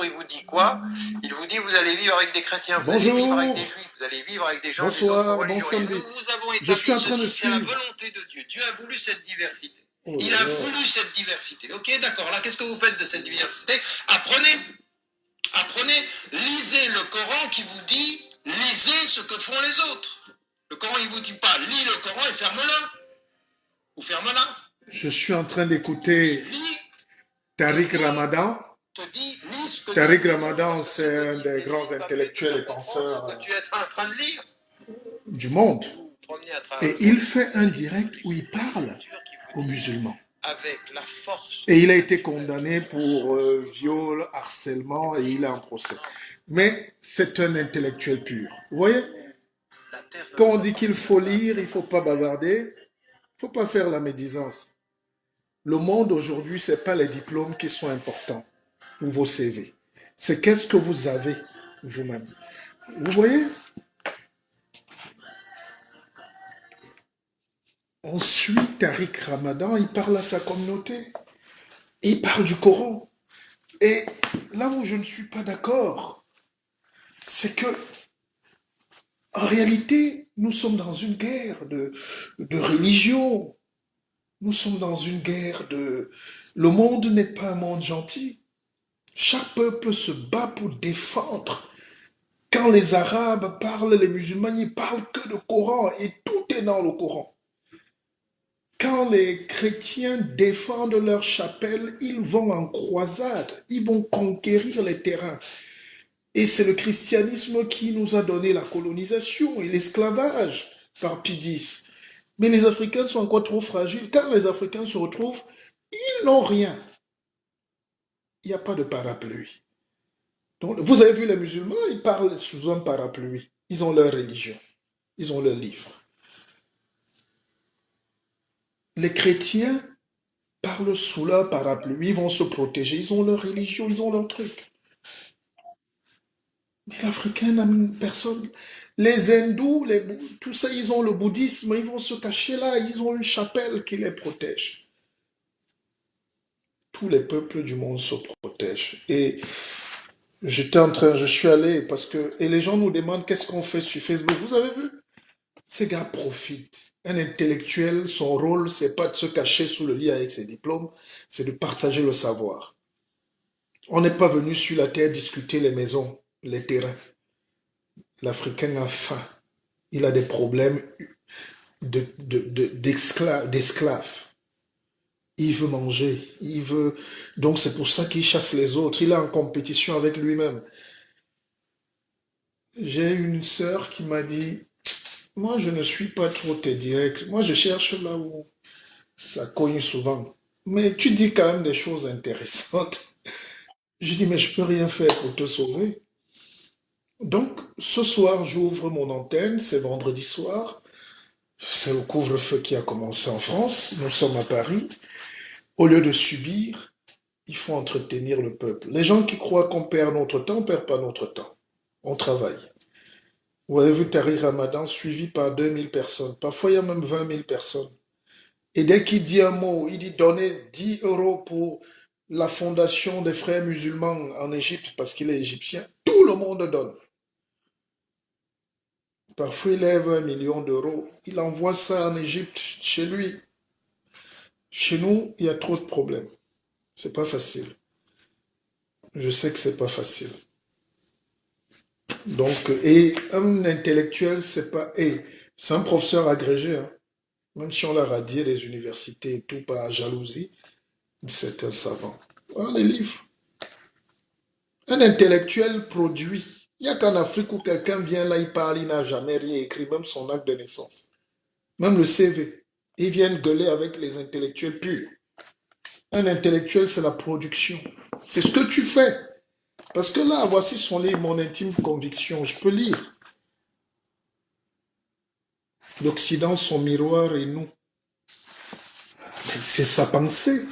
il vous dit quoi? Il vous dit vous allez vivre avec des chrétiens, vous allez vivre avec des Bonjour, juifs, vous allez vivre avec des gens des autres bonsoir, bon religions. Et samedi. nous vous avons Je suis établi en train de ceci, c'est la suivre. volonté de Dieu. Dieu a voulu cette diversité. Oh Il là a là. voulu cette diversité. Ok, d'accord. Là, qu'est-ce que vous faites de cette diversité? Apprenez. Apprenez. Lisez le Coran qui vous dit, lisez ce que font les autres. Le Coran, il vous dit pas, lis le Coran et ferme-le. Ou ferme-la. Je suis en train d'écouter Lis, Tariq Ramadan. te dit, lis ce que Tariq tu veux, Ramadan, parce que c'est un ce que des tu grands lis va intellectuels et mieux te faire comprendre penseurs ce que tu es en train de lire. du monde. Vous promenez à travers Et le il monde, fait vous un allez direct lire où il des parle écritures qui aux vous disent, musulmans. avec la force Et il a de été la condamné dictature, pour viol, harcèlement et il est en procès. Mais c'est un intellectuel pur. Vous voyez, la terre ne quand vous on dit qu'il faut appartient pas. lire, il ne faut pas bavarder, il ne faut pas faire la médisance. Le monde aujourd'hui, ce n'est pas les diplômes qui sont importants ou vos CV. C'est qu'est-ce que vous avez vous-même. Vous voyez? On suit Tariq Ramadan, il parle à sa communauté. Et il parle du Coran. Et là où je ne suis pas d'accord, c'est que en réalité, nous sommes dans une guerre de religion. Nous sommes dans une guerre de... Le monde n'est pas un monde gentil. Chaque peuple se bat pour défendre. Quand les Arabes parlent, les musulmans, ils parlent que de Coran et tout est dans le Coran. Quand les chrétiens défendent leur chapelle, ils vont en croisade, ils vont conquérir les terrains. Et c'est le christianisme qui nous a donné la colonisation et l'esclavage par Pie X. Mais les Africains sont encore trop fragiles. Quand les Africains se retrouvent, ils n'ont rien. Il n'y a pas de parapluie. Donc, vous avez vu les musulmans, ils parlent sous un parapluie. Ils ont leur religion, ils ont leur livre. Les chrétiens parlent sous leur parapluie, ils vont se protéger, ils ont leur religion, ils ont leur truc. Mais l'Africain n'a personne. Les hindous, tout ça, ils ont le bouddhisme, ils vont se cacher là, ils ont une chapelle qui les protège. Tous les peuples du monde se protègent. Et je suis allé parce que, et les gens nous demandent qu'est-ce qu'on fait sur Facebook. Vous avez vu? Ces gars profitent. Un intellectuel, son rôle, c'est pas de se cacher sous le lit avec ses diplômes, c'est de partager le savoir. On n'est pas venu sur la terre discuter les maisons, les terrains. L'Africain a faim. Il a des problèmes d'esclaves. Il veut manger. Il veut... Donc c'est pour ça qu'il chasse les autres. Il est en compétition avec lui-même. J'ai une sœur qui m'a dit, moi je ne suis pas trop tes directs. Moi je cherche là où ça cogne souvent. Mais tu dis quand même des choses intéressantes. Je dis, mais je peux rien faire pour te sauver. Donc, ce soir, j'ouvre mon antenne, c'est vendredi soir. C'est le couvre-feu qui a commencé en France. Nous sommes à Paris. Au lieu de subir, il faut entretenir le peuple. Les gens qui croient qu'on perd notre temps, on ne perd pas notre temps. On travaille. Vous avez vu Tariq Ramadan suivi par 2000 personnes. Parfois, il y a même 20 000 personnes. Et dès qu'il dit un mot, il dit donnez 10 euros pour la fondation des frères musulmans en Égypte parce qu'il est égyptien. Tout le monde donne. Parfois, il lève 1 million d'euros. Il envoie ça en Égypte, chez lui. Chez nous, il y a trop de problèmes. C'est pas facile. Je sais que c'est pas facile. Donc, et un intellectuel, c'est pas, et c'est un professeur agrégé, hein. Même si on l'a radié des universités et tout par jalousie, c'est un savant. Voilà les livres. Un intellectuel produit. Il n'y a qu'en Afrique où quelqu'un vient là, il parle, il n'a jamais rien écrit, même son acte de naissance, même le CV. Ils viennent gueuler avec les intellectuels purs. Un intellectuel, c'est la production. C'est ce que tu fais. Parce que là, voici mon intime conviction. Je peux lire. L'Occident, son miroir et nous. C'est sa pensée.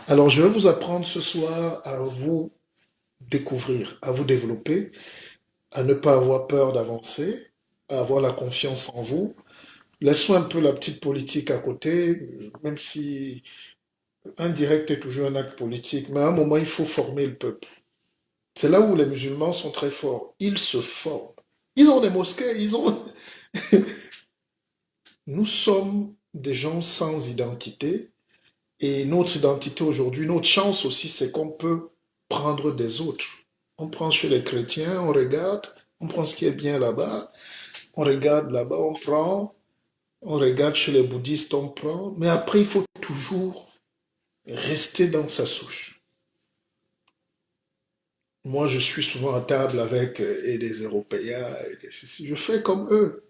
Alors, je vais vous apprendre ce soir à vous découvrir, à vous développer, à ne pas avoir peur d'avancer, à avoir la confiance en vous. Laissons un peu la petite politique à côté, même si Un direct est toujours un acte politique, mais à un moment, il faut former le peuple. C'est là où les musulmans sont très forts. Ils se forment. Ils ont des mosquées, ils ont... Nous sommes des gens sans identité. Et notre identité aujourd'hui, notre chance aussi, c'est qu'on peut prendre des autres. On prend chez les chrétiens, on regarde, on prend ce qui est bien là-bas, on regarde là-bas, on prend, on regarde chez les bouddhistes, on prend. Mais après, il faut toujours rester dans sa souche. Moi, je suis souvent à table avec et des Européens, et des ceci. Je fais comme eux.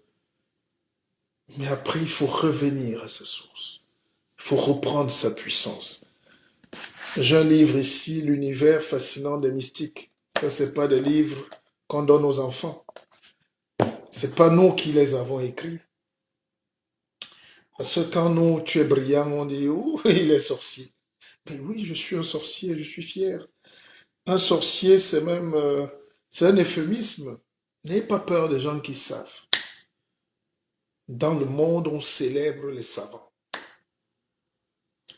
Mais après, il faut revenir à sa source. Il faut reprendre sa puissance. J'ai un livre ici, L'univers fascinant des mystiques. Ça, c'est pas des livres qu'on donne aux enfants. C'est pas nous qui les avons écrits. Parce que quand nous, tu es brillant, on dit, oh, il est sorcier. Mais oui, je suis un sorcier, je suis fier. Un sorcier, c'est même, c'est un euphémisme. N'ayez pas peur des gens qui savent. Dans le monde, on célèbre les savants.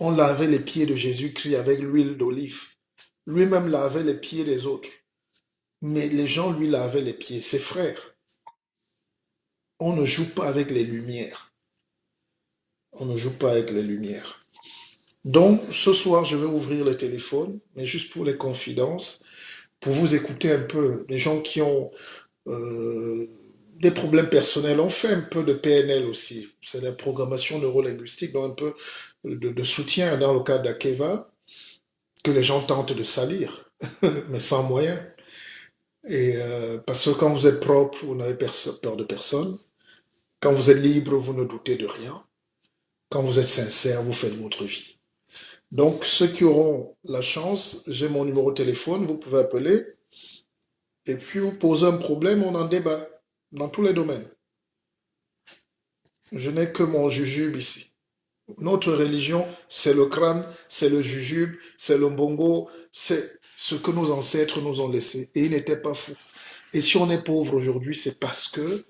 On lavait les pieds de Jésus-Christ avec l'huile d'olive. Lui-même lavait les pieds des autres. Mais les gens lui lavaient les pieds, ses frères. On ne joue pas avec les lumières. On ne joue pas avec les lumières. Donc, ce soir, je vais ouvrir le téléphone, mais juste pour les confidences, pour vous écouter un peu. Les gens qui ont euh, des problèmes personnels, on fait un peu de PNL aussi. C'est la programmation neurolinguistique, donc un peu de soutien dans le cas d'Akeva, que les gens tentent de salir, mais sans moyen. Et parce que quand vous êtes propre, vous n'avez peur de personne. Quand vous êtes libre, vous ne doutez de rien. Quand vous êtes sincère, vous faites votre vie. Donc, ceux qui auront la chance, j'ai mon numéro de téléphone, vous pouvez appeler, et puis vous posez un problème, on en débat, dans tous les domaines. Je n'ai que mon jujube ici. Notre religion, c'est le crâne, c'est le jujube, c'est le mbongo, c'est ce que nos ancêtres nous ont laissé. Et ils n'étaient pas fous. Et si on est pauvre aujourd'hui, c'est parce que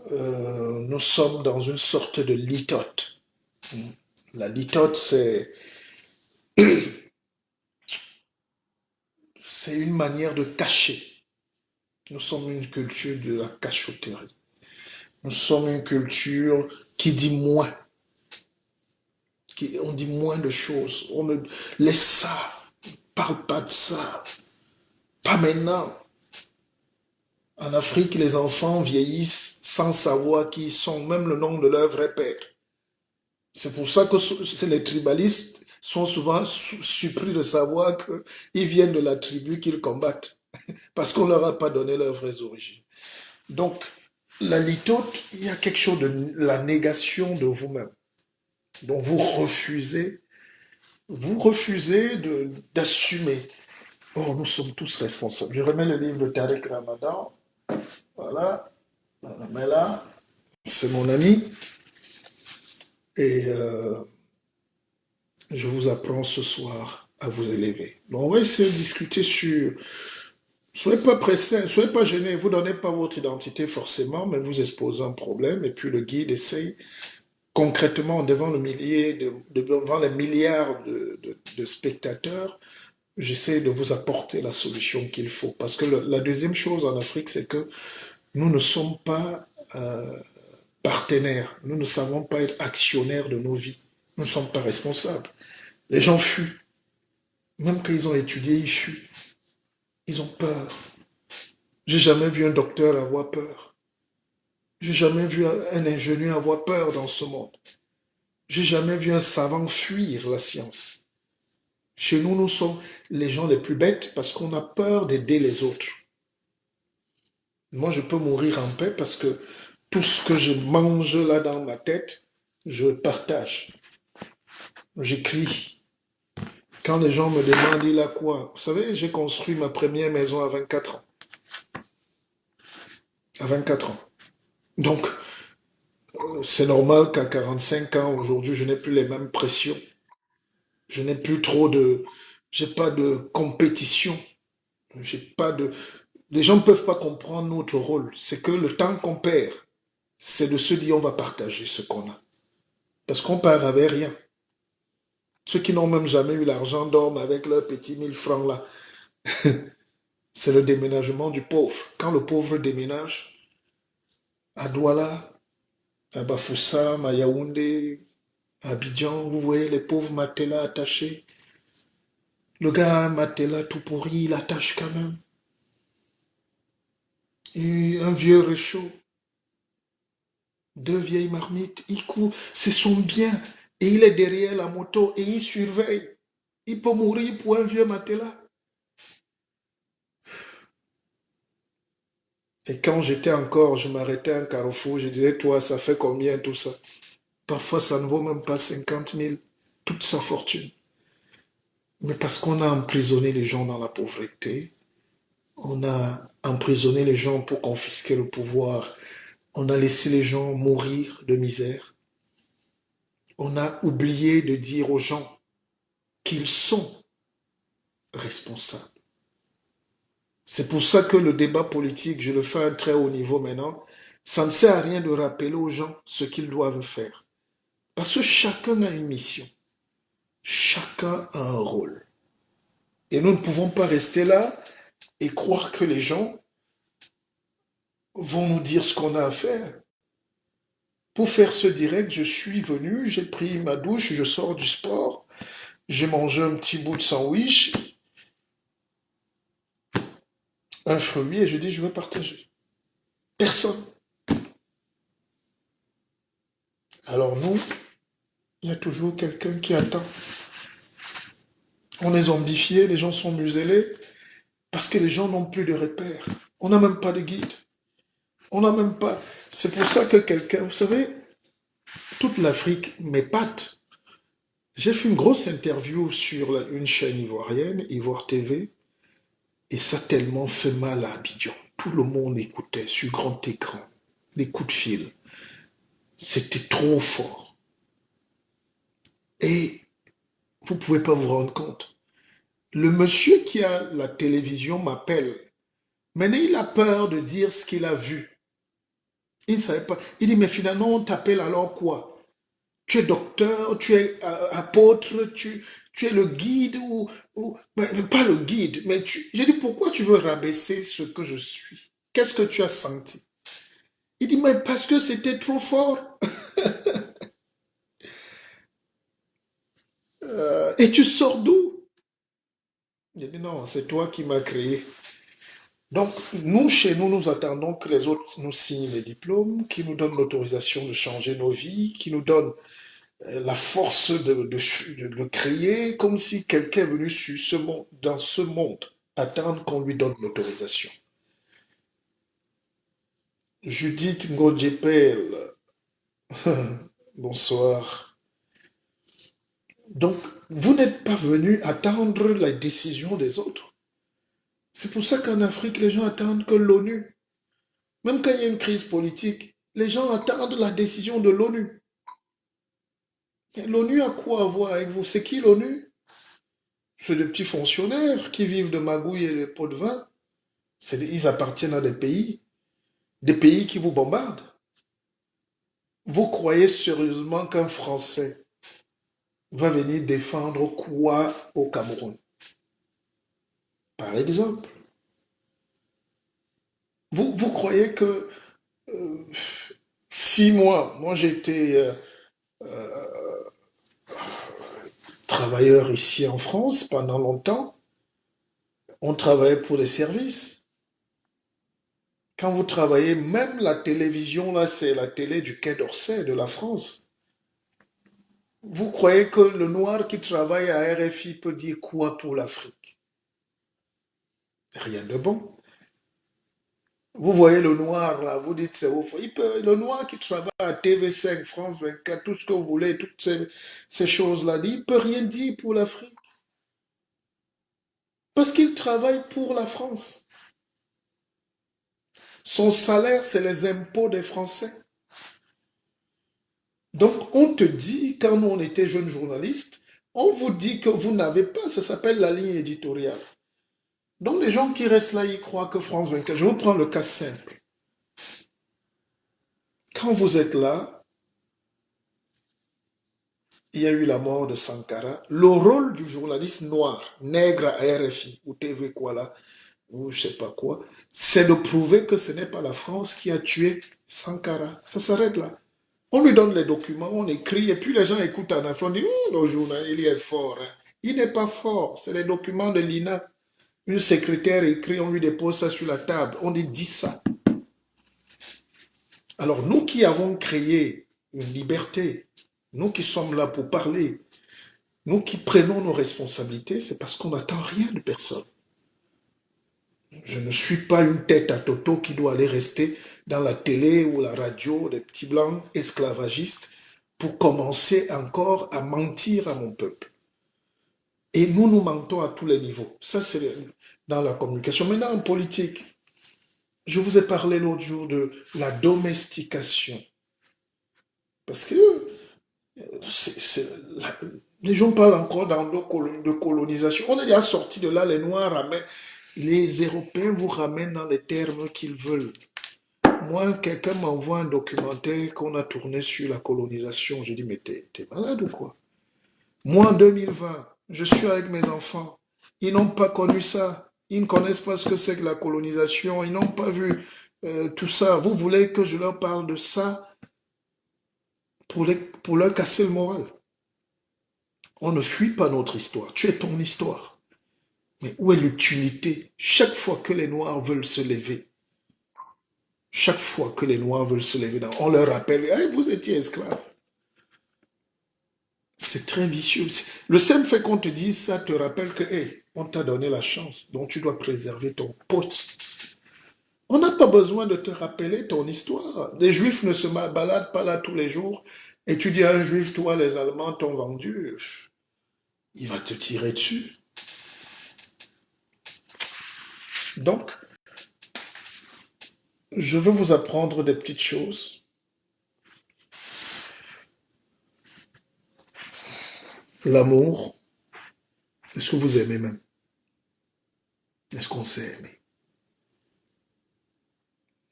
nous sommes dans une sorte de litote. La litote, c'est une manière de cacher. Nous sommes une culture de la cachotterie. Nous sommes une culture qui dit moins. On dit moins de choses. On ne laisse ça. Parle pas de ça. Pas maintenant. En Afrique, les enfants vieillissent sans savoir qui ils sont, même le nom de leur vrai père. C'est pour ça que les tribalistes sont souvent surpris de savoir qu'ils viennent de la tribu qu'ils combattent, parce qu'on ne leur a pas donné leurs vraies origines. Donc, la litote, il y a quelque chose de la négation de vous-même. Donc, vous refusez d'assumer. Oh, nous sommes tous responsables. Je remets le livre de Tariq Ramadan. Voilà, on le met là. C'est mon ami. Et je vous apprends ce soir à vous élever. Donc, on va essayer de discuter sur... Soyez pas pressés, soyez pas gênés. Vous ne donnez pas votre identité forcément, mais vous exposez un problème. Et puis le guide essaye concrètement devant devant les milliards de spectateurs, j'essaie de vous apporter la solution qu'il faut. Parce que la deuxième chose en Afrique, c'est que nous ne sommes pas partenaires. Nous ne savons pas être actionnaires de nos vies. Nous ne sommes pas responsables. Les gens fuient. Même quand ils ont étudié, ils fuient. Ils ont peur. J'ai jamais vu un docteur avoir peur. J'ai jamais vu un ingénieur avoir peur dans ce monde. J'ai jamais vu un savant fuir la science. Chez nous, nous sommes les gens les plus bêtes parce qu'on a peur d'aider les autres. Moi, je peux mourir en paix parce que tout ce que je mange là dans ma tête, je partage. J'écris. Quand les gens me demandent, il a quoi? Vous savez, j'ai construit ma première maison à 24 ans. À 24 ans. Donc, c'est normal qu'à 45 ans, aujourd'hui, je n'ai plus les mêmes pressions. Je n'ai plus trop de... J'ai pas de compétition. J'ai pas de... Les gens ne peuvent pas comprendre notre rôle. C'est que le temps qu'on perd, c'est de se dire on va partager ce qu'on a. Parce qu'on part avec rien. Ceux qui n'ont même jamais eu l'argent dorment avec leurs petits 1000 francs là. C'est le déménagement du pauvre. Quand le pauvre déménage à Douala, à Bafoussam, à Yaoundé, à Abidjan, vous voyez les pauvres matelas attachés. Le gars a un matelas tout pourri, il attache quand même. Et un vieux réchaud, deux vieilles marmites, il court, c'est son bien. Et il est derrière la moto et il surveille. Il peut mourir pour un vieux matelas. Et quand j'étais encore, je m'arrêtais à un carrefour, je disais, toi, ça fait combien tout ça? Parfois, ça ne vaut même pas 50 000, toute sa fortune. Mais parce qu'on a emprisonné les gens dans la pauvreté, on a emprisonné les gens pour confisquer le pouvoir, on a laissé les gens mourir de misère, on a oublié de dire aux gens qu'ils sont responsables. C'est pour ça que le débat politique, je le fais à un très haut niveau maintenant, ça ne sert à rien de rappeler aux gens ce qu'ils doivent faire. Parce que chacun a une mission, chacun a un rôle. Et nous ne pouvons pas rester là et croire que les gens vont nous dire ce qu'on a à faire. Pour faire ce direct, je suis venu, j'ai pris ma douche, je sors du sport, j'ai mangé un petit bout de sandwich, un fruit, et je dis je vais partager. Personne. Alors nous, il y a toujours quelqu'un qui attend. On est zombifié, les gens sont muselés, parce que les gens n'ont plus de repères. On n'a même pas de guide. On n'a même pas... C'est pour ça que quelqu'un, vous savez, toute l'Afrique m'épate. J'ai fait une grosse interview sur une chaîne ivoirienne, Ivoire TV, et ça a tellement fait mal à Abidjan. Tout le monde écoutait sur grand écran, les coups de fil. C'était trop fort. Et vous ne pouvez pas vous rendre compte. Le monsieur qui a la télévision m'appelle. Maintenant, il a peur de dire ce qu'il a vu. Il ne savait pas. Il dit, mais finalement, on t'appelle alors quoi? Tu es docteur, tu es apôtre, tu es le guide mais pas le guide, mais j'ai dit, pourquoi tu veux rabaisser ce que je suis? Qu'est-ce que tu as senti? Il dit, mais parce que c'était trop fort. Et tu sors d'où? J'ai dit, non, c'est toi qui m'as créé. Donc, nous, chez nous, nous attendons que les autres nous signent les diplômes, qui nous donnent l'autorisation de changer nos vies, qui nous donnent la force de créer, comme si quelqu'un est venu sur ce monde, dans ce monde, attendre qu'on lui donne l'autorisation. Judith Ngodjepel, bonsoir. Donc, vous n'êtes pas venu attendre la décision des autres. C'est pour ça qu'en Afrique, les gens attendent que l'ONU, même quand il y a une crise politique, les gens attendent la décision de l'ONU. L'ONU a quoi à voir avec vous? C'est qui l'ONU? C'est des petits fonctionnaires qui vivent de magouilles et de pots de vin. Ils appartiennent à des pays qui vous bombardent. Vous croyez sérieusement qu'un Français va venir défendre quoi au Cameroun? Par exemple, vous croyez que euh, 6 mois, moi j'étais travailleur ici en France pendant longtemps, on travaillait pour les services. Quand vous travaillez, même la télévision, là, c'est la télé du Quai d'Orsay de la France. Vous croyez que le noir qui travaille à RFI peut dire quoi pour l'Afrique? Rien de bon. Vous voyez le noir là, vous dites c'est ouf. Le noir qui travaille à TV5, France 24, tout ce que vous voulez, toutes ces choses-là, il ne peut rien dire pour l'Afrique. Parce qu'il travaille pour la France. Son salaire, c'est les impôts des Français. Donc, on te dit, quand nous on était jeunes journalistes, on vous dit que vous n'avez pas, ça s'appelle la ligne éditoriale. Donc, les gens qui restent là, ils croient que France 24, je vous prends le cas simple. Quand vous êtes là, il y a eu la mort de Sankara. Le rôle du journaliste noir, nègre à RFI, ou TV quoi là, ou je sais pas quoi, c'est de prouver que ce n'est pas la France qui a tué Sankara. Ça s'arrête là. On lui donne les documents, on écrit, et puis les gens écoutent en Afrique, on dit, le journaliste, il est fort. Hein. Il n'est pas fort, c'est les documents de l'INA. Une secrétaire écrit, on lui dépose ça sur la table. On dit, dis ça. Alors nous qui avons créé une liberté, nous qui sommes là pour parler, nous qui prenons nos responsabilités, c'est parce qu'on n'attend rien de personne. Je ne suis pas une tête à Toto qui doit aller rester dans la télé ou la radio des petits blancs esclavagistes pour commencer encore à mentir à mon peuple. Et nous mentons à tous les niveaux. Ça, c'est dans la communication. Maintenant, en politique, je vous ai parlé l'autre jour de la domestication. Parce que les gens parlent encore de colonisation. On est déjà sorti de là, les Noirs ramènent, les Européens vous ramènent dans les termes qu'ils veulent. Moi, quelqu'un m'envoie un documentaire qu'on a tourné sur la colonisation. Je dis, mais t'es malade ou quoi? Moi, en 2020, je suis avec mes enfants. Ils n'ont pas connu ça. Ils ne connaissent pas ce que c'est que la colonisation. Ils n'ont pas vu tout ça. Vous voulez que je leur parle de ça pour leur casser le moral? On ne fuit pas notre histoire. Tu es ton histoire. Mais où est l'utilité? Chaque fois que les Noirs veulent se lever, chaque fois que les Noirs veulent se lever, on leur rappelle, hey, vous étiez esclaves. C'est très vicieux. Le simple fait qu'on te dise ça te rappelle que, hey, on t'a donné la chance, donc tu dois préserver ton poste. On n'a pas besoin de te rappeler ton histoire. Les Juifs ne se baladent pas là tous les jours et tu dis à un Juif, toi, les Allemands t'ont vendu. Il va te tirer dessus. Donc, je veux vous apprendre des petites choses. L'amour, est-ce que vous aimez même? Est-ce qu'on s'est aimé?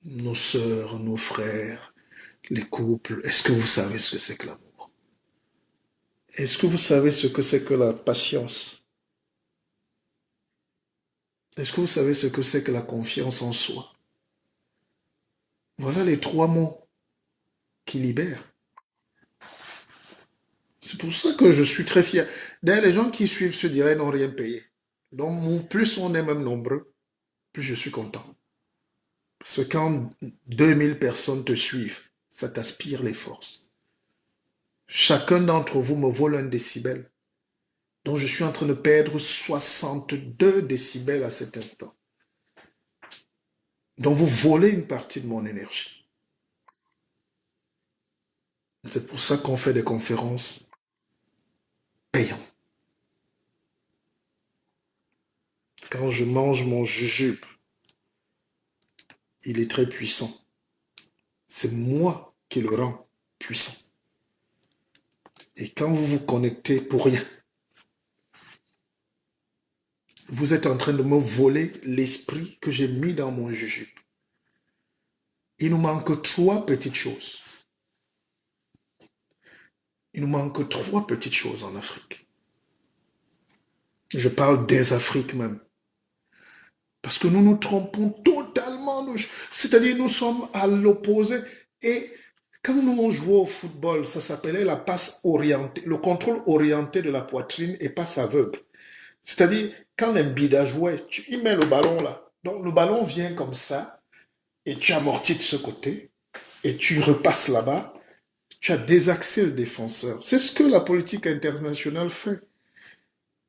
Nos sœurs, nos frères, les couples, est-ce que vous savez ce que c'est que l'amour? Est-ce que vous savez ce que c'est que la patience? Est-ce que vous savez ce que c'est que la confiance en soi? Voilà les 3 mots qui libèrent. C'est pour ça que je suis très fier. D'ailleurs, les gens qui suivent se diraient n'ont rien payé. Donc, plus on est même nombreux, plus je suis content. Parce que quand 2000 personnes te suivent, ça t'aspire les forces. Chacun d'entre vous me vole 1 décibel. Donc, je suis en train de perdre 62 décibels à cet instant. Donc, vous volez une partie de mon énergie. C'est pour ça qu'on fait des conférences payantes. Quand je mange mon jujube, il est très puissant. C'est moi qui le rends puissant. Et quand vous vous connectez pour rien, vous êtes en train de me voler l'esprit que j'ai mis dans mon jujube. Il nous manque 3 petites choses. Il nous manque 3 petites choses en Afrique. Je parle des Afriques même. Parce que nous nous trompons totalement. C'est-à-dire nous sommes à l'opposé. Et quand nous on jouait au football, ça s'appelait la passe orientée, le contrôle orienté de la poitrine et passe aveugle. C'est-à-dire, quand Mbida jouait, il met le ballon là. Donc le ballon vient comme ça, et tu amortis de ce côté, et tu repasses là-bas, tu as désaxé le défenseur. C'est ce que la politique internationale fait.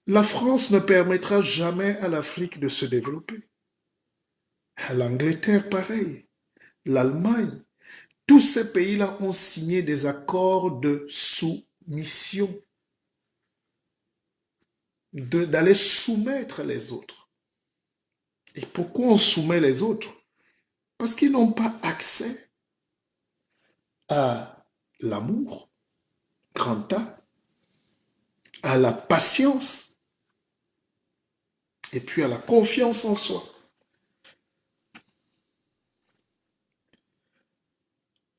La France ne permettra jamais à l'Afrique de se développer. À l'Angleterre, pareil. L'Allemagne. Tous ces pays-là ont signé des accords de soumission, d'aller soumettre les autres. Et pourquoi on soumet les autres? Parce qu'ils n'ont pas accès à l'amour, grand A, à la patience, et puis à la confiance en soi.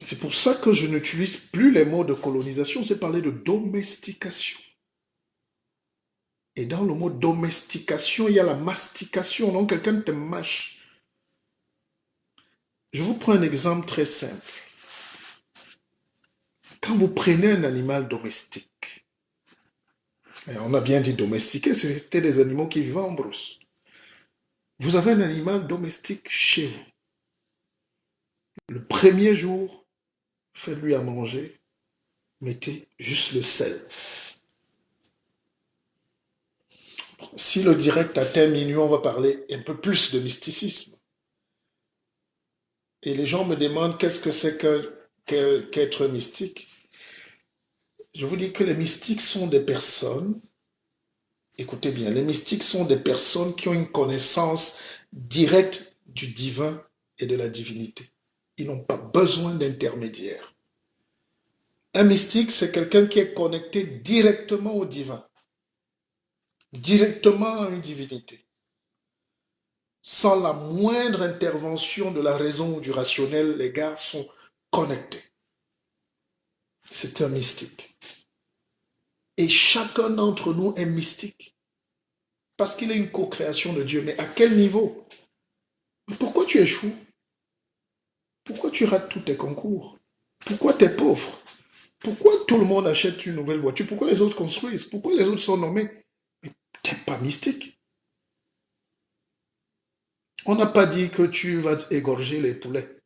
C'est pour ça que je n'utilise plus les mots de colonisation, j'ai parlé de domestication. Et dans le mot domestication, il y a la mastication, donc quelqu'un te mâche. Je vous prends un exemple très simple. Quand vous prenez un animal domestique, et on a bien dit domestiqué, c'était des animaux qui vivaient en brousse. Vous avez un animal domestique chez vous. Le premier jour, faites-lui à manger, mettez juste le sel. Si le direct atteint minuit, on va parler un peu plus de mysticisme. Et les gens me demandent qu'est-ce que c'est qu'être mystique. Je vous dis que les mystiques sont des personnes, écoutez bien, les mystiques sont des personnes qui ont une connaissance directe du divin et de la divinité. Ils n'ont pas besoin d'intermédiaire. Un mystique, c'est quelqu'un qui est connecté directement au divin, directement à une divinité, sans la moindre intervention de la raison ou du rationnel. Les gars sont connectés. C'est un mystique. Et chacun d'entre nous est mystique. Parce qu'il est une co-création de Dieu. Mais à quel niveau? Pourquoi tu échoues? Pourquoi tu rates tous tes concours? Pourquoi tu es pauvre? Pourquoi tout le monde achète une nouvelle voiture? Pourquoi les autres construisent? Pourquoi les autres sont nommés? Mais tu n'es pas mystique. On n'a pas dit que tu vas égorger les poulets.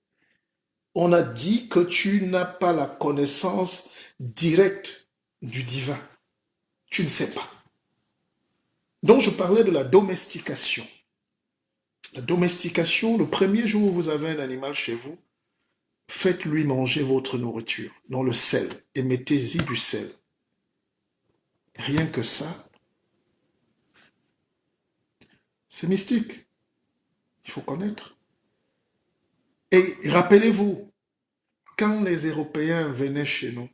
On a dit que tu n'as pas la connaissance directe du divin. Tu ne sais pas. Donc je parlais de la domestication. La domestication, le premier jour où vous avez un animal chez vous, faites-lui manger votre nourriture, dans le sel, et mettez-y du sel. Rien que ça, c'est mystique. Il faut connaître. Et rappelez-vous, quand les Européens venaient chez nous,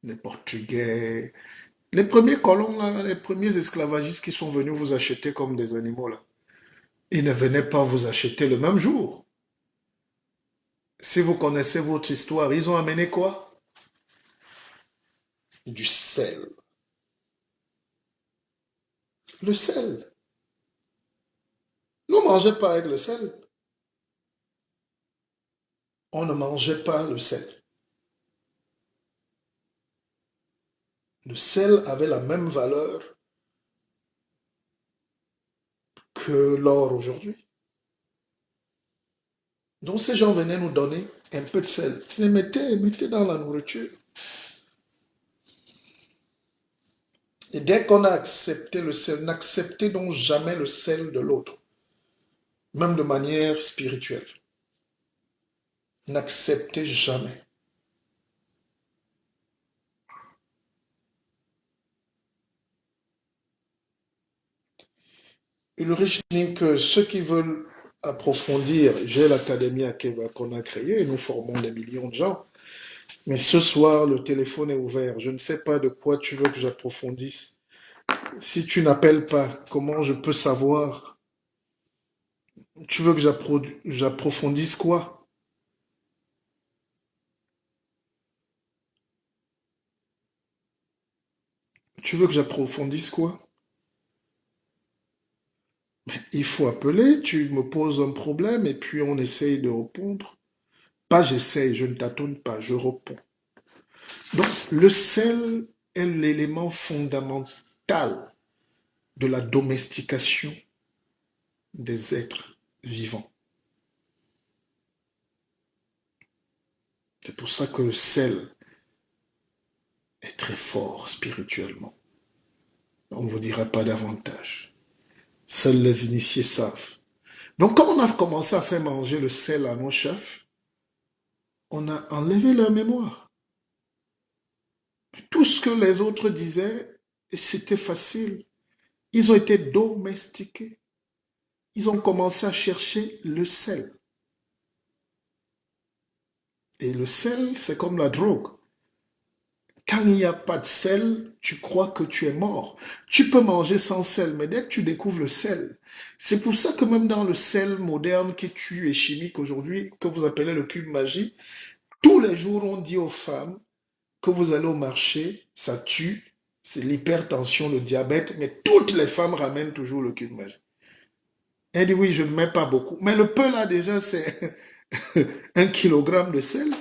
les Portugais, les premiers colons, là, les premiers esclavagistes qui sont venus vous acheter comme des animaux, là, ils ne venaient pas vous acheter le même jour. Si vous connaissez votre histoire, ils ont amené quoi? Du sel. Le sel. Ne mangez pas avec le sel. On ne mangeait pas le sel. Le sel avait la même valeur que l'or aujourd'hui. Donc ces gens venaient nous donner un peu de sel. Les mettez dans la nourriture. Et dès qu'on a accepté le sel, n'acceptez donc jamais le sel de l'autre, même de manière spirituelle. N'acceptez jamais. Ulrich dit que ceux qui veulent approfondir, j'ai l'académie à Keva qu'on a créée et nous formons des millions de gens. Mais ce soir, le téléphone est ouvert. Je ne sais pas de quoi tu veux que j'approfondisse. Si tu n'appelles pas, comment je peux savoir? Tu veux que j'approfondisse quoi? Tu veux que j'approfondisse quoi? Il faut appeler, tu me poses un problème et puis on essaye de répondre. Pas j'essaye, je ne tâtonne pas, je réponds. Donc, le sel est l'élément fondamental de la domestication des êtres vivants. C'est pour ça que le sel est très fort spirituellement. On ne vous dira pas davantage. Seuls les initiés savent. Donc, quand on a commencé à faire manger le sel à nos chefs, on a enlevé leur mémoire. Tout ce que les autres disaient, c'était facile. Ils ont été domestiqués. Ils ont commencé à chercher le sel. Et le sel, c'est comme la drogue. Quand il n'y a pas de sel, tu crois que tu es mort. Tu peux manger sans sel, mais dès que tu découvres le sel, c'est pour ça que même dans le sel moderne qui tue et chimique aujourd'hui, que vous appelez le cube magie, tous les jours on dit aux femmes que vous allez au marché, ça tue, c'est l'hypertension, le diabète, mais toutes les femmes ramènent toujours le cube magie. Elle dit oui, je ne mets pas beaucoup. Mais le peu là déjà, c'est 1 kilogramme de sel.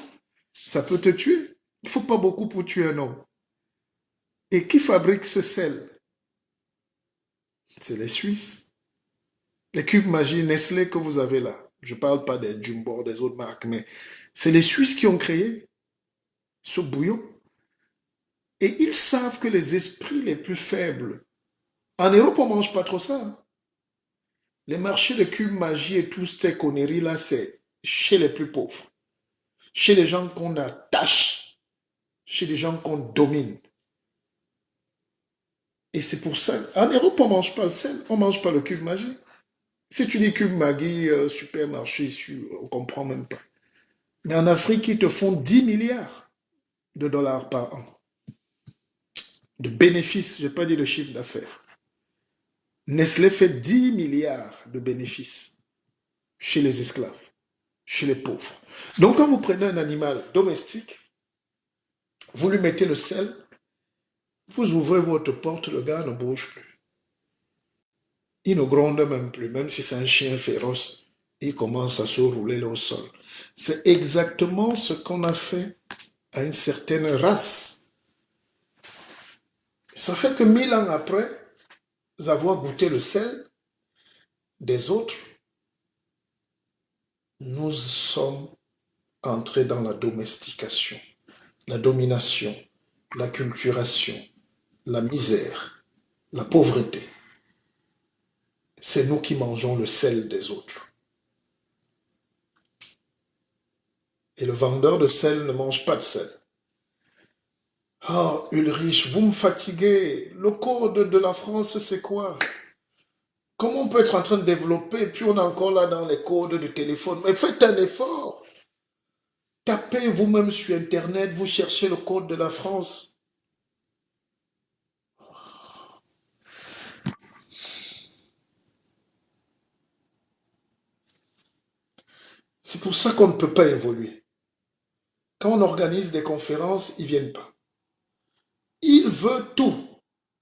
Ça peut te tuer. Il ne faut pas beaucoup pour tuer un homme. Et qui fabrique ce sel? C'est les Suisses. Les cubes magie Nestlé que vous avez là. Je ne parle pas des Jumbo, des autres marques, mais c'est les Suisses qui ont créé ce bouillon. Et ils savent que les esprits les plus faibles, en Europe, on ne mange pas trop ça. Hein. Les marchés de cubes magie et toutes ces conneries là, c'est chez les plus pauvres. Chez les gens qu'on attache. Chez les gens qu'on domine. Et c'est pour ça, en Europe, on ne mange pas le sel, on ne mange pas le cube magie. Si tu dis cube Maggi, supermarché, on ne comprend même pas. Mais en Afrique, ils te font 10 milliards de dollars par an. De bénéfices, je n'ai pas dit de chiffre d'affaires. Nestlé fait 10 milliards de bénéfices chez les esclaves, chez les pauvres. Donc quand vous prenez un animal domestique, vous lui mettez le sel, vous ouvrez votre porte, le gars ne bouge plus. Il ne gronde même plus, même si c'est un chien féroce, il commence à se rouler au sol. C'est exactement ce qu'on a fait à une certaine race. Ça fait que 1000 ans après avoir goûté le sel des autres, nous sommes entrés dans la domestication, la domination, la culturation, la misère, la pauvreté. C'est nous qui mangeons le sel des autres. Et le vendeur de sel ne mange pas de sel. Oh, Ulrich, vous me fatiguez. Le code de la France, c'est quoi? Comment on peut être en train de développer, puis on est encore là dans les codes de téléphone? Mais faites un effort. Tapez vous-même sur Internet, vous cherchez le code de la France. C'est pour ça qu'on ne peut pas évoluer. Quand on organise des conférences, ils ne viennent pas. Ils veulent tout.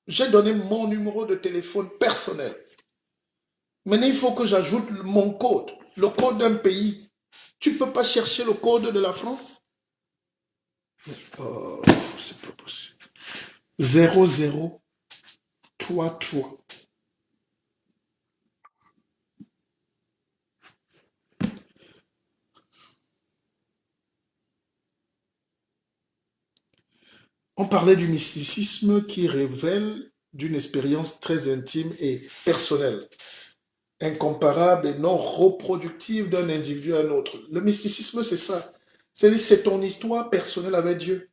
J'ai donné mon numéro de téléphone personnel. Maintenant, il faut que j'ajoute mon code, le code d'un pays. Tu ne peux pas chercher le code de la France? Oh, c'est pas possible. 0033. On parlait du mysticisme qui révèle d'une expérience très intime et personnelle, incomparable et non reproductive d'un individu à un autre. Le mysticisme, c'est ça. C'est ton histoire personnelle avec Dieu.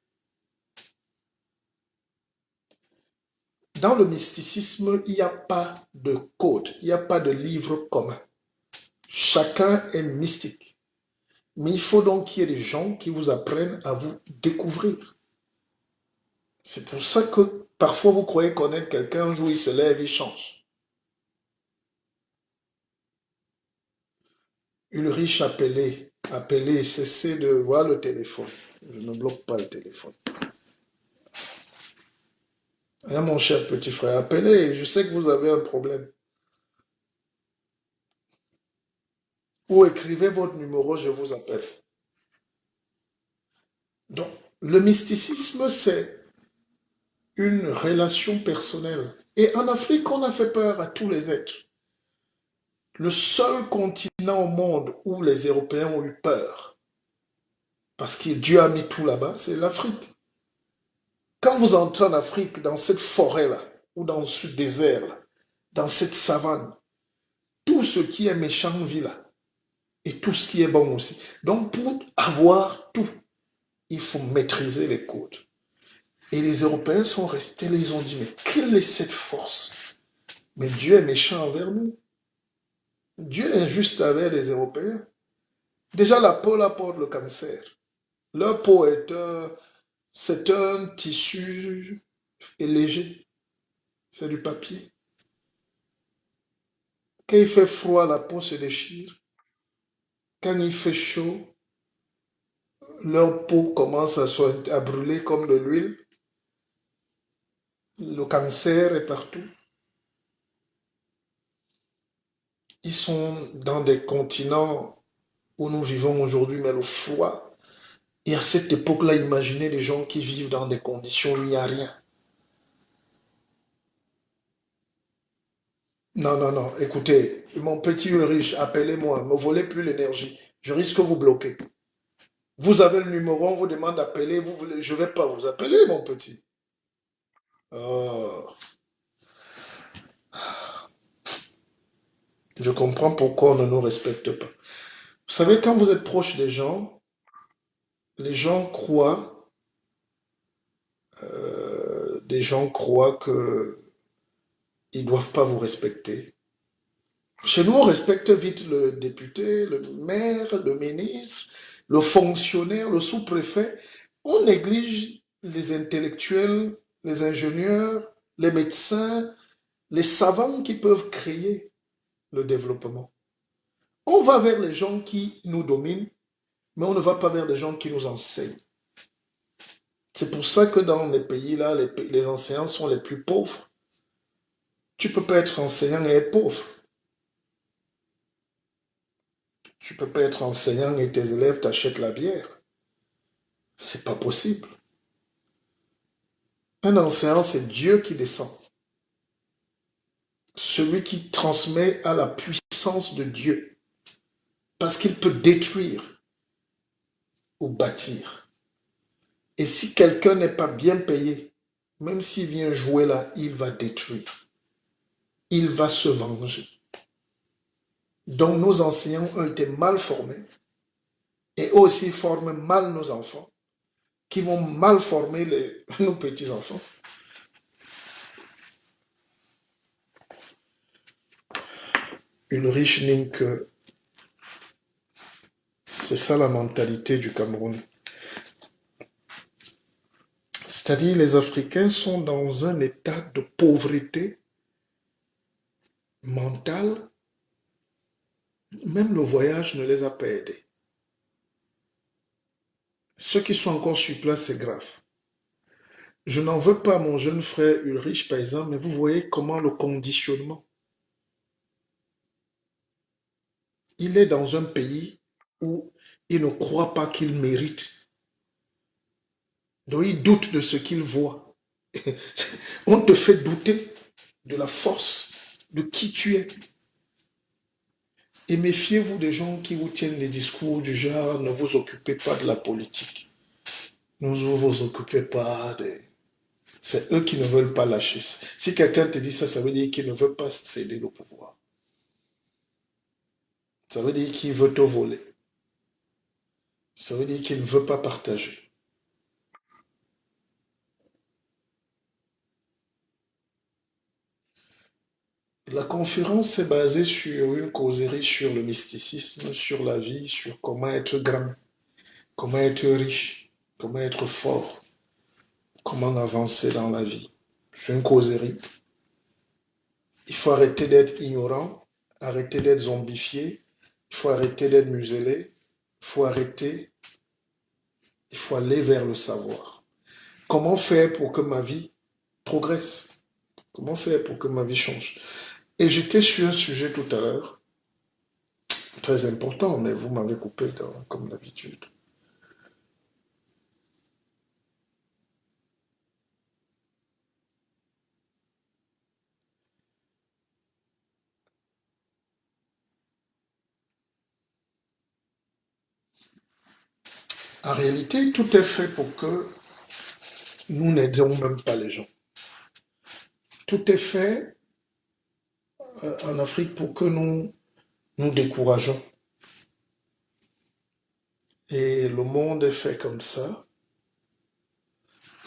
Dans le mysticisme, il n'y a pas de code, il n'y a pas de livre commun. Chacun est mystique. Mais il faut donc qu'il y ait des gens qui vous apprennent à vous découvrir. C'est pour ça que parfois vous croyez connaître quelqu'un, un jour il se lève, il change. Ulrich appelé, cessez de voir le téléphone. Je ne bloque pas le téléphone. Hein, mon cher petit frère, appelez, je sais que vous avez un problème. Ou écrivez votre numéro, je vous appelle. Donc, le mysticisme, c'est une relation personnelle. Et en Afrique, on a fait peur à tous les êtres. Le seul continent au monde où les Européens ont eu peur, parce que Dieu a mis tout là-bas, c'est l'Afrique. Quand vous entrez en Afrique, dans cette forêt-là, ou dans ce désert-là, dans cette savane, tout ce qui est méchant vit là. Et tout ce qui est bon aussi. Donc, pour avoir tout, il faut maîtriser les codes. Et les Européens sont restés, ils ont dit, mais quelle est cette force? Mais Dieu est méchant envers nous. Dieu est injuste avec les Européens. Déjà, la peau apporte le cancer. Leur peau est C'est un tissu léger, c'est du papier. Quand il fait froid, la peau se déchire. Quand il fait chaud, leur peau commence à brûler comme de l'huile. Le cancer est partout. Ils sont dans des continents où nous vivons aujourd'hui, mais le froid. Et à cette époque-là, imaginez des gens qui vivent dans des conditions où il n'y a rien. Non, non, non. Écoutez, mon petit Ulrich, appelez-moi. Ne me volez plus l'énergie. Je risque de vous bloquer. Vous avez le numéro, on vous demande d'appeler. Je ne vais pas vous appeler, mon petit. Oh, je comprends pourquoi on ne nous respecte pas. Vous savez, quand vous êtes proche des gens, les gens croient, des gens croient que ils doivent pas vous respecter. Chez nous, on respecte vite le député, le maire, le ministre, le fonctionnaire, le sous-préfet. On néglige les intellectuels, les ingénieurs, les médecins, les savants qui peuvent créer le développement. On va vers les gens qui nous dominent, mais on ne va pas vers les gens qui nous enseignent. C'est pour ça que dans les pays-là, les enseignants sont les plus pauvres. Tu ne peux pas être enseignant et être pauvre. Tu ne peux pas être enseignant et tes élèves t'achètent la bière. C'est pas possible. Un enseignant, c'est Dieu qui descend. Celui qui transmet à la puissance de Dieu. Parce qu'il peut détruire ou bâtir. Et si quelqu'un n'est pas bien payé, même s'il vient jouer là, il va détruire. Il va se venger. Donc nos enseignants ont été mal formés et aussi forment mal nos enfants, qui vont mal former nos petits-enfants. Ulrich Ninke, c'est ça la mentalité du Cameroun. C'est-à-dire les Africains sont dans un état de pauvreté mentale. Même le voyage ne les a pas aidés. Ceux qui sont encore sur place, c'est grave. Je n'en veux pas à mon jeune frère Ulrich, par exemple, mais vous voyez comment le conditionnement. Il est dans un pays où il ne croit pas qu'il mérite. Donc il doute de ce qu'il voit. On te fait douter de la force, de qui tu es. Et méfiez-vous des gens qui vous tiennent les discours du genre ne vous occupez pas de la politique. Ne vous occupez pas de... C'est eux qui ne veulent pas lâcher. Si quelqu'un te dit ça, ça veut dire qu'il ne veut pas céder le pouvoir. Ça veut dire qu'il veut te voler. Ça veut dire qu'il ne veut pas partager. La conférence est basée sur une causerie sur le mysticisme, sur la vie, sur comment être grand, comment être riche, comment être fort, comment avancer dans la vie. C'est une causerie. Il faut arrêter d'être ignorant, arrêter d'être zombifié, il faut arrêter d'être muselé, il faut arrêter, il faut aller vers le savoir. Comment faire pour que ma vie progresse? Comment faire pour que ma vie change? Et j'étais sur un sujet tout à l'heure, très important, mais vous m'avez coupé comme d'habitude. En réalité, tout est fait pour que nous n'aidions même pas les gens. Tout est fait en Afrique pour que nous décourageons. Et le monde est fait comme ça.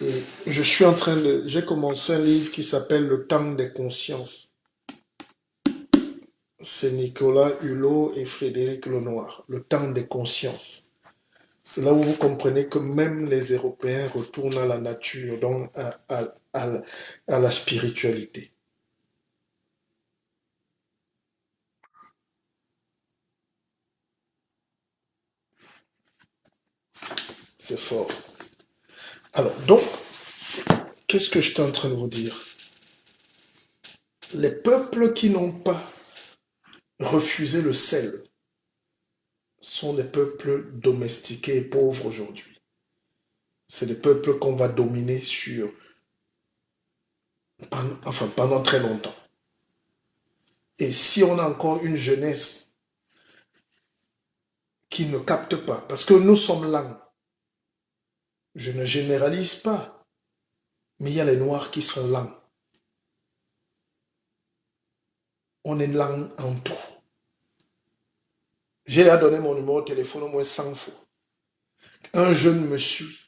Et j'ai commencé un livre qui s'appelle Le temps des consciences. C'est Nicolas Hulot et Frédéric Lenoir. Le temps des consciences. C'est là où vous comprenez que même les Européens retournent à la nature, donc à la spiritualité. C'est fort. Alors, donc, qu'est-ce que je suis en train de vous dire? Les peuples qui n'ont pas refusé le sel sont des peuples domestiqués et pauvres aujourd'hui. C'est des peuples qu'on va dominer pendant très longtemps. Et si on a encore une jeunesse qui ne capte pas, parce que nous sommes lents, je ne généralise pas, mais il y a les noirs qui sont lents. On est lent en tout. J'ai déjà donné mon numéro de téléphone au moins 100 fois. Un jeune me suit.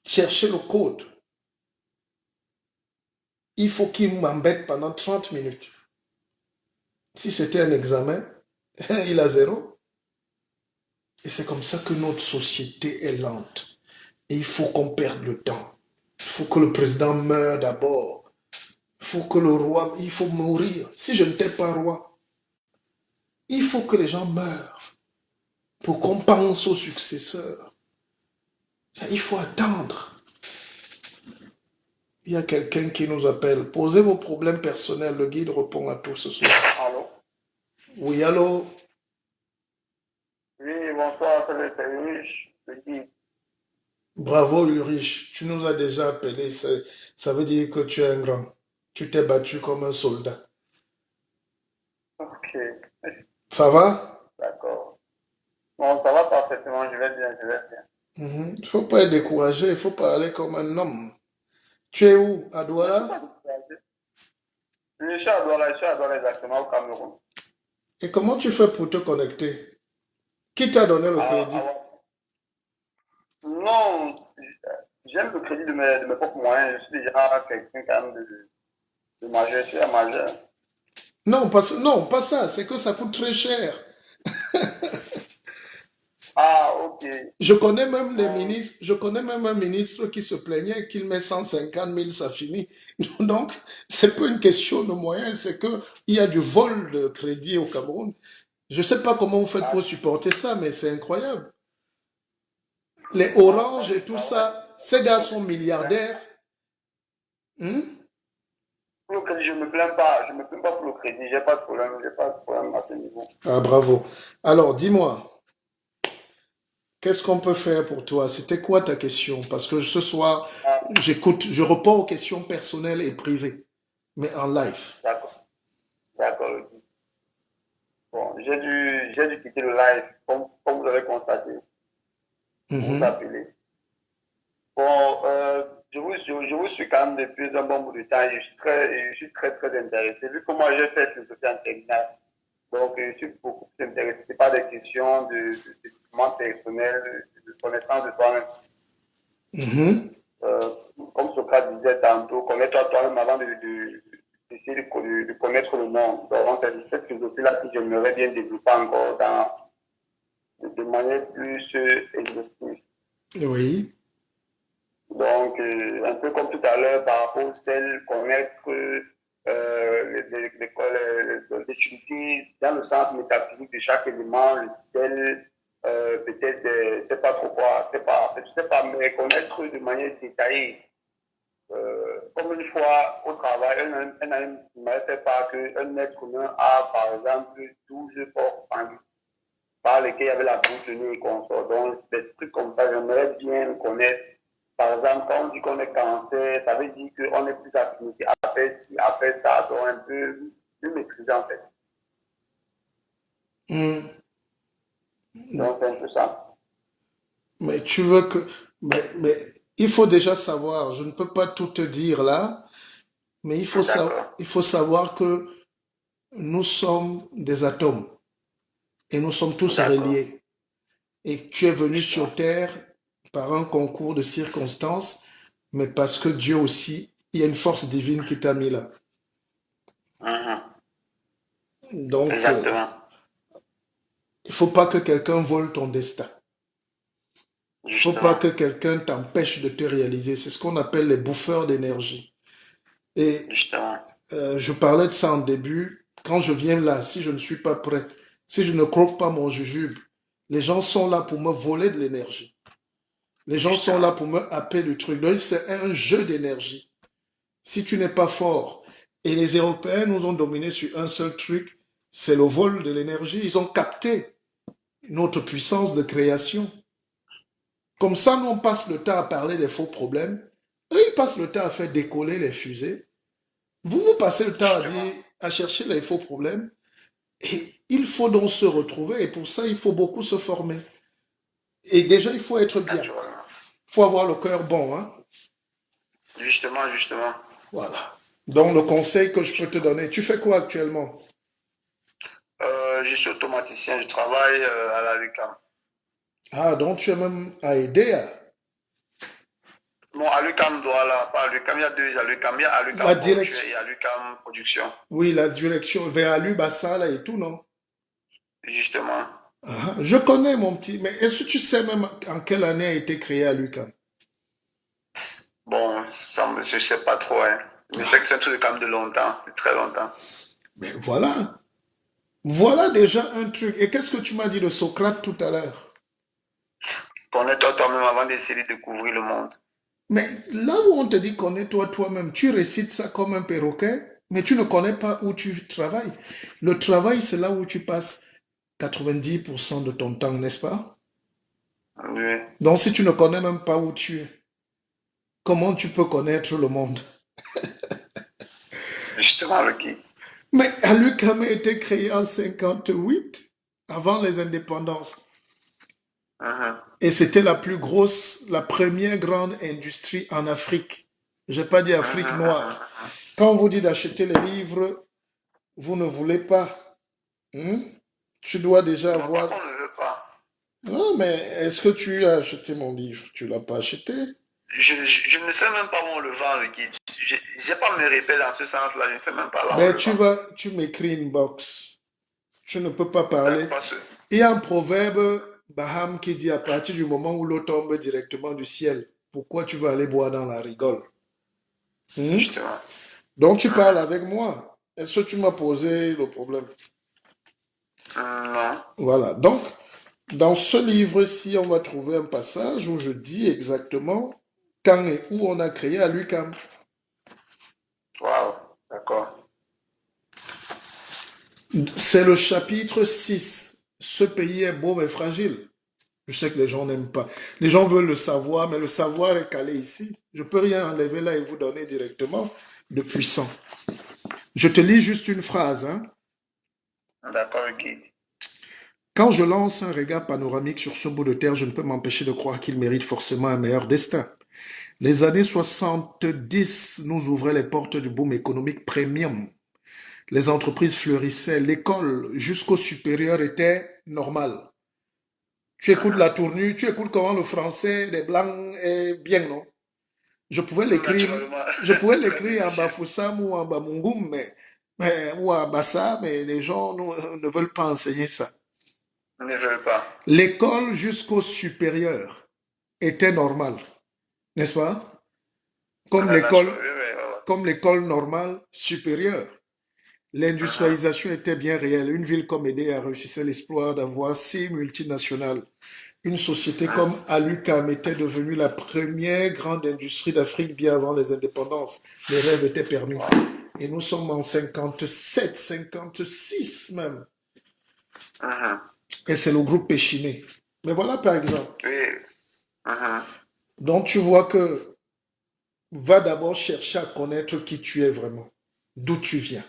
Cherchez le code. Il faut qu'il m'embête pendant 30 minutes. Si c'était un examen, il a zéro. Et c'est comme ça que notre société est lente. Et il faut qu'on perde le temps. Il faut que le président meure d'abord. Il faut que le roi, il faut mourir. Si je n'étais pas roi, il faut que les gens meurent pour qu'on pense aux successeurs. Il faut attendre. Il y a quelqu'un qui nous appelle. Posez vos problèmes personnels. Le guide répond à tout ce soir. Allô? Oui, allô? Oui, bonsoir, c'est Ulrich, le guide. Bravo, Ulrich. Tu nous as déjà appelé. Ça veut dire que tu es un grand. Tu t'es battu comme un soldat. Ok, Ça va? d'accord. Bon, ça va parfaitement, je vais bien, je vais bien. Il ne faut pas être découragé. Il faut parler comme un homme. Tu es où? À Mais je suis pas Douala? découragé. Je suis à Douala exactement au Cameroun. Et comment tu fais pour te connecter? Qui t'a donné le Alors, crédit? non, j'aime le crédit de mes propres moyens. Je suis déjà quelqu'un quand même de majeur, je suis un majeur. Non, non, pas ça. C'est que ça coûte très cher. Ah, ok. Je connais même les Bon, ministres, je connais même un ministre qui se plaignait qu'il met 150 000, ça finit. Donc, c'est pas une question de moyens, c'est que il y a du vol de crédit au Cameroun. Je sais pas comment vous faites pour ah, supporter ça, mais c'est incroyable. Les bon, Orange quand et je tout travaille, ça, ces gars pour le sont crédit, je me plains. milliardaires. Hmm. Pour le crédit, je me plains pas. Je me plains pas pour le crédit. J'ai pas de problème à ce niveau. Ah, bravo. Alors, dis-moi, qu'est-ce qu'on peut faire pour toi? C'était quoi ta question? Parce que ce soir, Ah, j'écoute, je réponds aux questions personnelles et privées, mais en live. d'accord, d'accord. Bon, j'ai dû quitter le live, comme vous avez constaté, pour vous Mhm. appeler. Bon, je vous suis quand même depuis un bon bout de temps et je suis très intéressé. Vu que moi j'ai fait philosophie en terminale, donc je suis beaucoup plus intéressé. C'est pas des questions de développement personnel, de connaissance de toi-même. Mhm. Euh, Comme Socrate disait tantôt, connais-toi toi-même avant d'essayer de connaître le monde. Donc c'est cette philosophie-là que j'aimerais bien développer encore de manière plus exhaustive. Oui. Donc, un peu comme tout à l'heure, par rapport au sel, connaître les utilités dans le sens métaphysique de chaque élément, le sel, peut-être, je sais pas trop quoi, je sais pas, mais connaître de manière détaillée. Comme une fois au travail, un ami m'avait fait part qu'un être humain a, par exemple, 12 corps par lesquels il y avait la bouche, le nez et consort. Donc, des trucs comme ça, j'aimerais bien connaître. Par exemple, quand on dit qu'on est cancer, ça veut dire qu'on est plus affinité à faire ci, à faire ça, donc un peu plus maîtrisé en fait. Hmm. Donc, c'est un peu ça. Mais tu veux que... mais il faut déjà savoir, je ne peux pas tout te dire là, mais D'accord. il faut savoir que nous sommes des atomes et nous sommes tous D'accord. reliés. Et tu es venu sur Justement. Terre par un concours de circonstances, mais parce que Dieu aussi, il y a une force divine qui t'a mis là. Mhm. Donc, Exactement. il faut pas que quelqu'un vole ton destin. Il ne faut pas Justement, que quelqu'un t'empêche de te réaliser. C'est ce qu'on appelle les bouffeurs d'énergie. Et justement. je parlais de ça en début. Quand je viens là, si je ne suis pas prêt, si je ne croque pas mon jujube, les gens sont là pour me voler de l'énergie. Les gens sont là Justement. pour me happer le truc. Donc, c'est un jeu d'énergie. Si tu n'es pas fort, et les Européens nous ont dominés sur un seul truc, c'est le vol de l'énergie. Ils ont capté notre puissance de création. Comme ça, nous, on passe le temps à parler des faux problèmes. Eux, ils passent le temps à faire décoller les fusées. Vous passez le temps à dire, Justement. à chercher les faux problèmes. Et il faut donc se retrouver. Et pour ça, il faut beaucoup se former. Et déjà, il faut être bien. Naturellement. Il faut avoir le cœur bon, hein. Justement, justement. Voilà. Donc, le conseil que je peux te donner, tu fais quoi actuellement? Je suis automaticien, je travaille à la Lucam. Ah, donc tu es même à aider à Bon, à l'UCAM Douala, pas à l'UCAM, il y a deux à l'UCAM, il y a à la l'UCAM Portuaire direction. et à l'UCAM Production. Oui, la direction vers Alubassa et tout, non? Justement. Ah, je connais mon petit, mais est-ce que tu sais même en quelle année a été créé Alucam? Bon, ça, je ne sais pas trop, hein. Mais c'est que c'est un truc quand même de longtemps, de très longtemps. Mais voilà. Voilà déjà un truc. Et qu'est-ce que tu m'as dit de Socrate tout à l'heure? Connais-toi toi-même avant d'essayer de découvrir le monde. Mais là où on te dit connais-toi toi-même, tu récites ça comme un perroquet, mais tu ne connais pas où tu travailles. Le travail, c'est là où tu passes 90% de ton temps, n'est-ce pas? Oui, Donc si tu ne connais même pas où tu es, comment tu peux connaître le monde? justement, le qui. Mais Alucam a été créé en 58, avant les indépendances. Mhm. Et c'était la plus grosse, la première grande industrie en Afrique. Je n'ai pas dit Afrique Mhm, noire. mhm. Quand on vous dit d'acheter les livres, vous ne voulez pas. Hein? Tu dois déjà Non, par avoir... contre, on ne veut pas. Non, mais est-ce que tu as acheté mon livre? Tu l'as pas acheté? Je ne sais même pas où on le vend, le guide. Je n'ai pas me répéter dans ce sens-là, je ne sais même pas là où on Ben, le vend. tu m'écris une box. Tu ne peux pas parler. D'accord, parce Il y a un proverbe Baham qui dit à partir du moment où l'eau tombe directement du ciel, pourquoi tu vas aller boire dans la rigole? Hein? justement. Donc tu parles Mhm. avec moi. Est-ce que tu m'as posé le problème? Non. Voilà. Donc, dans ce livre-ci, on va trouver un passage où je dis exactement quand et où on a créé Alucam. Waouh. D'accord. C'est le chapitre 6. Ce pays est beau mais fragile. Je sais que les gens n'aiment pas. Les gens veulent le savoir, mais le savoir est calé ici. Je ne peux rien enlever là et vous donner directement de puissant. Je te lis juste une phrase, hein. D'accord, le guide. Quand je lance un regard panoramique sur ce bout de terre, je ne peux m'empêcher de croire qu'il mérite forcément un meilleur destin. Les années 70 nous ouvraient les portes du boom économique premium. Les entreprises fleurissaient, l'école jusqu'au supérieur était normale. Tu écoutes la tournure, tu écoutes comment le français des blancs est bien, non? Je pouvais l'écrire, Naturellement. je pouvais Très l'écrire en délicieux. Bafoussam ou en Bamungum, ou en Bassa, mais les gens ne veulent pas enseigner ça. Ils ne veulent pas. L'école jusqu'au supérieur était normale, n'est-ce pas? Comme l'école, Naturellement. Oui, oui, oui, oui. comme l'école normale supérieure. Mhm. L'industrialisation était bien réelle. Une ville comme Edé a réussi l'exploit d'avoir 6 multinationales. Une société comme Mhm. Alucam était devenue la première grande industrie d'Afrique bien avant les indépendances. Les rêves étaient permis. Wow. Et nous sommes en 57, 56 même. Mhm. Et c'est le groupe Péchiné. Mais voilà par exemple. Oui. Mhm. Donc tu vois que va d'abord chercher à connaître qui tu es vraiment, d'où tu viens.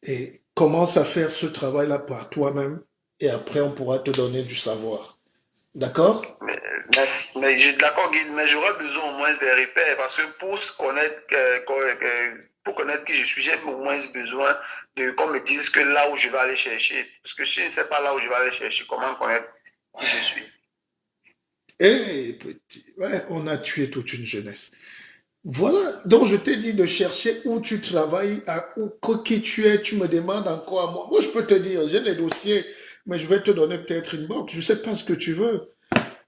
Et commence à faire ce travail-là par toi-même. Et après, on pourra te donner du savoir. D'accord? Mais, mais je suis d'accord, Guy, mais j'aurais besoin au moins des repères parce que pour se connaître, pour connaître qui je suis, j'ai au moins besoin de qu'on me dise que là où je vais aller chercher. Parce que si je ne sais pas là où je vais aller chercher, comment connaître qui je suis? Eh, petit, ouais, on a tué toute une jeunesse. Voilà, donc je t'ai dit de chercher où tu travailles, qui tu es, tu me demandes encore à moi. Moi, je peux te dire, j'ai les dossiers, mais je vais te donner peut-être une box. Je ne sais pas ce que tu veux.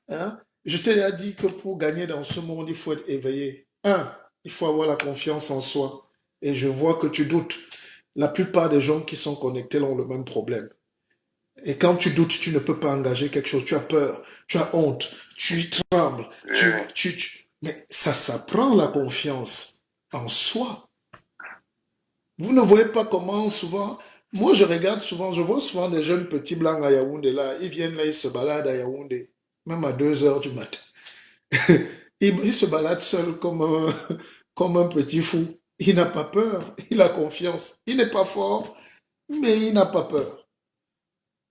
Hein? Je t'ai déjà dit que pour gagner dans ce monde, il faut être éveillé. Un, il faut avoir la confiance en soi. Et je vois que tu doutes. La plupart des gens qui sont connectés ont le même problème. Et quand tu doutes, tu ne peux pas engager quelque chose. Tu as peur, tu as honte, tu trembles. Oui, oui. Mais ça s'apprend la confiance en soi. Vous ne voyez pas comment souvent... Moi, je regarde souvent, je vois souvent des jeunes petits blancs à Yaoundé là. Ils viennent là, ils se baladent à Yaoundé, même à 2 heures du matin. Il se balade seul comme un petit fou. Il n'a pas peur, il a confiance. Il n'est pas fort, mais il n'a pas peur.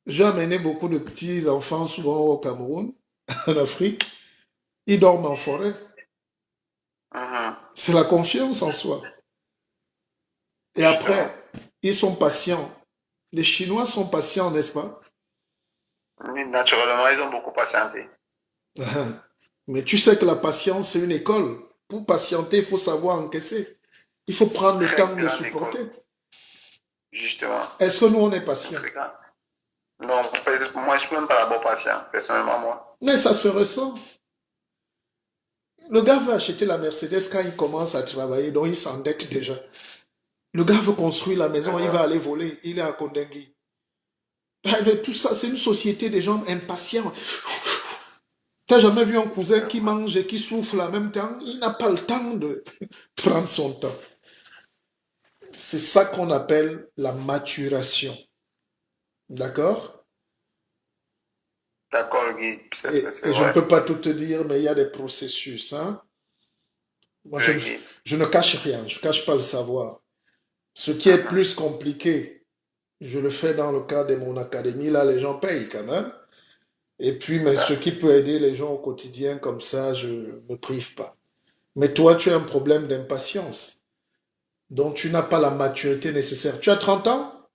J'ai amené beaucoup de petits enfants souvent au Cameroun, en Afrique. Ils dorment en forêt. Mhm. C'est la confiance en soi. Et Justement. après, ils sont patients. Les Chinois sont patients, n'est-ce pas? Oui, naturellement, ils ont beaucoup patienté. Ah. Mais tu sais que la patience, c'est une école. Pour patienter, il faut savoir encaisser. Il faut prendre le Très temps de grande école, supporter. justement. Est-ce que nous, on est Une patient? très grande. Non, moi, je ne suis même pas d'abord patient, personnellement, moi. Mais ça se ressent. Le gars veut acheter la Mercedes quand il commence à travailler, donc il s'endette déjà. Le gars veut construire la C'est maison, il vrai. va aller voler, il est à Kondengui. Tout ça, c'est une société de gens impatients. T'as jamais vu un cousin C'est qui vrai. mange et qui souffle en même temps? Il n'a pas le temps de prendre son temps. C'est ça qu'on appelle la maturation. D'accord? D'accord, Guy, c'est Et je ne vrai. peux pas tout te dire, mais il y a des processus. Hein? Moi, Oui, Guy. je ne cache rien, je ne cache pas le savoir. Ce qui est Mhm. plus compliqué, je le fais dans le cadre de mon académie. Là, les gens payent quand même. Et puis, mais ce qui peut aider les gens au quotidien comme ça, je ne me prive pas. Mais toi, tu as un problème d'impatience. Donc, tu n'as pas la maturité nécessaire. Tu as 30 ans?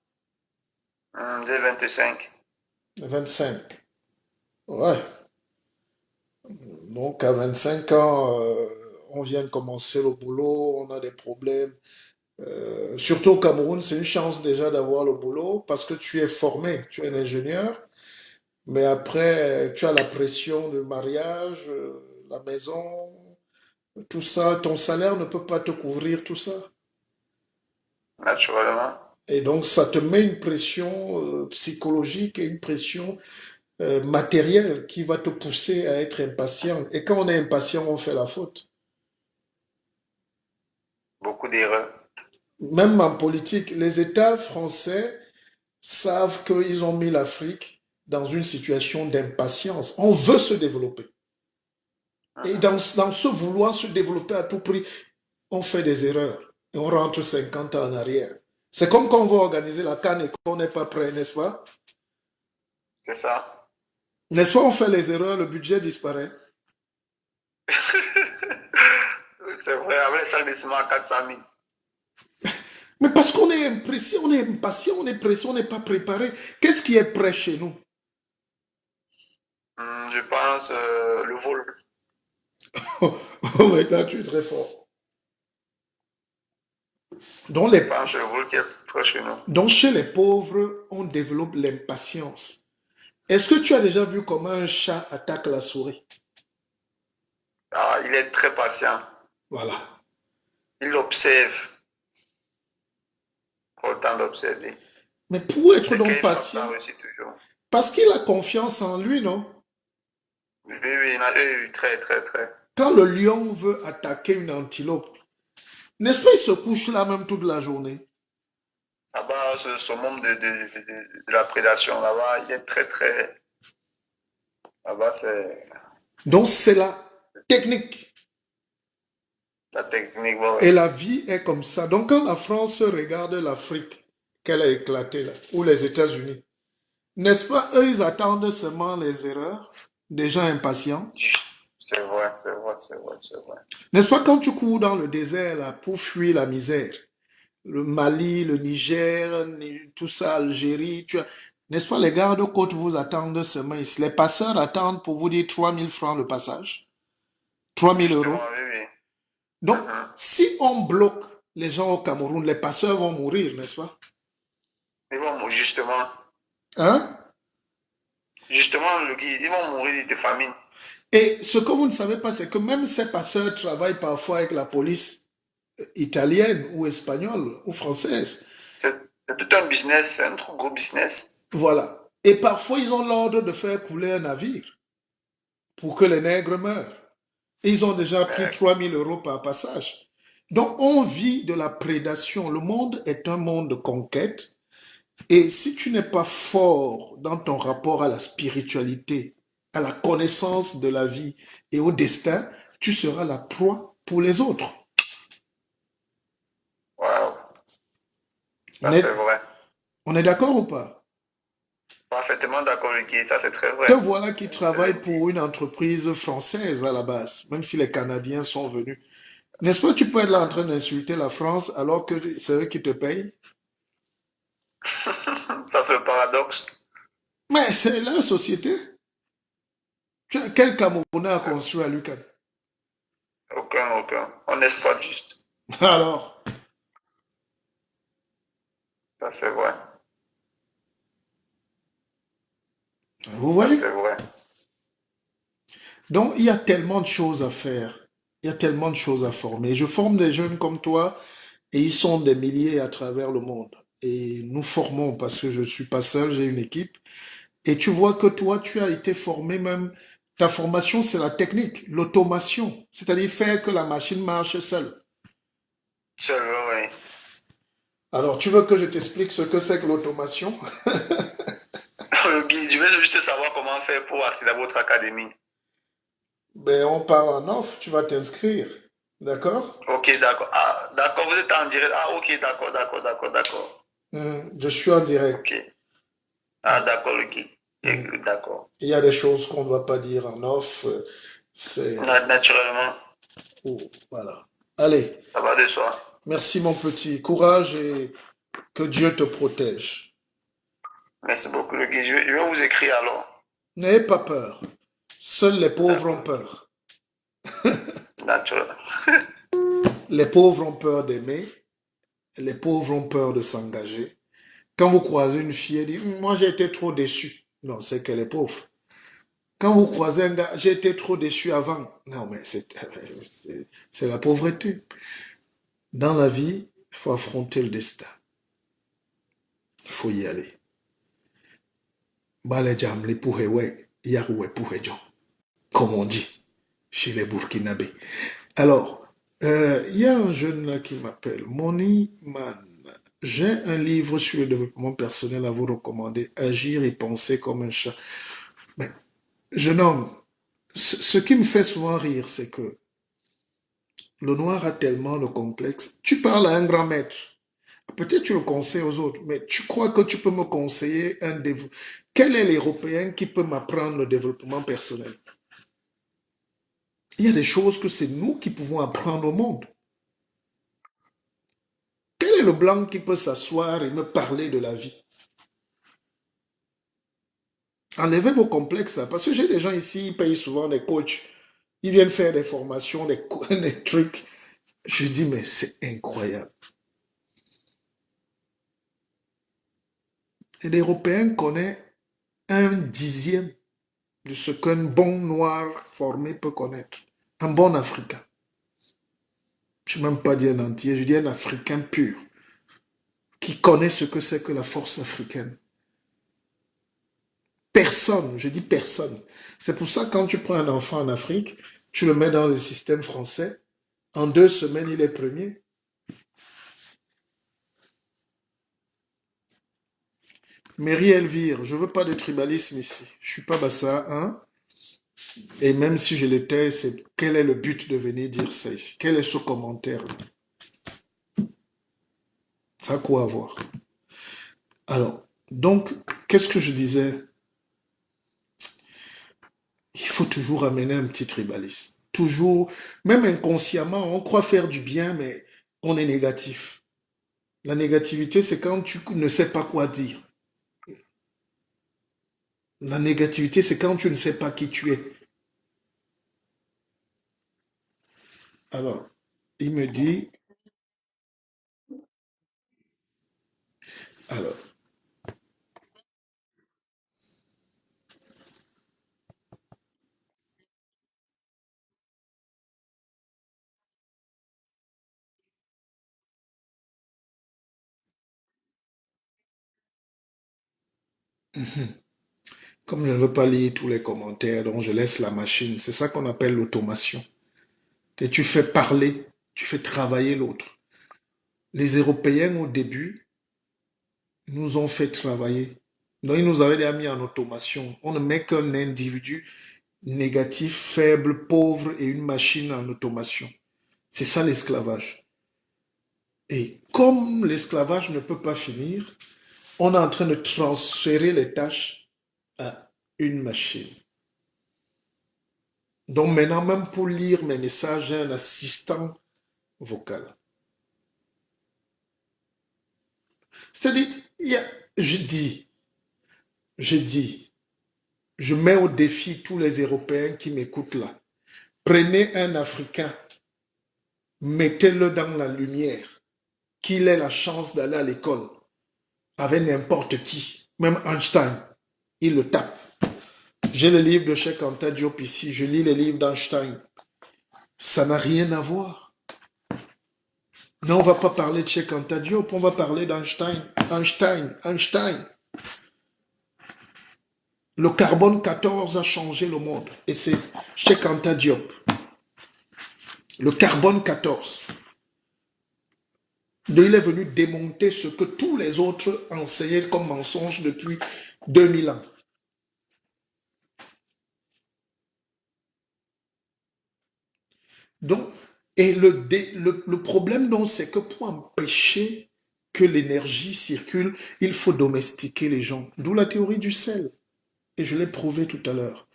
J'ai 25. 25. Ouais. Donc, à 25 ans, on vient de commencer le boulot, on a des problèmes. Surtout au Cameroun, c'est une chance déjà d'avoir le boulot parce que tu es formé, tu es un ingénieur. Mais après, tu as la pression du mariage, la maison, tout ça. Ton salaire ne peut pas te couvrir tout ça. Naturellement. Et donc, ça te met une pression psychologique et une pression matérielle qui va te pousser à être impatient. Et quand on est impatient, on fait la faute. Beaucoup d'erreurs. Même en politique, les États français savent qu'ils ont mis l'Afrique dans une situation d'impatience. On veut se développer. Et Mhm. dans ce vouloir se développer à tout prix, on fait des erreurs et on rentre 50 ans en arrière. C'est comme quand on veut organiser la CAN et qu'on n'est pas prêt, n'est-ce pas? C'est ça. N'est-ce pas, on fait les erreurs, le budget disparaît. C'est vrai, avec les salles de ciment à 400 000. Mais parce qu'on est impressé, on est impatient, on est pressé, on n'est pas préparé. Qu'est-ce qui est prêt chez nous? Je pense le vol. Oh, maintenant, tu es très fort. Donc, Je pense le vol qui est près chez nous. donc, chez les pauvres, on développe l'impatience. Est-ce que tu as déjà vu comment un chat attaque la souris? Ah, il est très patient. Voilà. Il observe. Pas le temps d'observer. Mais pour être Dès donc qu'il frappe, ça patient, réussit toujours. parce qu'il a confiance en lui, non? Oui, oui, il a eu très, très, très. Quand le lion veut attaquer une antilope, n'est-ce pas, il se couche là même toute la journée? Là-bas, ce monde de la prédation, là-bas, il est très, très. Là-bas, c'est Donc, c'est la technique. la technique. Ouais, Et ouais. la vie est comme ça. Donc, quand la France regarde l'Afrique, qu'elle a éclaté là, ou les États-Unis, n'est-ce pas, eux, ils attendent seulement les erreurs des gens impatients. C'est vrai, c'est vrai, c'est vrai, c'est vrai. N'est-ce pas, quand tu cours dans le désert là, pour fuir la misère, le Mali, le Niger, tout ça, Algérie, n'est-ce pas, les gardes-côtes vous attendent seulement ici. Les passeurs attendent pour vous dire 3 000 francs le passage, 3 000 euros. Justement, oui, oui. Donc, Mhm. si on bloque les gens au Cameroun, les passeurs vont mourir, n'est-ce pas? Justement, Hein? justement, le guide, ils vont mourir de famine. Et ce que vous ne savez pas, c'est que même ces passeurs travaillent parfois avec la police italienne ou espagnole ou française. C'est tout un business, c'est un trop gros business. Voilà. Et parfois, ils ont l'ordre de faire couler un navire pour que les nègres meurent. Et ils ont déjà pris Mais 3 000 € par passage. Donc, on vit de la prédation. Le monde est un monde de conquête. Et si tu n'es pas fort dans ton rapport à la spiritualité, à la connaissance de la vie et au destin, tu seras la proie pour les autres. waouh, On ça c'est est, vrai. on est d'accord ou pas? Parfaitement d'accord, Lucky, ça c'est très Te vrai. voilà qui travaille C'est- pour une entreprise française à la base, même si les Canadiens sont venus. N'est-ce pas, tu peux être là en train d'insulter la France alors que c'est eux qui te payent? Ça c'est le paradoxe. Mais c'est la société. Quel Camerounais a C'est- construit à Lucan? Aucun, aucun. On exploite juste. Alors, Ça c'est vrai. vous Ça voyez? c'est vrai. Donc, il y a tellement de choses à faire. Il y a tellement de choses à former. Je forme des jeunes comme toi et ils sont des milliers à travers le monde. Et nous formons parce que je ne suis pas seul, j'ai une équipe. Et tu vois que toi, tu as été formé même. Ta formation, c'est la technique, l'automation, c'est-à-dire faire que la machine marche seule. C'est vrai, Alors, tu veux que je t'explique ce que c'est que l'automation? oui. Guy, je veux juste savoir comment faire pour accéder à votre académie. Ben, on part en off, tu vas t'inscrire. D'accord? Ok, d'accord. Ah, d'accord, vous êtes en direct. Ah, ok, d'accord, d'accord, d'accord, d'accord. Je suis en Ok. direct. Ah, d'accord, le Guy. Hmm. D'accord. Il y a des choses qu'on ne doit pas dire en off. C'est... Naturellement, Oh, voilà. Allez, ça va de soi. merci mon petit. Courage et que Dieu te protège. Merci beaucoup, le Guy. Je vais vous écrire alors. N'ayez pas peur. Seuls les pauvres ont D'accord. peur. Naturellement. Les pauvres ont peur d'aimer. Les pauvres ont peur de s'engager. Quand vous croisez une fille, elle dit, moi j'ai été trop déçu. Non, c'est qu'elle est pauvre. Quand vous croisez un gars, j'ai été trop déçu avant. Non, mais c'est la pauvreté. Dans la vie, il faut affronter le destin. Il faut y aller. Balejam, les pouhewe, yaroué pouhejon, comme on dit chez les Burkinabés. Alors, il y a un jeune là qui m'appelle, Moni Man. J'ai un livre sur le développement personnel à vous recommander, Agir et penser comme un chat. Mais, jeune homme, ce qui me fait souvent rire, c'est que le noir a tellement de complexe. Tu parles à un grand maître. Peut-être tu le conseilles aux autres, mais tu crois que tu peux me conseiller un développement. Quel est l'Européen qui peut m'apprendre le développement personnel? Il y a des choses que c'est nous qui pouvons apprendre au monde. Quel est le blanc qui peut s'asseoir et me parler de la vie? Enlevez vos complexes, là, parce que j'ai des gens ici, ils payent souvent des coachs. Ils viennent faire des formations, des trucs. Je dis, mais c'est incroyable. Et l'Européen connaît un dixième de ce qu'un bon noir formé peut connaître. Un bon Africain. Je ne vais même pas dire un entier, je dis un Africain pur, qui connaît ce que c'est que la force africaine. Personne, je dis personne. C'est pour ça que quand tu prends un enfant en Afrique, tu le mets dans le système français, en 2 semaines, il est premier. Mary Elvire, je ne veux pas de tribalisme ici. Je ne suis pas Bassa, hein? Et même si je l'étais, c'est quel est le but de venir dire ça ici? Quel est ce commentaire-là? Ça a quoi à voir? Alors, donc, qu'est-ce que je disais? Il faut toujours amener un petit tribalisme. Toujours, même inconsciemment, on croit faire du bien, mais on est négatif. La négativité, c'est quand tu ne sais pas quoi dire. La négativité, c'est quand tu ne sais pas qui tu es. Alors, il me dit, alors, Comme je ne veux pas lire tous les commentaires, donc je laisse la machine. C'est ça qu'on appelle l'automation. Et tu fais parler, tu fais travailler l'autre. Les Européens, au début, nous ont fait travailler. Donc, ils nous avaient déjà mis en automation. On ne met qu'un individu négatif, faible, pauvre et une machine en automation. C'est ça l'esclavage. Et comme l'esclavage ne peut pas finir, on est en train de transférer les tâches à une machine. Donc maintenant, même pour lire mes messages, j'ai un assistant vocal. C'est-à-dire, je dis, je dis, je mets au défi tous les Européens qui m'écoutent là. Prenez un Africain, mettez-le dans la lumière, qu'il ait la chance d'aller à l'école avec n'importe qui, même Einstein, il le tape. J'ai le livre de Cheikh Anta Diop ici, je lis les livres d'Einstein. Ça n'a rien à voir. Non, on ne va pas parler de Cheikh Anta Diop, on va parler d'Einstein. Einstein. Le carbone 14 a changé le monde. Et c'est Cheikh Anta Diop. Le carbone 14. Il est venu démonter ce que tous les autres enseignaient comme mensonge depuis 2000 ans. Donc, et le problème, donc, c'est que pour empêcher que l'énergie circule, il faut domestiquer les gens. D'où la théorie du sel. Et je l'ai prouvé tout à l'heure.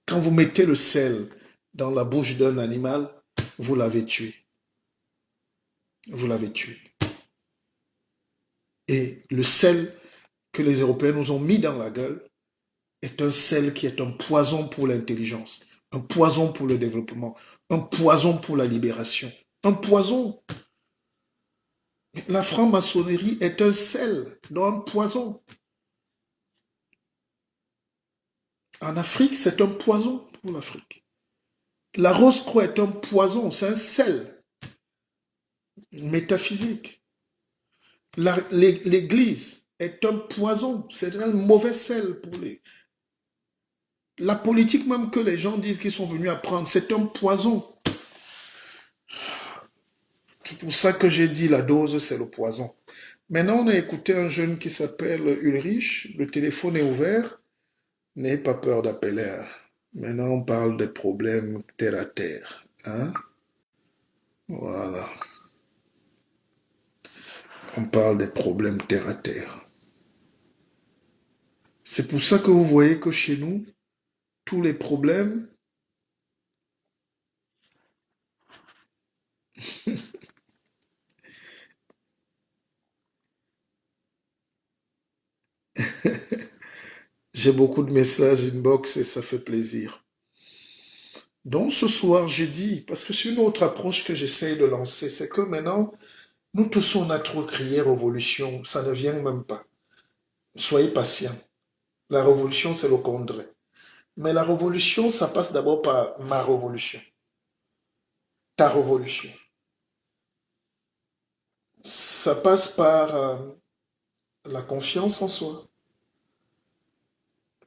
Quand vous mettez le sel dans la bouche d'un animal, vous l'avez tué. Vous l'avez tué. Et le sel que les Européens nous ont mis dans la gueule est un sel qui est un poison pour l'intelligence, un poison pour le développement, un poison pour la libération. Un poison. La franc-maçonnerie est un sel, non un poison. En Afrique, c'est un poison pour l'Afrique. La rose-croix est un poison, c'est un sel métaphysique. L'Église est un poison, c'est un mauvais sel pour les... La politique même que les gens disent qu'ils sont venus apprendre, c'est un poison. C'est pour ça que j'ai dit la dose, c'est le poison. Maintenant, on a écouté un jeune qui s'appelle Ulrich. Le téléphone est ouvert. N'ayez pas peur d'appeler. Maintenant, on parle des problèmes terre à terre. Hein? Voilà. On parle des problèmes terre à terre. C'est pour ça que vous voyez que chez nous, tous les problèmes, j'ai beaucoup de messages inbox et ça fait plaisir. Donc ce soir, j'ai dit, parce que c'est une autre approche que j'essaye de lancer, c'est que maintenant, nous tous on a trop crié révolution, ça ne vient même pas. Soyez patients. La révolution, c'est le contraire. Mais la révolution, ça passe d'abord par ma révolution, ta révolution. Ça passe par la confiance en soi.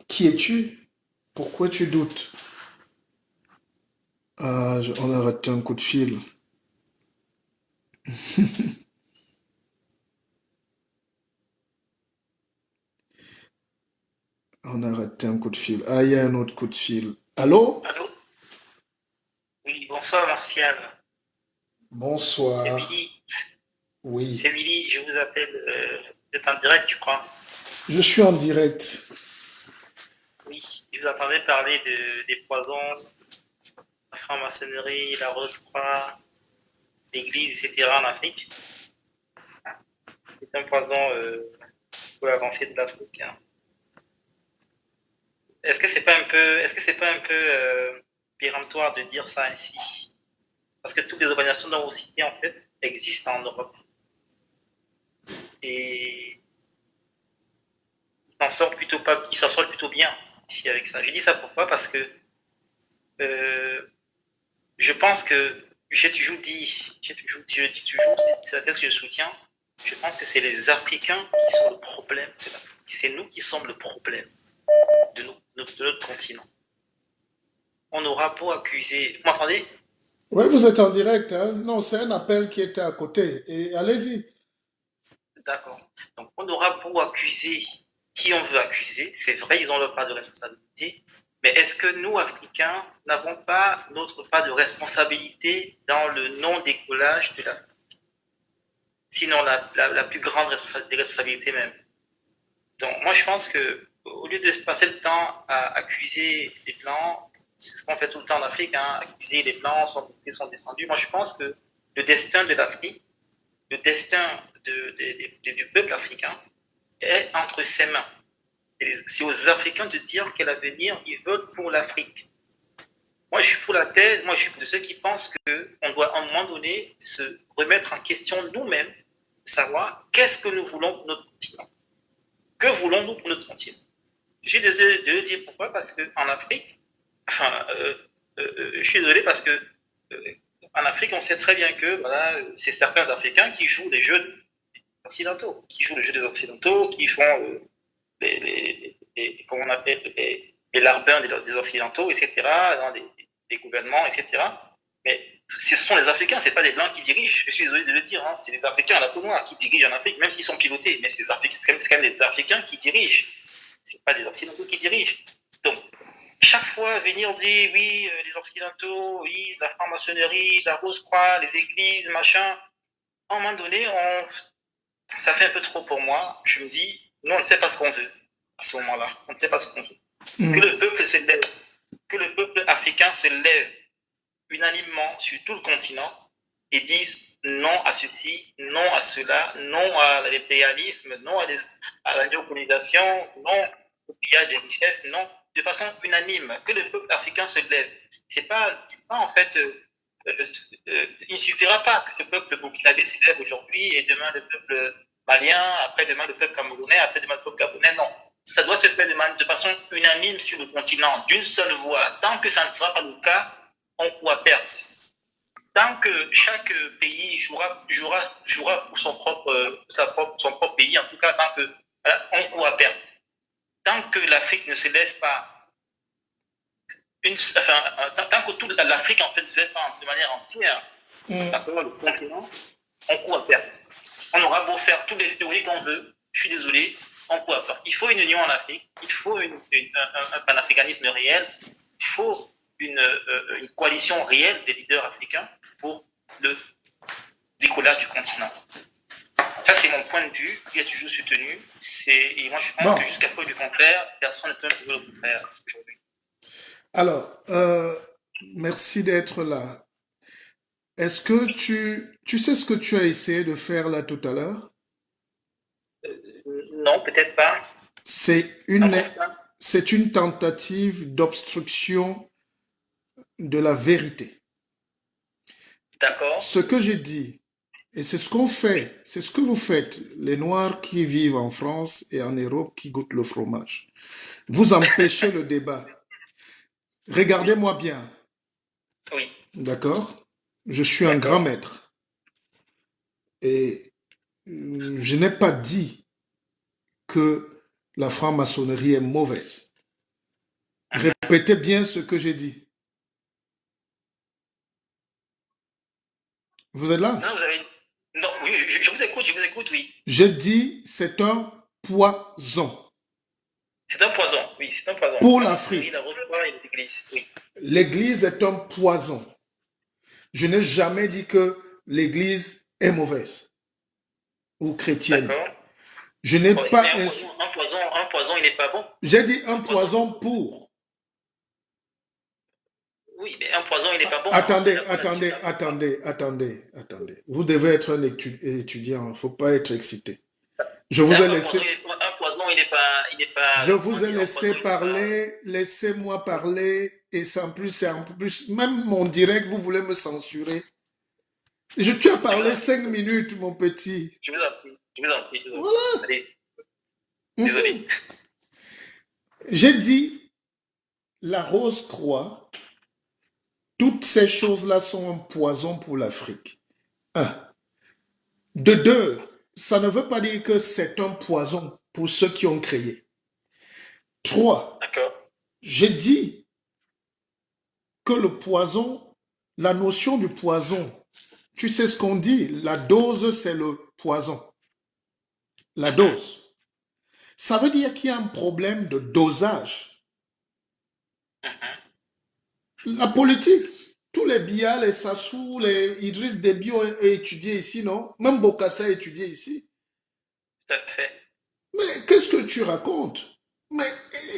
Qui es-tu? Pourquoi tu doutes? Ah, on a raté un coup de fil. On a raté un coup de fil. Ah, il y a un autre coup de fil. Allô? Allô? Oui, bonsoir Martial. C'est Bonsoir. Willy. Oui. C'est Willy, je vous appelle. Vous êtes en direct, je crois. Je suis en direct. Oui, je vous entendais parler des poisons, la franc-maçonnerie, la Rose-Croix, l'église, etc. en Afrique. C'est un poison pour l'avancée de l'Afrique, hein. Est-ce que c'est pas un peu péremptoire de dire ça ainsi? Parce que toutes les organisations dont vous citez, en fait, existent en Europe. Et ils s'en sortent plutôt bien ici avec ça. Je dis ça pourquoi? Parce que euh, je pense que je dis toujours, c'est la thèse que je soutiens. Je pense que c'est les Africains qui sont le problème de l'Afrique. c'est nous qui sommes le problème de notre continent. On aura beau accuser... Vous m'entendez? Oui, vous êtes en direct, hein? Non, c'est un appel qui était à côté. Et allez-y. D'accord. Donc, on aura beau accuser qui on veut accuser, c'est vrai, ils ont leur part de responsabilité, mais est-ce que nous, Africains, n'avons pas notre part de responsabilité dans le non-décollage de l'Afrique? Sinon, la plus grande responsabilité même. Donc, moi, je pense que au lieu de se passer le temps à accuser les Blancs, c'est ce qu'on fait tout le temps en Afrique, hein, accuser les Blancs, sont descendus. Moi, je pense que le destin de l'Afrique, le destin du peuple africain est entre ses mains. C'est aux Africains de dire quel avenir ils veulent pour l'Afrique. Moi, je suis pour la thèse, moi, je suis de ceux qui pensent qu'on doit, à un moment donné, se remettre en question nous-mêmes, savoir qu'est-ce que nous voulons pour notre continent. Que voulons-nous pour notre continent? Je suis désolé de le dire pourquoi, parce qu'en Afrique, je suis désolé parce que en Afrique, on sait très bien que voilà, c'est certains Africains qui jouent les jeux occidentaux, qui jouent qui font comment on appelle, les larbins des Occidentaux, etc., dans des gouvernements, etc. Mais ce sont les Africains, c'est pas des Blancs qui dirigent. Je suis désolé de le dire, hein. C'est les Africains à la peau noire qui dirigent en Afrique, même s'ils sont pilotés. Mais c'est quand même les Africains qui dirigent. C'est pas les Occidentaux qui dirigent. Donc, chaque fois, venir dire, oui, les Occidentaux, oui, la franc-maçonnerie, la Rose-Croix, les églises, machin, à un moment donné, ça fait un peu trop pour moi. Je me dis, nous, on ne sait pas ce qu'on veut à ce moment-là. On ne sait pas ce qu'on veut. Que le peuple se lève, que le peuple africain se lève unanimement sur tout le continent et dise non à ceci, non à cela, non à l'impérialisme, non à la néocolonisation, non au pillage des richesses, non, de façon unanime, que le peuple africain se lève. C'est pas en fait, il ne suffira pas que le peuple burkinabé se lève aujourd'hui et demain le peuple malien, après-demain le peuple camerounais, après-demain le peuple gabonais, non. Ça doit se faire de façon unanime sur le continent, d'une seule voix. Tant que ça ne sera pas le cas, on court à perte. Tant que chaque pays jouera pour son propre pays, en tout cas, tant que on court à perte. Tant que l'Afrique ne se lève pas, tant que toute l'Afrique en fait ne se lève pas de manière entière, d'accord, le continent, on court à perte. On aura beau faire toutes les théories qu'on veut, je suis désolé, on court à perte. Il faut une union en Afrique, il faut un panafricanisme réel, il faut une coalition réelle des leaders africains pour le décollage du continent. Ça, c'est mon point de vue, qui est toujours soutenu. Et moi, je pense que jusqu'à preuve du contraire, personne ne peut prouver le contraire aujourd'hui. Alors, merci d'être là. Est-ce que tu sais ce que tu as essayé de faire là tout à l'heure? Non, peut-être pas. C'est une tentative d'obstruction de la vérité. D'accord. Ce que j'ai dit, et c'est ce qu'on fait, c'est ce que vous faites, les Noirs qui vivent en France et en Europe qui goûtent le fromage. Vous empêchez le débat. Regardez-moi bien. Oui. D'accord? Je suis un grand maître. Et je n'ai pas dit que la franc-maçonnerie est mauvaise. Répétez bien ce que j'ai dit. Vous êtes là? Non, non, oui, je vous écoute, oui. J'ai dit c'est un poison. C'est un poison, oui, c'est un poison. Pour l'Afrique. Oui. L'Église est un poison. Je n'ai jamais dit que l'Église est mauvaise ou chrétienne. Je n'ai pas... Un poison, il n'est pas bon. J'ai dit un poison pour. Oui, mais un poison, il n'est pas bon. Attendez. Vous devez être un étudiant, il ne faut pas être excité. Je vous ai laissé... Un poison, il n'est pas... Je vous ai laissé parler, laissez-moi parler, et c'est en plus, même mon direct, vous voulez me censurer. Tu as parlé 5 minutes, mon petit. Je vous en prie. Voilà. Allez. Désolé. J'ai dit, la Rose-Croix, toutes ces choses-là sont un poison pour l'Afrique. 1. De 2, ça ne veut pas dire que c'est un poison pour ceux qui ont créé. 3, D'accord. j'ai dit que le poison, la notion du poison, tu sais ce qu'on dit, la dose, c'est le poison. La dose. Ça veut dire qu'il y a un problème de dosage. La politique, tous les Biya, les Sassou, les Idriss Déby ont étudié ici, non? Même Bokassa a étudié ici. Tout à fait. Mais qu'est-ce que tu racontes? Mais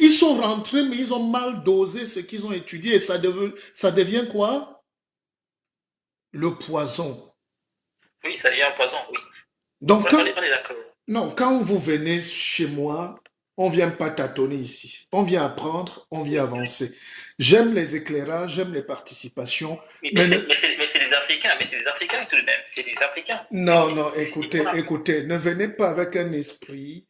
ils sont rentrés, mais ils ont mal dosé ce qu'ils ont étudié et ça devient quoi? Le poison. Oui, ça devient un poison, oui. Donc, On est d'accord. non, quand vous venez chez moi, on ne vient pas tâtonner ici. On vient apprendre, on vient avancer. J'aime les éclairages, j'aime les participations. Oui, Mais mais c'est des Africains, tout de même. C'est des Africains. non, écoutez, ne venez pas avec un esprit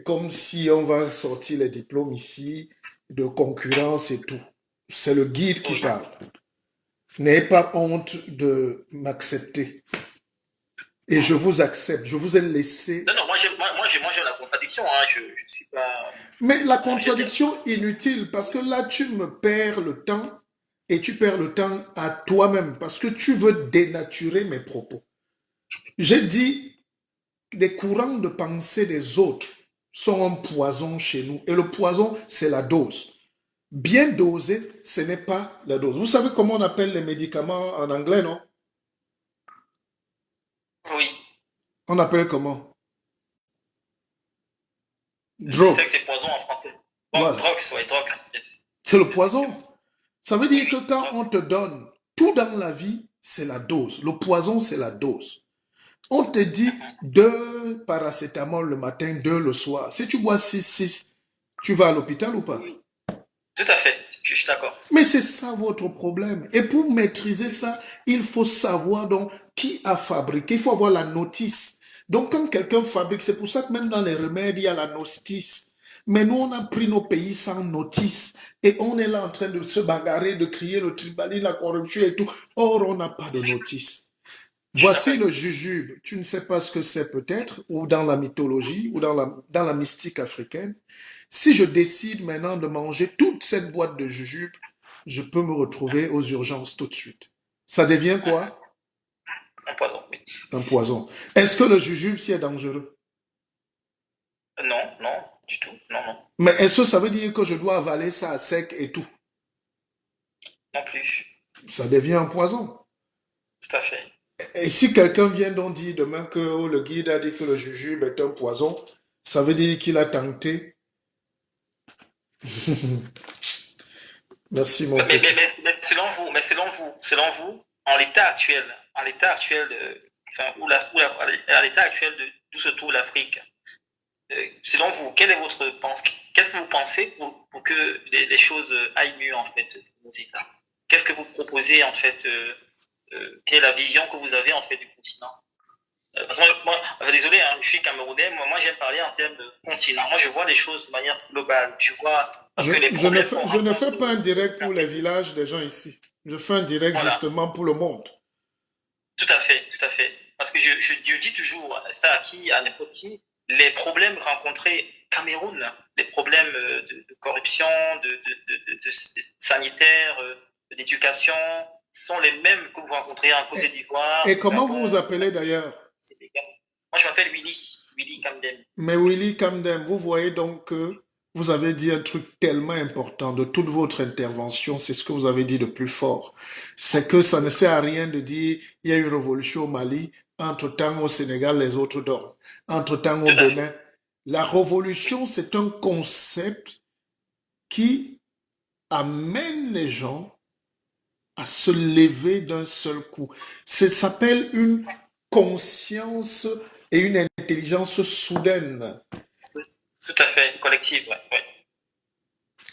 comme si on va sortir les diplômes ici de concurrence et tout. C'est le guide qui parle. N'ayez pas honte de m'accepter. Et je vous accepte, je vous ai laissé. Non, moi j'ai la contradiction, hein. Je suis pas. Mais la contradiction inutile, parce que là, tu me perds le temps et tu perds le temps à toi-même, parce que tu veux dénaturer mes propos. J'ai dit que des courants de pensée des autres sont un poison chez nous. Et le poison, c'est la dose. Bien dosé, ce n'est pas la dose. Vous savez comment on appelle les médicaments en anglais, non? Oui. On appelle comment? Drogue. Je sais que c'est poison en français. Bon, voilà. Drogues. Yes. C'est le poison. Ça veut dire que quand on te donne tout dans la vie, c'est la dose. Le poison, c'est la dose. On te dit 2 paracétamol le matin, 2 le soir. Si tu bois 6, tu vas à l'hôpital ou pas? Oui. Tout à fait, je suis d'accord. Mais c'est ça votre problème. Et pour maîtriser ça, il faut savoir donc qui a fabriqué. Il faut avoir la notice. Donc quand quelqu'un fabrique, c'est pour ça que même dans les remèdes, il y a la notice. Mais nous, on a pris nos pays sans notice. Et on est là en train de se bagarrer, de crier le tribalisme, la corruption et tout. Or, on n'a pas de notice. Voici le jujube. Tu ne sais pas ce que c'est peut-être, ou dans la mythologie, ou dans la mystique africaine. Si je décide maintenant de manger toute cette boîte de jujube, je peux me retrouver aux urgences tout de suite. Ça devient quoi? Un poison, oui. Un poison. Est-ce que le jujube, c'est dangereux? Non, du tout. Non. Mais est-ce que ça veut dire que je dois avaler ça à sec et tout? Non plus. Ça devient un poison. Tout à fait. Et si quelqu'un vient donc dire demain que le guide a dit que le jujube est un poison, ça veut dire qu'il a tenté. Merci mon petit. Mais selon vous, en l'état actuel, à l'état actuel d'où se trouve l'Afrique, selon vous, qu'est-ce que vous pensez pour que les choses aillent mieux en fait dans nos États? Qu'est-ce que vous proposez en fait? Quelle est la vision que vous avez en fait du continent? Parce que moi, désolé, hein, je suis camerounais, moi j'aime parler en termes de continent. Moi je vois les choses de manière globale. Je ne fais pas un direct pour les villages des gens ici. Je fais un direct justement pour le monde. Tout à fait. Parce que je dis toujours ça à n'importe qui, les problèmes rencontrés au Cameroun, les problèmes de corruption, de sanitaire, d'éducation, sont les mêmes que vous rencontrez en Côte d'Ivoire. Et comment vous vous appelez d'ailleurs? Moi, je m'appelle Willy Kamdem. Mais Willy Kamdem, vous voyez donc que vous avez dit un truc tellement important de toute votre intervention, c'est ce que vous avez dit de plus fort. C'est que ça ne sert à rien de dire il y a eu une révolution au Mali, entre-temps au Sénégal, les autres dorment. Entre-temps au Bénin. La révolution, c'est un concept qui amène les gens à se lever d'un seul coup. Ça s'appelle une conscience et une intelligence soudaine. Tout à fait, collective, ouais.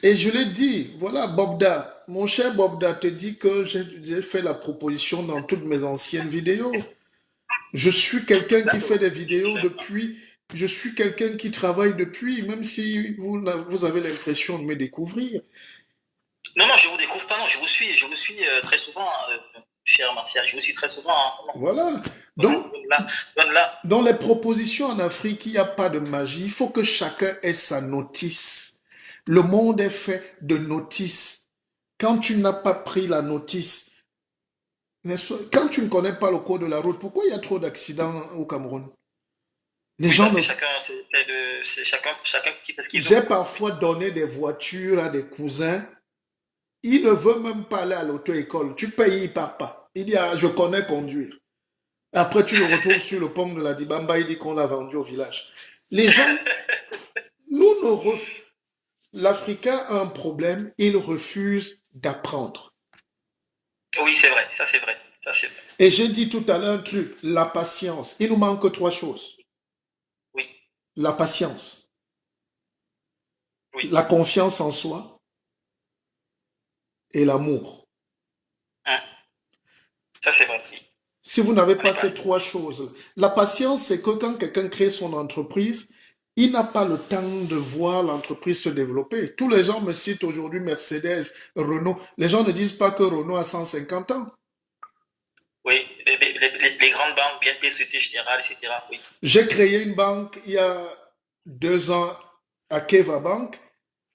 Et je l'ai dit, voilà, Bobda, mon cher Bobda te dit que j'ai fait la proposition dans toutes mes anciennes vidéos. Je suis quelqu'un qui fait des vidéos depuis, je suis quelqu'un qui travaille depuis, même si vous avez l'impression de me découvrir. Non, je vous découvre pas, non, je vous suis très souvent, cher Martial, je vous suis très souvent. Hein. Voilà, Donc, Donne-la. dans les propositions en Afrique, il n'y a pas de magie. Il faut que chacun ait sa notice. Le monde est fait de notices. Quand tu n'as pas pris la notice, quand tu ne connais pas le code de la route, pourquoi il y a trop d'accidents au Cameroun? Les Oui, gens parce ne... que chacun qui fait ce qu'il J'ai veut. parfois donné des voitures à des cousins. Il ne veut même pas aller à l'auto-école. Tu payes, il ne part pas. Il dit, ah, je connais conduire. Après, tu le retrouves sur le pont de la Dibamba, il dit qu'on l'a vendu au village. Les gens, nous ne ref... L'Africain a un problème, il refuse d'apprendre. Oui, c'est vrai, ça c'est vrai. Ça, c'est vrai. Et j'ai dit tout à l'heure un truc, la patience. Il nous manque trois choses. Oui, La patience, oui. la confiance en soi et l'amour. Hein, ça c'est vrai. Oui. Si vous n'avez On pas est pas. ces trois choses, la patience, c'est que quand quelqu'un crée son entreprise, il n'a pas le temps de voir l'entreprise se développer. Tous les gens me citent aujourd'hui Mercedes, Renault. Les gens ne disent pas que Renault a 150 ans. Oui, les grandes banques, BNP, Société Générale, etc. Oui. J'ai créé une banque il y a 2 ans à Keva Bank.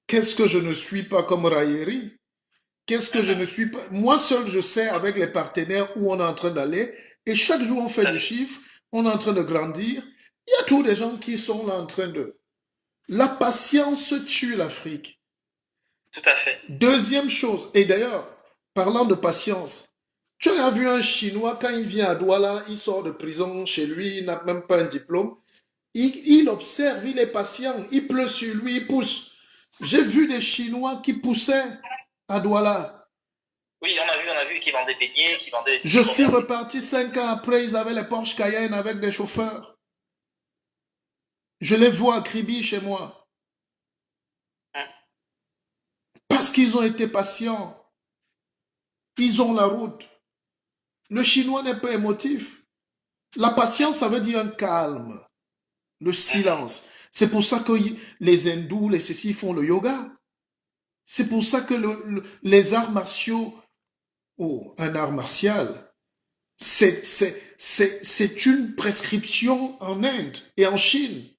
Qu'est-ce que je ne suis pas comme Rayeri? Qu'est-ce que je ne suis pas? Moi seul, je sais avec les partenaires où on est en train d'aller. Et chaque jour, on fait du chiffre, on est en train de grandir. Il y a tous des gens qui sont là en train de... La patience tue l'Afrique. Tout à fait. Deuxième chose, et d'ailleurs, parlant de patience, tu as vu un Chinois, quand il vient à Douala, il sort de prison chez lui, il n'a même pas un diplôme. Il observe, il est patient, il pleut sur lui, il pousse. J'ai vu des Chinois qui poussaient à Douala. Oui, on a vu qu'ils vendaient beignets, qu'ils vendaient des Je trucs suis commerciaux. reparti 5 ans après, ils avaient les Porsche Cayenne avec des chauffeurs. Je les vois à Kribi chez moi. Hein, Parce qu'ils ont été patients. Ils ont la route. Le Chinois n'est pas émotif. La patience, ça veut dire un calme, le silence. C'est pour ça que les hindous, les ceci font le yoga. C'est pour ça que les arts martiaux, oh, un art martial, c'est une prescription en Inde et en Chine,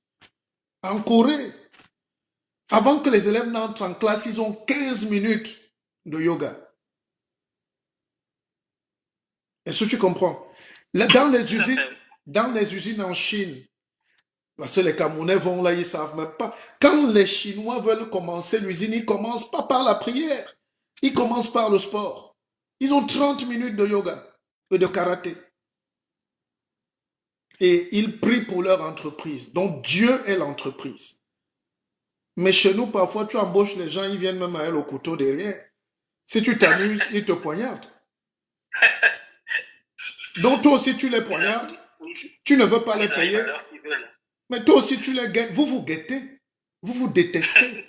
en Corée. Avant que les élèves n'entrent en classe, ils ont 15 minutes de yoga. Est-ce que tu comprends? Là, tout à fait. dans les usines en Chine, parce que les Camerounais vont là, ils ne savent même pas. Quand les Chinois veulent commencer l'usine, ils ne commencent pas par la prière. Ils commencent par le sport. Ils ont 30 minutes de yoga et de karaté. Et ils prient pour leur entreprise. Donc Dieu est l'entreprise. Mais chez nous, parfois, tu embauches les gens, ils viennent même avec le couteau derrière. Si tu t'amuses, ils te poignardent. Donc toi aussi, tu les poignardes. Oui, Tu ne veux pas les ils arrivent à payer. l'heure qu'ils veulent. Mais toi aussi, tu les guettes. Vous vous guettez. Vous vous détestez.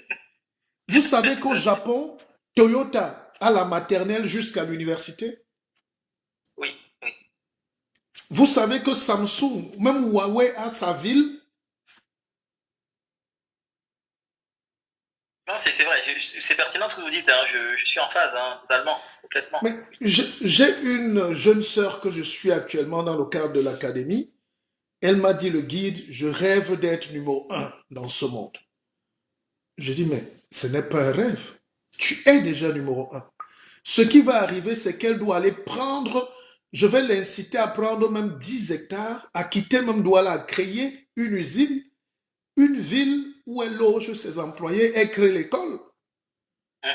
Vous savez Tout qu'au à fait. Japon, Toyota a la maternelle jusqu'à l'université. Oui, oui. Vous savez que Samsung, même Huawei a sa ville. Non, c'est vrai, c'est pertinent ce que vous dites, hein. Je suis en phase, hein, totalement, complètement. Mais j'ai une jeune sœur que je suis actuellement dans le cadre de l'académie. Elle m'a dit, le guide, je rêve d'être numéro 1 dans ce monde. Je dis, mais ce n'est pas un rêve. Tu es déjà numéro 1. Ce qui va arriver, c'est qu'elle doit aller prendre, je vais l'inciter à prendre même 10 hectares, à quitter même Douala, à créer une usine, une ville où elle loge ses employés, elle crée l'école. Mhm.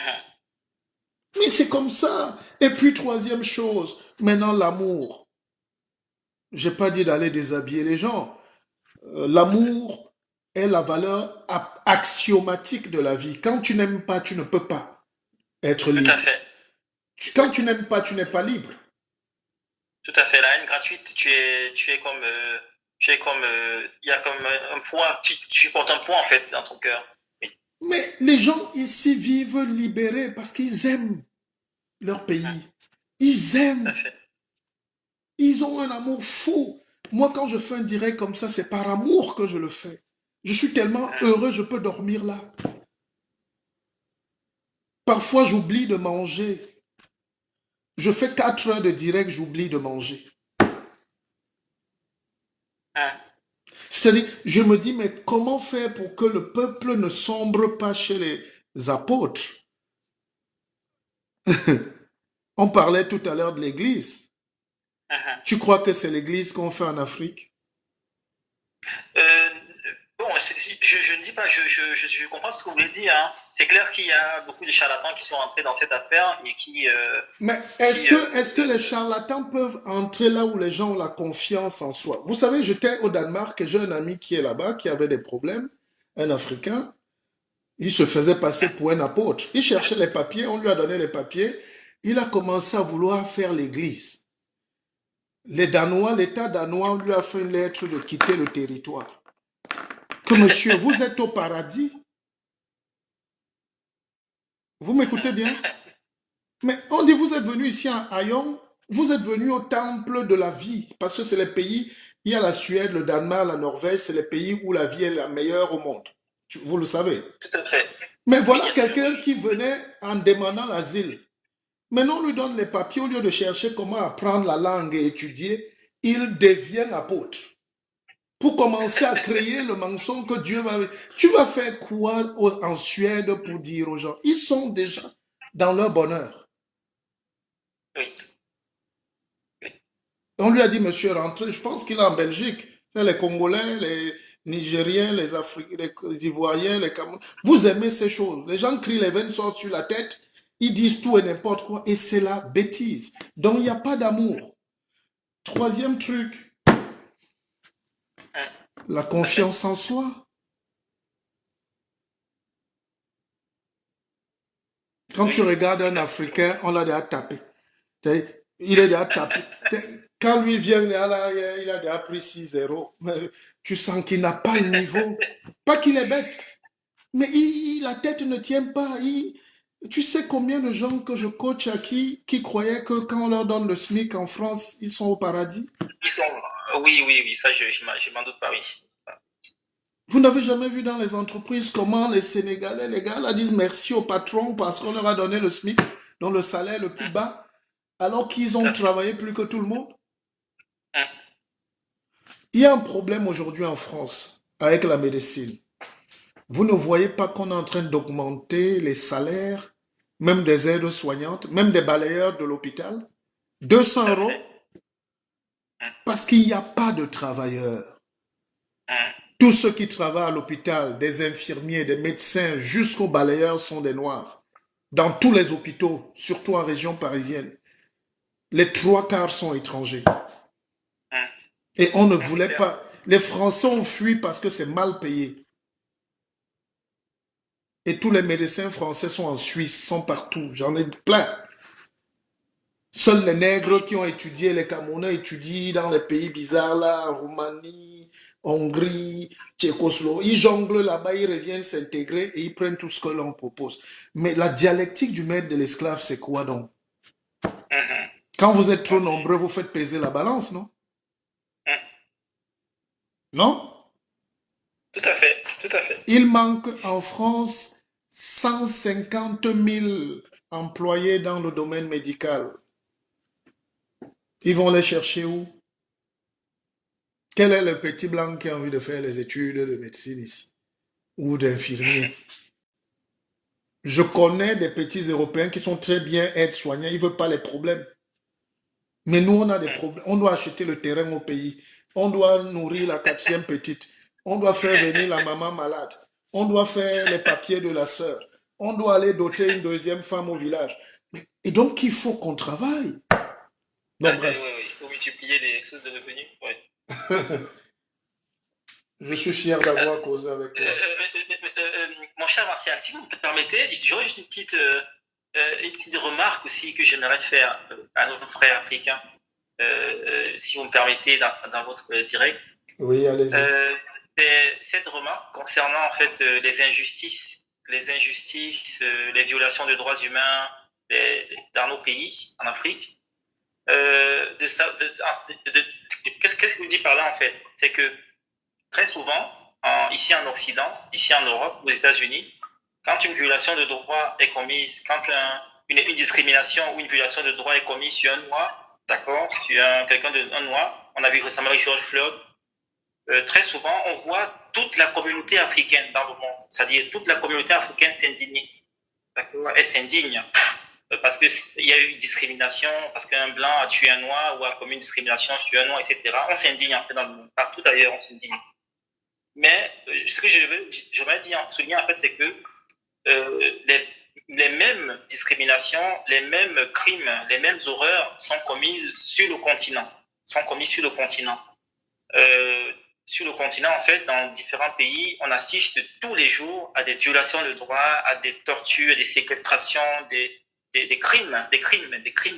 Mais c'est comme ça. Et puis, troisième chose, maintenant l'amour. Je n'ai pas dit d'aller déshabiller les gens. L'amour est la valeur axiomatique de la vie. Quand tu n'aimes pas, tu ne peux pas être Tout à libre. fait. Quand tu n'aimes pas, tu n'es pas libre. Tout à fait. La haine gratuite, il y a comme un poids, tu portes un poids en fait dans ton cœur. Oui, Mais les gens ici vivent libérés parce qu'ils aiment leur pays. Ils tout à aiment. fait. Ils ont un amour fou. Moi, quand je fais un direct comme ça, c'est par amour que je le fais. Je suis tellement heureux, je peux dormir là. Parfois, j'oublie de manger. Je fais 4 heures de direct, j'oublie de manger. Hein. C'est-à-dire, je me dis, mais comment faire pour que le peuple ne sombre pas chez les apôtres? On parlait tout à l'heure de l'Église. Hein. Tu crois que c'est l'Église qu'on fait en Afrique? Euh, bon, je ne dis pas, je comprends ce que vous voulez dire, hein. C'est clair qu'il y a beaucoup de charlatans qui sont entrés dans cette affaire et Mais qui est-ce que les charlatans peuvent entrer là où les gens ont la confiance en soi? Vous savez, j'étais au Danemark et j'ai un ami qui est là-bas, qui avait des problèmes, un Africain. Il se faisait passer pour un apôtre. Il cherchait les papiers, on lui a donné les papiers. Il a commencé à vouloir faire l'église. Les Danois, l'État danois lui a fait une lettre de quitter le territoire. Que monsieur, vous êtes au paradis. Vous m'écoutez bien? Mais on dit, vous êtes venu ici à Ayon, vous êtes venu au temple de la vie, parce que c'est les pays, il y a la Suède, le Danemark, la Norvège, c'est les pays où la vie est la meilleure au monde. Vous le savez. tout à fait. Mais Oui, voilà bien sûr, quelqu'un oui. qui venait en demandant l'asile. Maintenant, on lui donne les papiers, au lieu de chercher comment apprendre la langue et étudier, il devient apôtre. Pour commencer à créer le mensonge que Dieu va... Tu vas faire quoi en Suède pour dire aux gens? Ils sont déjà dans leur bonheur. Oui. Oui. On lui a dit, monsieur, rentrez. Je pense qu'il est en Belgique. C'est les Congolais, les Nigériens, les Africains, les Ivoiriens, les Camerounais. Vous aimez ces choses. Les gens crient, les veines sortent sur la tête. Ils disent tout et n'importe quoi. Et c'est la bêtise. Donc, il n'y a pas d'amour. Troisième truc, Hein. la Tout à fait. confiance en soi. Quand tu Oui, regardes c'est un clair. Africain, on l'a déjà tapé. Il est déjà tapé. Quand lui vient, il a déjà pris 6-0. Mais tu sens qu'il n'a pas le niveau. Pas qu'il est bête, mais la tête ne tient pas. Tu sais combien de gens que je coach à qui croyaient que quand on leur donne le SMIC en France, ils sont au paradis? Ils sont. Oui, oui, oui, ça, je m'en doute pas, oui. Vous n'avez jamais vu dans les entreprises comment les Sénégalais, les gars, là, disent merci au patron parce qu'on leur a donné le SMIC, donc le salaire le plus Hein. bas, alors qu'ils Tout ont à fait. travaillé plus que tout le monde? Hein. Il y a un problème aujourd'hui en France avec la médecine. Vous ne voyez pas qu'on est en train d'augmenter les salaires, même des aides-soignantes, même des balayeurs de l'hôpital? 200 Tout à euros fait. Hein. parce qu'il n'y a pas de travailleurs. Hein. Tous ceux qui travaillent à l'hôpital, des infirmiers, des médecins, jusqu'aux balayeurs sont des Noirs. Dans tous les hôpitaux, surtout en région parisienne, les trois quarts sont étrangers. Hein. Et on ne Hein, c'est voulait clair. pas. Les Français ont fui parce que c'est mal payé. Et tous les médecins français sont en Suisse, sont partout. J'en ai plein. Seuls les nègres qui ont étudié, les Camerounais étudient dans les pays bizarres là, en Roumanie, Hongrie, Tchécoslovaquie. Ils jonglent là-bas, ils reviennent s'intégrer et ils prennent tout ce que l'on propose. Mais la dialectique du maître de l'esclave, c'est quoi donc? Hein. Quand vous êtes Non, trop nombreux, vous faites peser la balance, non? Hein. Non? Tout à fait. Tout à fait. Il manque en France 150 000 employés dans le domaine médical. Ils vont les chercher où? Quel est le petit blanc qui a envie de faire les études de médecine ici? Ou d'infirmier? Je connais des petits Européens qui sont très bien aides-soignants, ils ne veulent pas les problèmes. Mais nous, on a des Hein. problèmes. On doit acheter le terrain au pays. On doit nourrir la quatrième petite. On doit faire venir la maman malade. On doit faire les papiers de la sœur. On doit aller doter une deuxième femme au village. Et donc, il faut qu'on travaille. Ah, Donc, oui, bref, oui. Il faut multiplier les sources de revenus. Oui. je suis fier d'avoir causé avec toi. Mon cher Martial, si vous me permettez, j'aurais juste une petite remarque aussi que j'aimerais faire à nos frères africains, si vous me permettez, dans votre direct. Oui, allez-y. C'est cette remarque concernant en fait les injustices, les violations de droits humains dans nos pays, en Afrique. Qu'est-ce que je vous dis par là en fait? C'est que très souvent, ici en Occident, ici en Europe, aux États-Unis, quand une violation de droit est commise, quand une discrimination ou une violation de droit est commise sur un noir, d'accord, sur quelqu'un un noir, on a vu récemment avec George Floyd, très souvent, on voit toute la communauté africaine dans le monde, c'est-à-dire toute la communauté africaine s'indigner. D'accord? Elle s'indigne parce qu'il y a eu une discrimination, parce qu'un blanc a tué un noir ou a commis une discrimination sur un noir, etc. On s'indigne en fait dans le monde, partout ailleurs on s'indigne. Mais ce que j'aimerais dire, souligner en fait, c'est que les mêmes discriminations, les mêmes crimes, les mêmes horreurs sont commises sur le continent, sont commis sur le continent. Sur le continent, en fait, dans différents pays, on assiste tous les jours à des violations de droits, à des tortures, des séquestrations, des crimes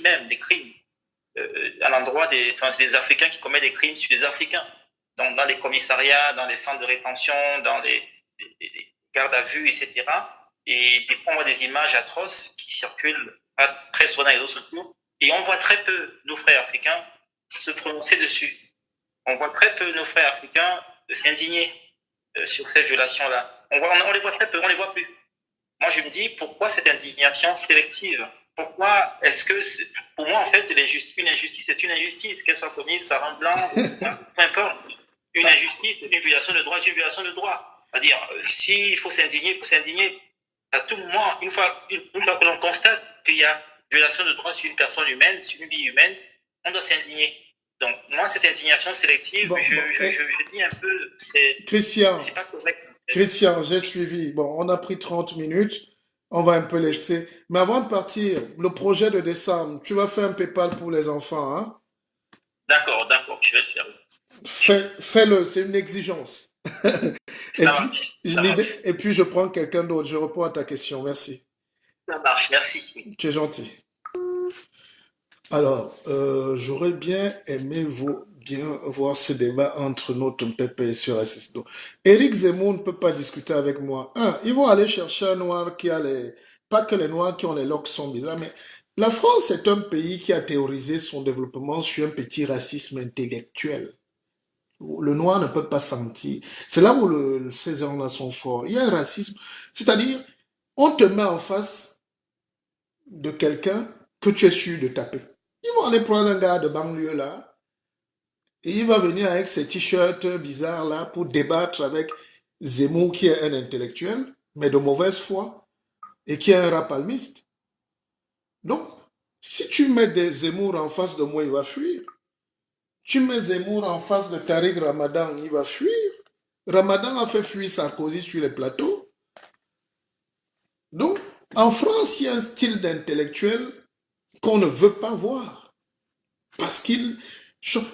même, des crimes à l'endroit des Africains qui commettent des crimes sur les Africains. Donc, dans les commissariats, dans les centres de rétention, dans les gardes à vue, etc. Et des fois, on voit des images atroces qui circulent très souvent dans les réseaux sociaux. Et on voit très peu nos frères africains se prononcer dessus. On voit très peu nos frères africains s'indigner sur cette violation-là. On les voit très peu, on les voit plus. Moi, je me dis, pourquoi cette indignation sélective? Pourquoi est-ce que, pour moi, en fait, une injustice est une injustice, qu'elle soit commise par un blanc ou peu importe. Une injustice, une violation de droit, c'est une violation de droit. C'est-à-dire, s'il faut s'indigner, il faut s'indigner. À tout moment, une fois que l'on constate qu'il y a violation de droit sur une personne humaine, sur une vie humaine, on doit s'indigner. Donc, moi, cette indignation sélective, je dis un peu, c'est pas correct. Christian, j'ai suivi. Bon, on a pris 30 minutes. On va un peu laisser. Mais avant de partir, le projet de décembre, tu vas faire un PayPal pour les enfants, hein? D'accord, je vais le faire. Fais-le, c'est une exigence. Et puis, je prends quelqu'un d'autre. Je réponds à ta question. Merci. Ça marche, merci. Tu es gentil. Alors, j'aurais bien aimé bien voir ce débat entre notre Pépé sur Assisto. Éric Zemmour ne peut pas discuter avec moi. Ils vont aller chercher un noir qui a les... Pas que les noirs qui ont les locks sont bizarres, mais la France est un pays qui a théorisé son développement sur un petit racisme intellectuel. Le noir ne peut pas sentir. C'est là où ces gens-là sont forts. Il y a un racisme. C'est-à-dire, on te met en face de quelqu'un que tu es sûr de taper. Ils vont aller prendre un gars de banlieue là, et il va venir avec ses t-shirts bizarres là pour débattre avec Zemmour qui est un intellectuel, mais de mauvaise foi, et qui est un rapalmiste. Donc, si tu mets des Zemmour en face de moi, il va fuir. Tu mets Zemmour en face de Tariq Ramadan, il va fuir. Ramadan a fait fuir Sarkozy sur les plateaux. Donc, en France, il y a un style d'intellectuel qu'on ne veut pas voir. Parce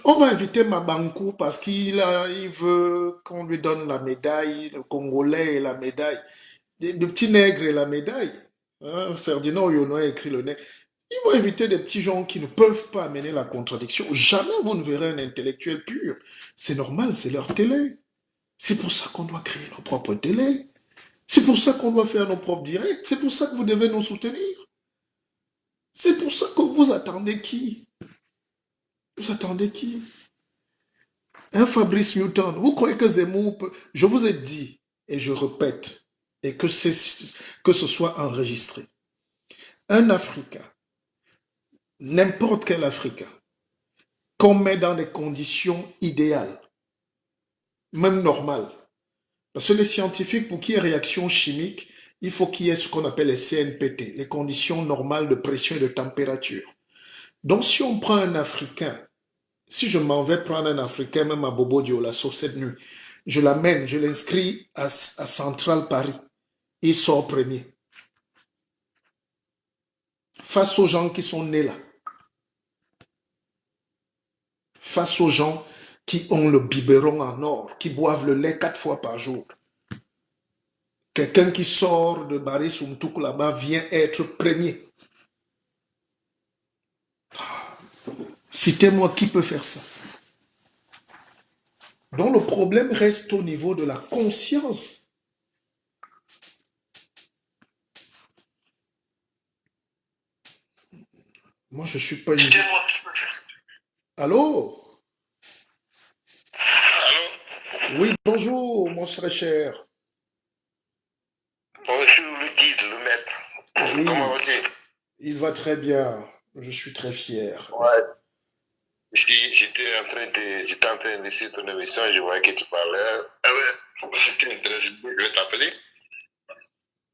on va inviter Mabankou parce il veut qu'on lui donne la médaille, le Congolais et la médaille, le petit nègre et la médaille. Hein, Ferdinand Oyono a écrit le nègre. Ils vont inviter des petits gens qui ne peuvent pas amener la contradiction. Jamais vous ne verrez un intellectuel pur. C'est normal, c'est leur télé. C'est pour ça qu'on doit créer nos propres télés. C'est pour ça qu'on doit faire nos propres directs. C'est pour ça que vous devez nous soutenir. C'est pour ça que vous attendez qui? Vous attendez qui? Un Fabrice Newton. Vous croyez que Zemmour peut... Je vous ai dit, et je répète, et que ce soit enregistré. Un Africain, n'importe quel Africain, qu'on met dans des conditions idéales, même normales. Parce que les scientifiques, pour qu'il y ait réaction chimique, il faut qu'il y ait ce qu'on appelle les CNPT, les conditions normales de pression et de température. Donc si on prend un Africain, si je m'en vais prendre un Africain, même à Bobo Dioulasso cette nuit, je l'amène, je l'inscris à Central Paris, il sort premier. Face aux gens qui sont nés là, face aux gens qui ont le biberon en or, qui boivent le lait 4 fois par jour. Quelqu'un qui sort de Barry Soumtouk là-bas vient être premier. Citez-moi qui peut faire ça. Donc le problème reste au niveau de la conscience. Moi, je ne suis pas une... Citez-moi qui peut faire ça. Allô? Allô? Oui, bonjour, mon très cher. Bonjour le guide, le maître. Oui, Comment vas-tu? il va très bien. Je suis très fier. Ouais. Si j'étais en train de suivre ton émission, je voyais que tu parlais. Ah ouais, c'était intéressant. Je vais t'appeler.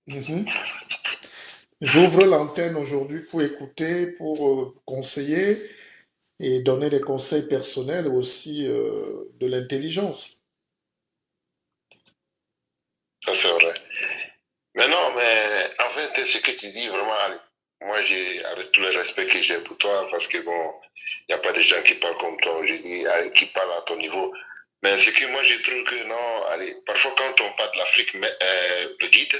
Mhm. J'ouvre l'antenne aujourd'hui pour écouter, pour conseiller et donner des conseils personnels et aussi de l'intelligence. Ça, c'est vrai. Mais non, mais en fait, ce que tu dis, vraiment, allez, moi, avec tout le respect que j'ai pour toi, parce que bon, il n'y a pas de gens qui parlent comme toi aujourd'hui, allez, qui parlent à ton niveau. Mais c'est que moi, je trouve que non, allez, parfois quand on parle de l'Afrique, le guide,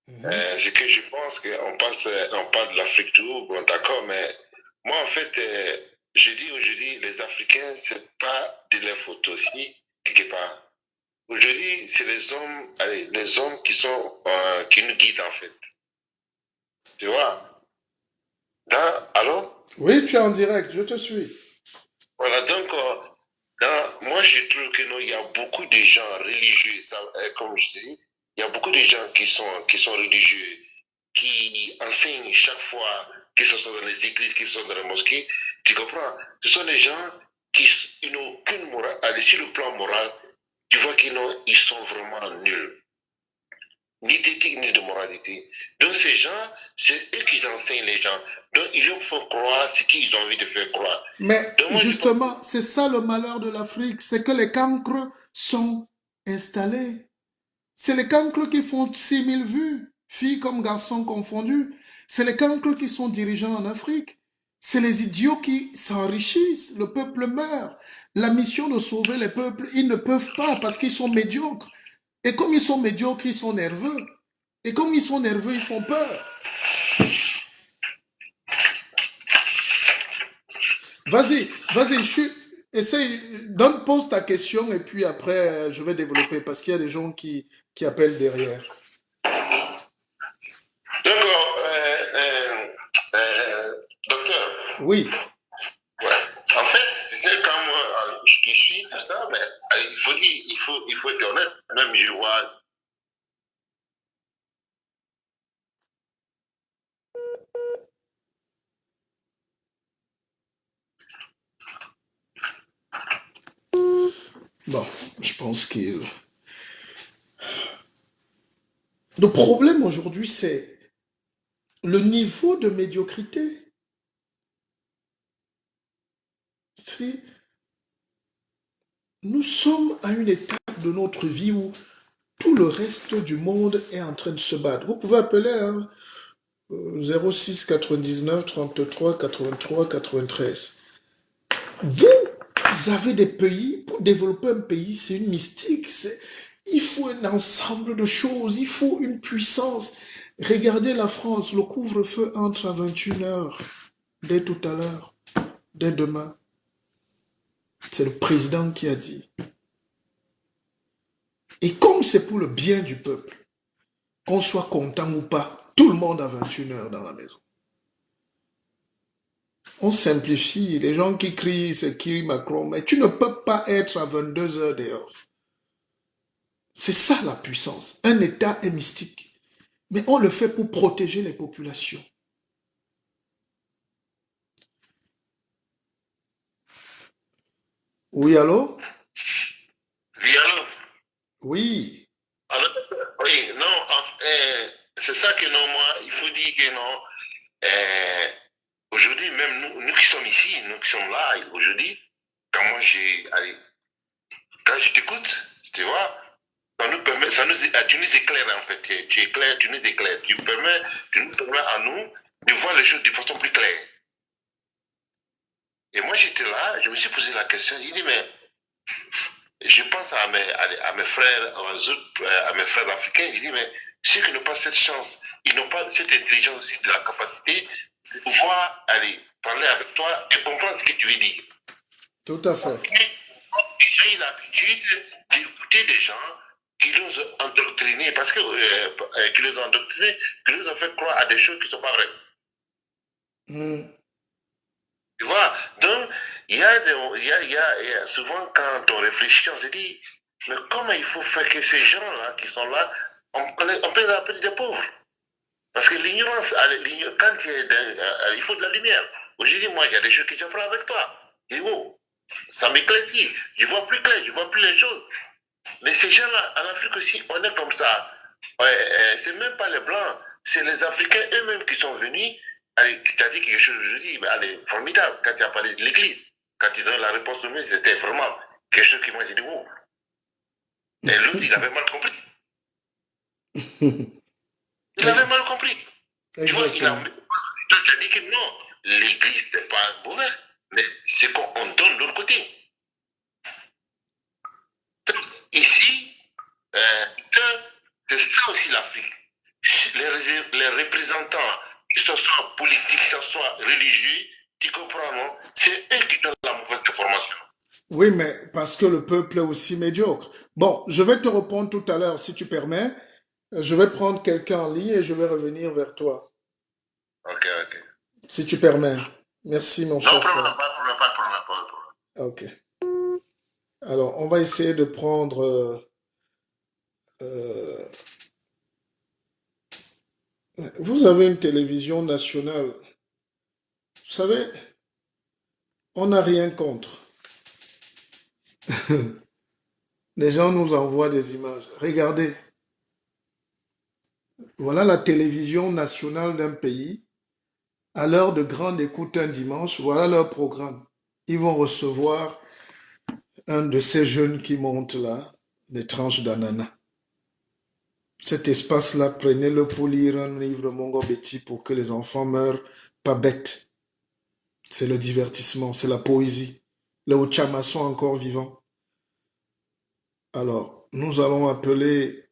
Mhm. c'est que je pense on parle de l'Afrique tout, bon, d'accord, mais moi, en fait, je dis aujourd'hui, les Africains, c'est pas de leur faute aussi, quelque part. Aujourd'hui, c'est les hommes, allez, les hommes qui nous guident, en fait. Tu vois? Alors, Oui, tu es en direct, je te suis. voilà, donc, moi, je trouve que non, il y a beaucoup de gens religieux, ça, comme je dis, il y a beaucoup de gens qui sont religieux, qui enseignent chaque fois, que ce soit dans les églises, que ce soit dans les mosquées. Tu comprends? Ce sont des gens qui ils n'ont aucune morale, allez, sur le plan moral, tu vois ils sont vraiment nuls. Ni d'éthique, ni de moralité. Donc ces gens, c'est eux qui enseignent les gens. Donc ils leur font croire ce qu'ils ont envie de faire croire. Mais Donc moi je pense que justement, c'est ça le malheur de l'Afrique, c'est que les cancres sont installés. C'est les cancres qui font 6000 vues, filles comme garçons confondus. C'est les cancres qui sont dirigeants en Afrique. C'est les idiots qui s'enrichissent. Le peuple meurt. La mission de sauver les peuples, ils ne peuvent pas parce qu'ils sont médiocres. Et comme ils sont médiocres, ils sont nerveux. Et comme ils sont nerveux, ils font peur. Vas-y, essaye, pose ta question et puis après, je vais développer parce qu'il y a des gens qui appellent derrière. d'accord, docteur. Oui. Ouais. En fait, c'est comme je suis tout ça, mais il faut être honnête. Même je vois. Bon, je pense que le problème aujourd'hui, c'est le niveau de médiocrité. C'est- Nous sommes à une étape de notre vie où tout le reste du monde est en train de se battre. Vous pouvez appeler hein, 06 99 33 83 93. Vous avez des pays, pour développer un pays, c'est une mystique. Il faut un ensemble de choses, il faut une puissance. Regardez la France, le couvre-feu entre à 21 heures, dès tout à l'heure, dès demain. C'est le président qui a dit. Et comme c'est pour le bien du peuple, qu'on soit content ou pas, tout le monde a 21 heures dans la maison. On simplifie, les gens qui crient, c'est Kiri Macron, mais tu ne peux pas être à 22 heures dehors. C'est ça la puissance. Un État est mystique. Mais on le fait pour protéger les populations. Oui, allô? Oui, alors, Oui. alors, oui, non, c'est ça que non, moi, il faut dire que non. euh, Aujourd'hui, même nous qui sommes ici, nous qui sommes là, aujourd'hui, quand moi allez, quand je t'écoute, tu vois, ça nous permet, tu nous éclaires en fait, tu éclaires, tu nous éclaires, tu nous permets à nous de voir les choses de façon plus claire. Et moi j'étais là, je me suis posé la question, j'ai dit mais je pense à mes frères, à mes frères africains, j'ai dit mais ceux qui n'ont pas cette chance, ils n'ont pas cette intelligence aussi, de la capacité de pouvoir aller parler avec toi et comprendre ce que tu veux dire. Tout à fait. J'ai eu l'habitude d'écouter des gens qui nous ont endoctrinés, parce que qui nous ont endoctrinés, qui nous ont fait croire à des choses qui ne sont pas vraies. Mm. Tu vois? Donc, il y a souvent quand on réfléchit, on se dit, mais comment il faut faire que ces gens-là qui sont là, on peut les appeler des pauvres? Parce que l'ignorance, quand il faut de la lumière. Aujourd'hui, moi, il y a des choses que j'apprends avec toi. Je dis, oh, ça m'éclaircit. Je vois plus clair, je vois plus les choses. Mais ces gens-là, en Afrique aussi, on est comme ça. C'est même pas les Blancs, c'est les Africains eux-mêmes qui sont venus. Allez, tu as dit quelque chose aujourd'hui, allez, formidable, quand tu as parlé de l'Église. Quand tu donnes la réponse au mieux, c'était vraiment quelque chose qui m'a dit, oh. Et l'autre, il avait mal compris. Il avait mal compris. Tu vois, toi, tu as dit que non, l'Église n'est pas mauvais, mais c'est qu'on donne de l'autre côté. Ici, c'est ça aussi l'Afrique. Les représentants, que ce soit politique, que ce soit religieux, tu comprends, non? C'est eux qui donnent la mauvaise information. Oui, mais parce que le peuple est aussi médiocre. Bon, je vais te répondre tout à l'heure, si tu permets. Je vais prendre quelqu'un en ligne et je vais revenir vers toi, Ok. si tu permets. Merci, mon cher Non, frère. pas de problème. Ok. Alors, on va essayer de prendre... euh, vous avez une télévision nationale. Vous savez, on n'a rien contre. Les gens nous envoient des images. Regardez, voilà la télévision nationale d'un pays. À l'heure de grande écoute un dimanche, voilà leur programme. Ils vont recevoir un de ces jeunes qui montent là, des tranches d'ananas. Cet espace-là, prenez-le pour lire un livre de Mongo Betty pour que les enfants meurent pas bêtes. C'est le divertissement, c'est la poésie. Les Ochamas sont encore vivants. Alors, nous allons appeler...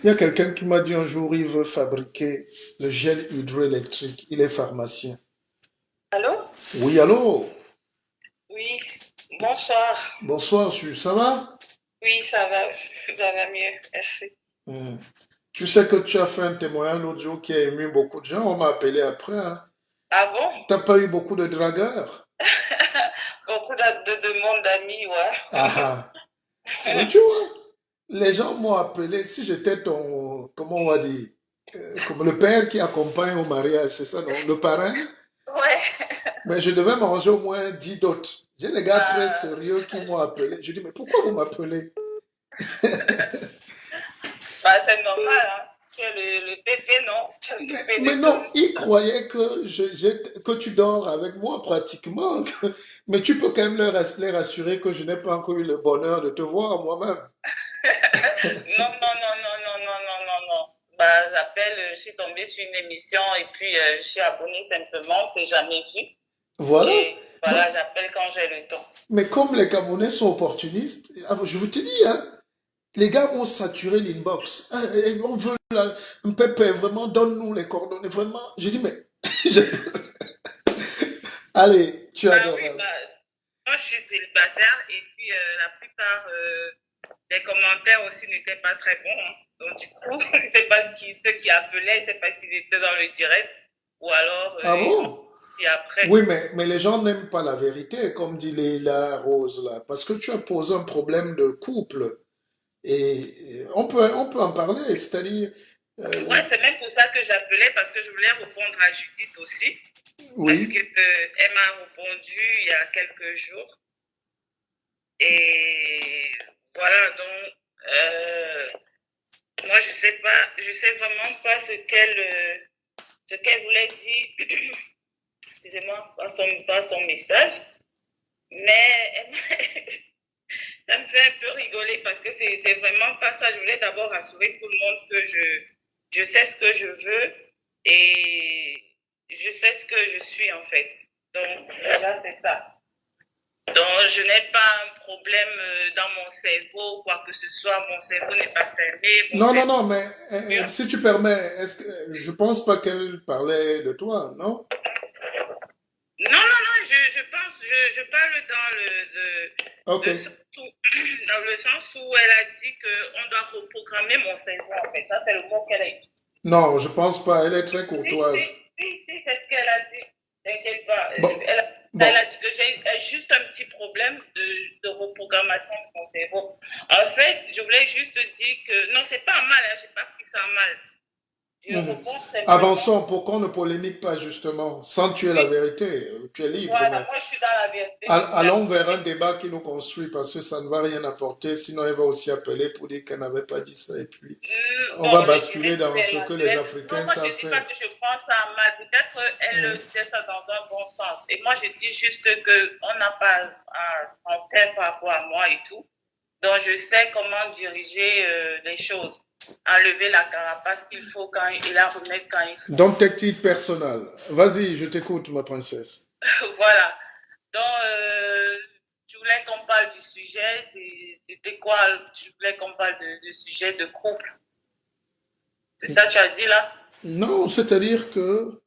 Il y a quelqu'un qui m'a dit un jour, il veut fabriquer le gel hydroélectrique. Il est pharmacien. Allô? Oui, allô? Oui, bonsoir. Bonsoir, ça va? Oui, ça va mieux, merci. Tu sais que tu as fait un témoignage l'autre jour qui a ému beaucoup de gens. On m'a appelé après. Hein. Ah bon? T'as pas eu beaucoup de dragueurs? Beaucoup de demandes d'amis, ouais. Ah, mais tu vois, les gens m'ont appelé. Si j'étais ton, comment on va dire, comme le père qui accompagne au mariage, c'est ça, non? Le parrain? Ouais. Mais je devais manger au moins 10 d'autres. J'ai des gars très sérieux qui m'ont appelé. Je dis, mais pourquoi vous m'appelez? Bah, c'est normal, hein. Tu es le bébé, non? Tu es le bébé Mais de non, ils croyaient que tu dors avec moi pratiquement. Mais tu peux quand même les rassurer que je n'ai pas encore eu le bonheur de te voir moi-même. Non. Bah, j'appelle, je suis tombée sur une émission et puis je suis abonnée simplement, c'est jamais vu. Voilà. Et voilà, Non. j'appelle quand j'ai le temps. Mais comme les Camerounais sont opportunistes, je vous te dis, hein, les gars vont saturer l'inbox. On veut un pépé, vraiment, donne-nous les coordonnées, vraiment. J'ai dit, mais... Allez, tu es Ah oui, adorable. bah, moi je suis célibataire et puis la plupart des commentaires aussi n'étaient pas très bons. Hein. Donc du coup, je ne sais pas ceux qui appelaient, je ne sais pas s'ils étaient dans le direct ou alors Ah ils ont bon? dit après. Oui, mais les gens n'aiment pas la vérité, comme dit Leila Rose là, parce que tu as posé un problème de couple et on peut en parler, c'est-à-dire, Ouais, c'est même pour ça que j'appelais parce que je voulais répondre à Judith aussi. Parce oui, qu'elle m'a répondu il y a quelques jours. Et voilà, donc moi je sais vraiment pas ce qu'elle voulait dire, excusez-moi, par son message, mais ça me fait un peu rigoler parce que c'est vraiment pas ça. Je voulais d'abord rassurer tout le monde que je sais ce que je veux et je sais ce que je suis en fait. Donc déjà c'est ça. Donc, je n'ai pas un problème dans mon cerveau ou quoi que ce soit. Mon cerveau n'est pas fermé. non, mais si tu permets, je pense pas qu'elle parlait de toi, non? Non, je parle Ok. dans le sens où elle a dit qu'on doit reprogrammer mon cerveau en fait. Ça, c'est le mot qu'elle a utilisé. Non, je pense pas, elle est très courtoise. Si, c'est ce qu'elle a dit. T'inquiète pas. Bon, Elle a dit que j'ai juste un petit problème de reprogrammation de mon cerveau. En fait, je voulais juste dire que non, c'est pas mal, hein, j'ai pas pris ça mal. Je réponds simplement. Avançons pour qu'on ne polémique pas justement, sans tuer la Oui, vérité. Tu es libre, mais voilà, moi je suis dans la vérité, je dis la allons vers un vérité. débat qui nous construit parce que ça ne va rien apporter. Sinon, elle va aussi appeler pour dire qu'elle n'avait pas dit ça. Et puis, on va Bon, je dirais basculer que dans c'est ce la que les duète. Non, Africains moi je savent dis pas faire. que je prends ça à mal. Peut-être elle Mhm. disait ça dans un bon sens. Et moi je dis juste que on n'a pas à s'en faire par rapport à moi et tout. Donc je sais comment diriger les choses. Enlever la carapace qu'il faut quand et la remettre quand il faut. Donc, tes titres personnels. Vas-y, je t'écoute, ma princesse. Voilà. Donc, je voulais qu'on parle du sujet. C'était quoi? Je voulais qu'on parle du sujet de couple. C'est ça que tu as dit là? Non, c'est-à-dire que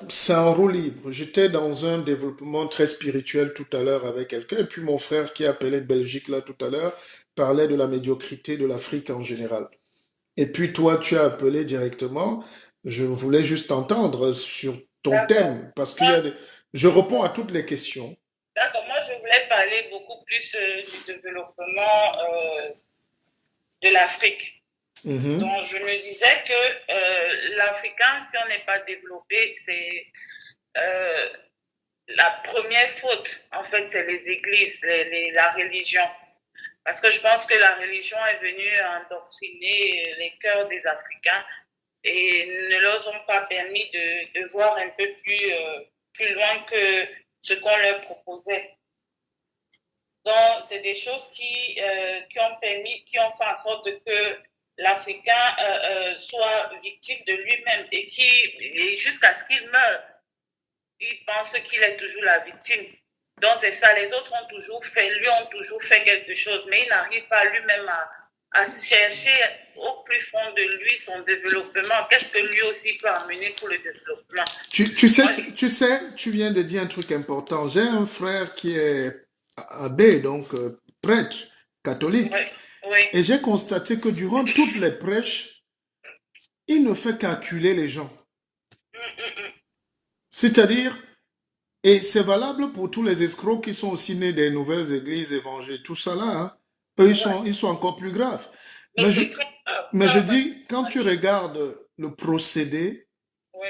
c'est un roue libre. J'étais dans un développement très spirituel tout à l'heure avec quelqu'un, et puis mon frère qui appelait de Belgique là tout à l'heure parlait de la médiocrité de l'Afrique en général. Et puis toi, tu as appelé directement. Je voulais juste entendre sur ton D'accord. thème, parce qu'il y Moi, a des... Je réponds bon, à toutes les questions. d'accord. Moi, je voulais parler beaucoup plus du développement de l'Afrique. Mhm. Donc, je me disais que l'Africain, si on n'est pas développé, c'est euh, la première faute. En fait, c'est les églises, la religion. Parce que je pense que la religion est venue endoctriner les cœurs des Africains et ne leur ont pas permis de voir un peu plus loin que ce qu'on leur proposait. Donc, c'est des choses qui ont permis, qui ont fait en sorte que l'Africain soit victime de lui-même et jusqu'à ce qu'il meure, il pense qu'il est toujours la victime. Donc, c'est ça, les autres ont toujours fait, lui ont toujours fait quelque chose, mais il n'arrive pas lui-même à chercher au plus fond de lui son développement. Qu'est-ce que lui aussi peut amener pour le développement? Moi, Tu viens de dire un truc important. J'ai un frère qui est abbé, donc prêtre catholique, oui, oui, et j'ai constaté que durant toutes les prêches, il ne fait qu'acculer les gens. C'est-à-dire, et c'est valable pour tous les escrocs qui sont aussi nés des nouvelles églises évangéliques, tout ça là, hein. Eux, ouais. ils sont encore plus graves. Mais Mais je, c'est très grave, mais je ça, parce dis, quand tu que, regardes le procédé oui,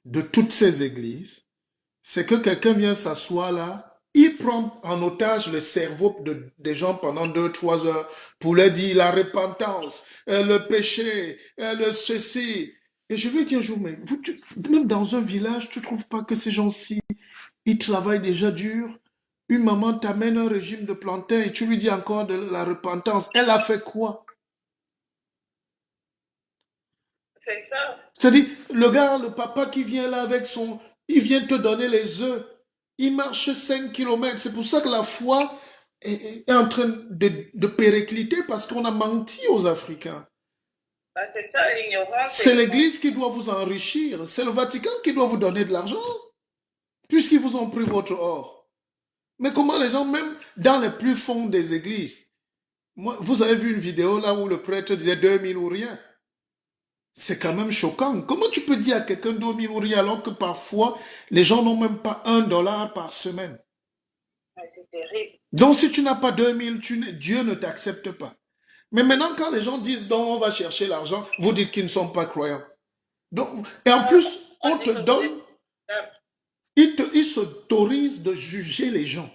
de toutes ces églises, c'est que quelqu'un vient s'asseoir là, il prend en otage le cerveau des gens pendant 2, 3 heures pour leur dire la repentance, le péché, le ceci. Et je lui dis un jour, mais même dans un village, tu ne trouves pas que ces gens-ci, ils travaillent déjà dur? Une maman t'amène un régime de plantain et tu lui dis encore de la repentance. Elle a fait quoi? c'est ça. C'est-à-dire, le gars, le papa qui vient là avec son... Il vient te donner les œufs. Il marche 5 kilomètres. C'est pour ça que la foi est en train de péricliter parce qu'on a menti aux Africains. Bah, c'est ça, l'ignorance C'est et l'ignorance. l'Église qui doit vous enrichir. C'est le Vatican qui doit vous donner de l'argent puisqu'ils vous ont pris votre or. Mais comment les gens, même dans les plus fonds des églises, moi, vous avez vu une vidéo là où le prêtre disait 2000 ou rien. C'est quand même choquant. Comment tu peux dire à quelqu'un 2000 ou rien alors que parfois les gens n'ont même pas $1 par semaine? C'est terrible. Donc si tu n'as pas 2000, Dieu ne t'accepte pas. Mais maintenant quand les gens disent donc on va chercher l'argent, vous dites qu'ils ne sont pas croyants. Donc, et en On, plus, on on dit te que vous êtes donne, stable. ils s'autorisent de juger les gens.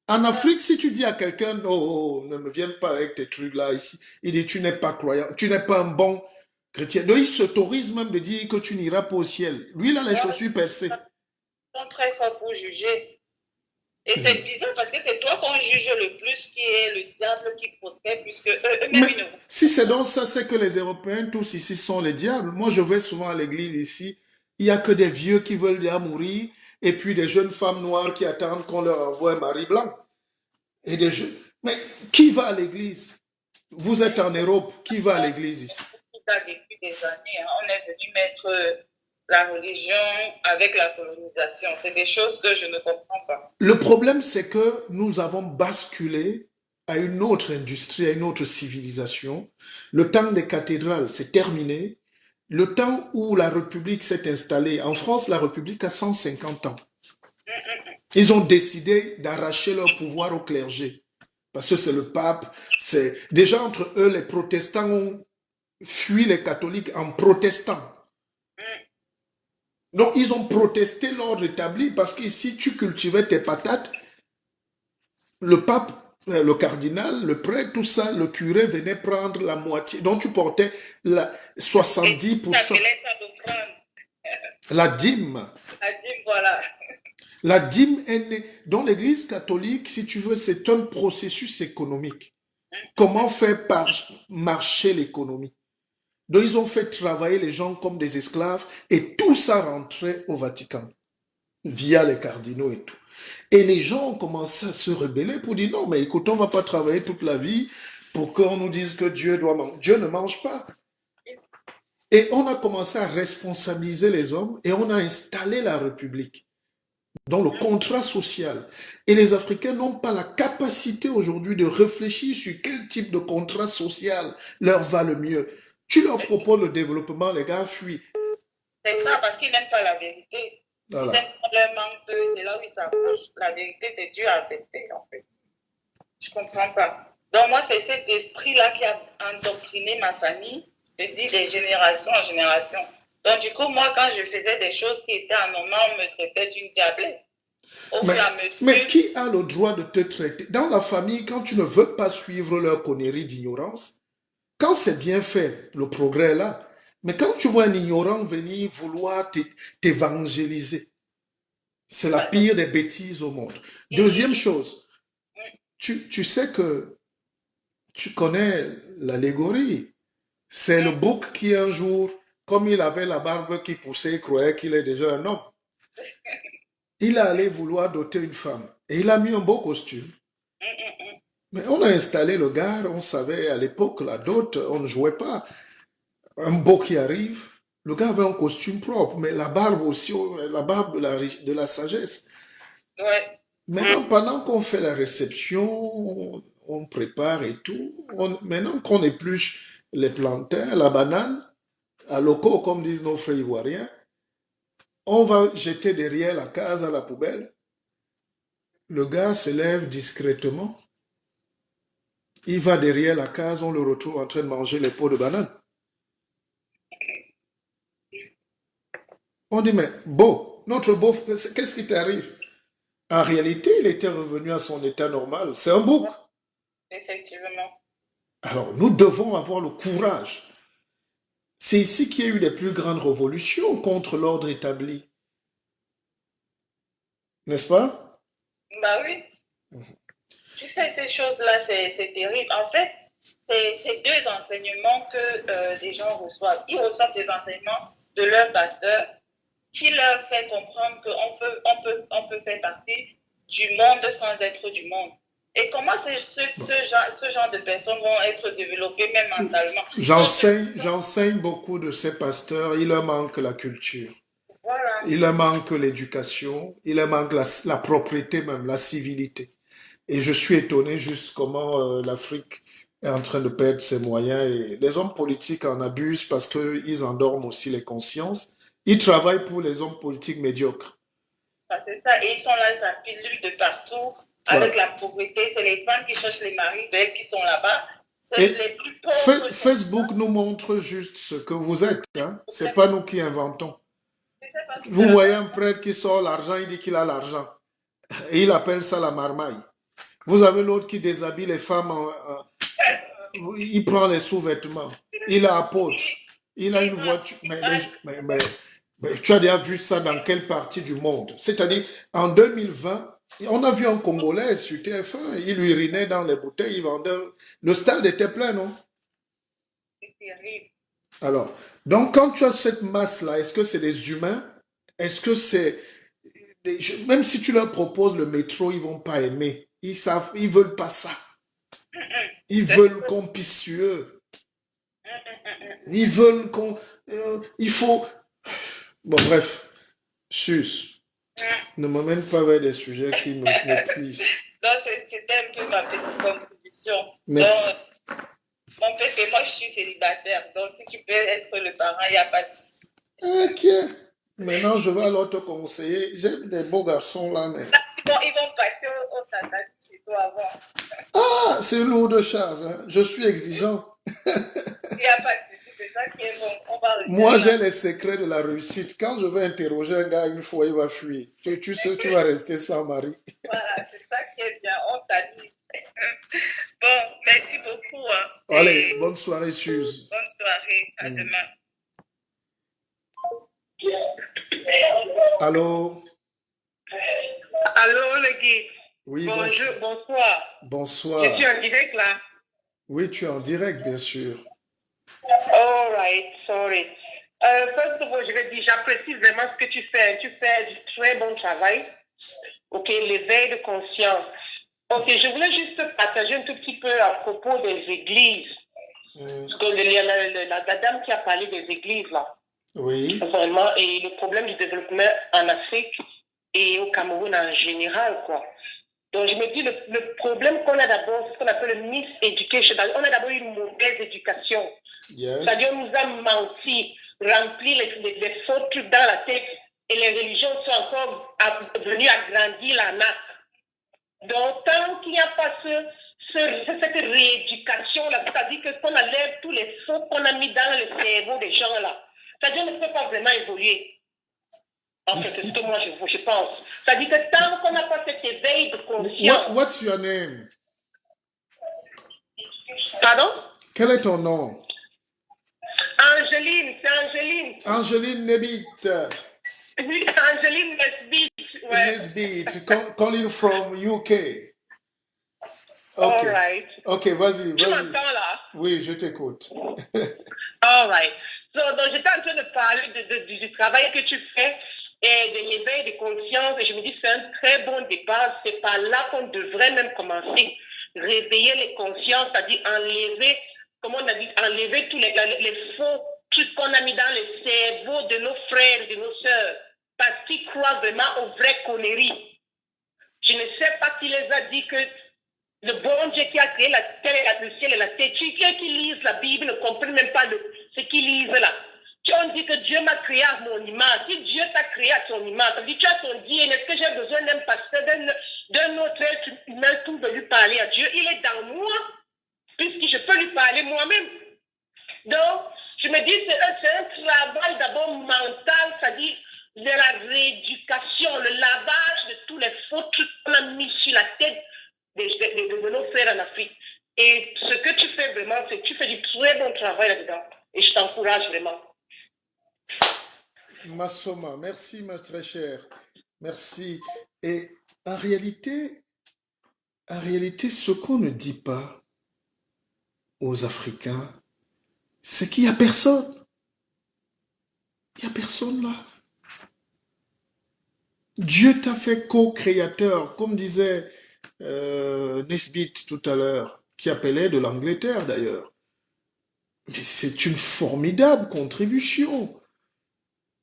En Afrique, si tu dis à quelqu'un, oh, oh, ne me viens pas avec tes trucs là ici, il dit, tu n'es pas croyant, tu n'es pas un bon chrétien. Donc, il s'autorise même de dire que tu n'iras pas au ciel. Lui, il a les Ouais, chaussures percées. ils sont très forts pour juger. Et c'est bizarre parce que c'est toi qu'on juge le plus qui est le diable qui prospère, puisque eux-mêmes, Mais ils ne vous si c'est pas. donc ça, c'est que les Européens, tous ici, sont les diables. Moi, je vais souvent à l'église ici. Il n'y a que des vieux qui veulent déjà mourir et puis des jeunes femmes noires qui attendent qu'on leur envoie un mari blanc. Et des jeunes... Mais qui va à l'église? Vous êtes en Europe, qui va à On l'église ici? tout ça depuis des années. Hein. On est venu mettre la religion avec la colonisation. C'est des choses que je ne comprends pas. Le problème, c'est que nous avons basculé à une autre industrie, à une autre civilisation. Le temps des cathédrales, c'est terminé. Le temps où la République s'est installée, en France, la République a 150 ans. Ils ont décidé d'arracher leur pouvoir au clergé. Parce que c'est le pape, c'est déjà entre eux, les protestants ont fui les catholiques en protestant. Donc, ils ont protesté l'ordre établi parce que si tu cultivais tes patates, le pape, le cardinal, le prêtre, tout ça, le curé venait prendre la moitié. Donc, tu portais la Et 70%, t'appelais ça d'offrande. la dîme. A dit, voilà. La dîme est née. Dans l'Église catholique, si tu veux, c'est un processus économique. Comment faire marcher l'économie? Donc, ils ont fait travailler les gens comme des esclaves et tout ça rentrait au Vatican via les cardinaux et tout. Et les gens ont commencé à se rebeller pour dire non, mais écoute, on ne va pas travailler toute la vie pour qu'on nous dise que Dieu doit manger. Dieu ne mange pas. Et on a commencé à responsabiliser les hommes et on a installé la République dans le contrat social. Et les Africains n'ont pas la capacité aujourd'hui de réfléchir sur quel type de contrat social leur va le mieux. Tu leur proposes le développement, les gars fuient. C'est ça, parce qu'ils n'aiment pas la vérité. Voilà. Ils aiment leur manque, c'est là où ils s'approchent. La vérité, c'est dur à accepter, en fait. Je comprends pas. Donc, moi, c'est cet esprit-là qui a endoctriné ma famille, je dis de génération en génération. Donc, du coup, moi, quand je faisais des choses qui étaient anormales, on me traitait d'une diablesse. Au fur et à mesure. Mais qui a le droit de te traiter? Dans la famille, quand tu ne veux pas suivre leur connerie d'ignorance, quand c'est bien fait, le progrès est là. Mais quand tu vois un ignorant venir vouloir t'évangéliser, c'est la pire des bêtises au monde. Deuxième chose, tu sais que tu connais l'allégorie. C'est le bouc qui un jour, comme il avait la barbe qui poussait, il croyait qu'il est déjà un homme. Il allait vouloir doter une femme. Et il a mis un beau costume. Mais on a installé le gars, on savait à l'époque, la dot, on ne jouait pas. Un beau qui arrive, le gars avait un costume propre, mais la barbe aussi, la barbe de la sagesse. Ouais. Maintenant, pendant qu'on fait la réception, on prépare et tout, maintenant qu'on épluche les plantains, la banane, à loco, comme disent nos frères ivoiriens, on va jeter derrière la case à la poubelle. Le gars se lève discrètement. Il va derrière la case, on le retrouve en train de manger les pots de banane. On dit, mais beau, notre beau, qu'est-ce qui t'arrive? En réalité, il était revenu à son état normal. C'est un bouc. Effectivement. Alors, nous devons avoir le courage. C'est ici qu'il y a eu les plus grandes révolutions contre l'ordre établi. N'est-ce pas? Bah oui. Tu sais, ces choses-là, c'est terrible. En fait, c'est deux enseignements que les gens reçoivent. Ils reçoivent des enseignements de leur pasteur qui leur fait comprendre qu'on peut faire partie du monde sans être du monde. Et comment ce genre de personnes vont être développées même mentalement? J'enseigne beaucoup de ces pasteurs, il leur manque la culture. Voilà. Il leur manque l'éducation, il leur manque la propriété même, la civilité. Et je suis étonné juste comment l'Afrique est en train de perdre ses moyens et les hommes politiques en abusent parce qu'ils endorment aussi les consciences. Ils travaillent pour les hommes politiques médiocres. Ah, c'est ça, et ils sont là, ça pilule de partout, avec la pauvreté. C'est les femmes qui cherchent les maris, c'est elles qui sont là-bas. C'est les plus pauvres. Facebook nous montre juste ce que vous êtes. Hein? C'est pas nous qui inventons. Vous voyez un prêtre qui sort l'argent, il dit qu'il a l'argent. Et il appelle ça la marmaille. Vous avez l'autre qui déshabille les femmes, il prend les sous-vêtements, il a apôtre, il a une voiture. Mais tu as déjà vu ça dans quelle partie du monde? C'est-à-dire, en 2020, on a vu un Congolais sur TF1, il urinait dans les bouteilles, il vendait. Le stade était plein, non? C'est terrible. Alors, donc quand tu as cette masse-là, est-ce que c'est des humains? Est-ce que c'est... Même si tu leur proposes le métro, ils ne vont pas aimer. Ils veulent pas ça. Ils veulent qu'on pisse sur eux. Ils veulent qu'on... il faut... Bon, bref. Sus. Ne me mène pas vers des sujets qui m'épuisent. Donc, c'était un peu ma petite contribution. Merci. Donc, mon père et moi, je suis célibataire. Donc, si tu peux être le parent, il n'y a pas de souci. Ok. Maintenant, je vais alors te conseiller. J'ai des beaux garçons là, mais... Ils vont passer au tata chez toi avant. Ah, c'est lourd de charge. Hein. Je suis exigeant. Il n'y a pas de souci. ça qui est bon. On va Moi, retenir j'ai là. les secrets de la réussite. Quand je vais interroger un gars une fois, il va fuir. Tu sais, tu vas rester sans mari. Voilà, c'est ça qui est bien. On t'anime. Bon, merci beaucoup. Hein, Allez, et bonne soirée, Suze. bonne soirée. À Hmm. demain. Allô? Allô, le guide. Oui, Bonjour, bonsoir. Je suis bonsoir. en direct là. Oui, tu es en direct, bien sûr. All right, sorry. First of all, je vais dire, j'apprécie vraiment ce que tu fais. Tu fais du très bon travail. Ok, l'éveil de conscience. Ok, je voulais juste partager un tout petit peu à propos des églises. Hmm. Parce que la dame qui a parlé des églises là, Oui, vraiment, et le problème du développement en Afrique et au Cameroun en général, quoi. Donc, je me dis, le problème qu'on a d'abord, c'est ce qu'on appelle le miseducation. On a d'abord une mauvaise éducation. yes. C'est-à-dire, on nous a menti, rempli les faux trucs dans la tête, et les religions sont encore venues agrandir la nappe. Donc, tant qu'il n'y a pas cette rééducation-là, c'est-à-dire qu'on enlève tous les faux qu'on a mis dans le cerveau des gens là, c'est-à-dire qu'on ne peut pas vraiment évoluer. En fait, c'est ce que moi je pense. C'est-à-dire que tant qu'on n'a pas cet éveil de conscience. What's your name? Pardon? Quel est ton nom? Angeline, c'est Angeline. Angeline Nebit. Oui, Angeline Nesbitt. Ouais. Nesbit, calling from UK. All Ok, right. ok, vas-y, Tu vas-y. m'entends là? Oui, je t'écoute. All right. Donc j'étais en train de parler du travail que tu fais et de l'éveil de conscience. Et je me dis, c'est un très bon départ. C'est par là qu'on devrait même commencer. Réveiller les consciences, c'est-à-dire enlever, comme on a dit, enlever tous les faux trucs qu'on a mis dans les cerveaux de nos frères et de nos sœurs. Parce qu'ils croient vraiment aux vraies conneries. Je ne sais pas qui les a dit que le bon Dieu qui a créé la terre, le ciel et la terre, ceux qui lisent la Bible ne comprennent même pas ce qu'ils lisent là. On dit que Dieu m'a créé à mon image. Si Dieu t'a créé à ton image, ça veut dire tu as ton DNA. Est-ce que j'ai besoin d'un pasteur, d'un autre être humain pour lui parler à Dieu? Il est dans moi, puisque je peux lui parler moi-même. Donc, je me dis, c'est un travail d'abord mental, c'est-à-dire de la rééducation, le lavage de tous les faux trucs qu'on a mis sur la tête de nos frères en Afrique. Et ce que tu fais vraiment, c'est que tu fais du très bon travail là-dedans. Et je t'encourage vraiment. Massoma, merci ma très chère. Merci. Et en réalité, ce qu'on ne dit pas aux Africains, c'est qu'il n'y a personne. Il n'y a personne là. Dieu t'a fait co-créateur, comme disait Nesbitt tout à l'heure, qui appelait de l'Angleterre d'ailleurs. Mais c'est une formidable contribution.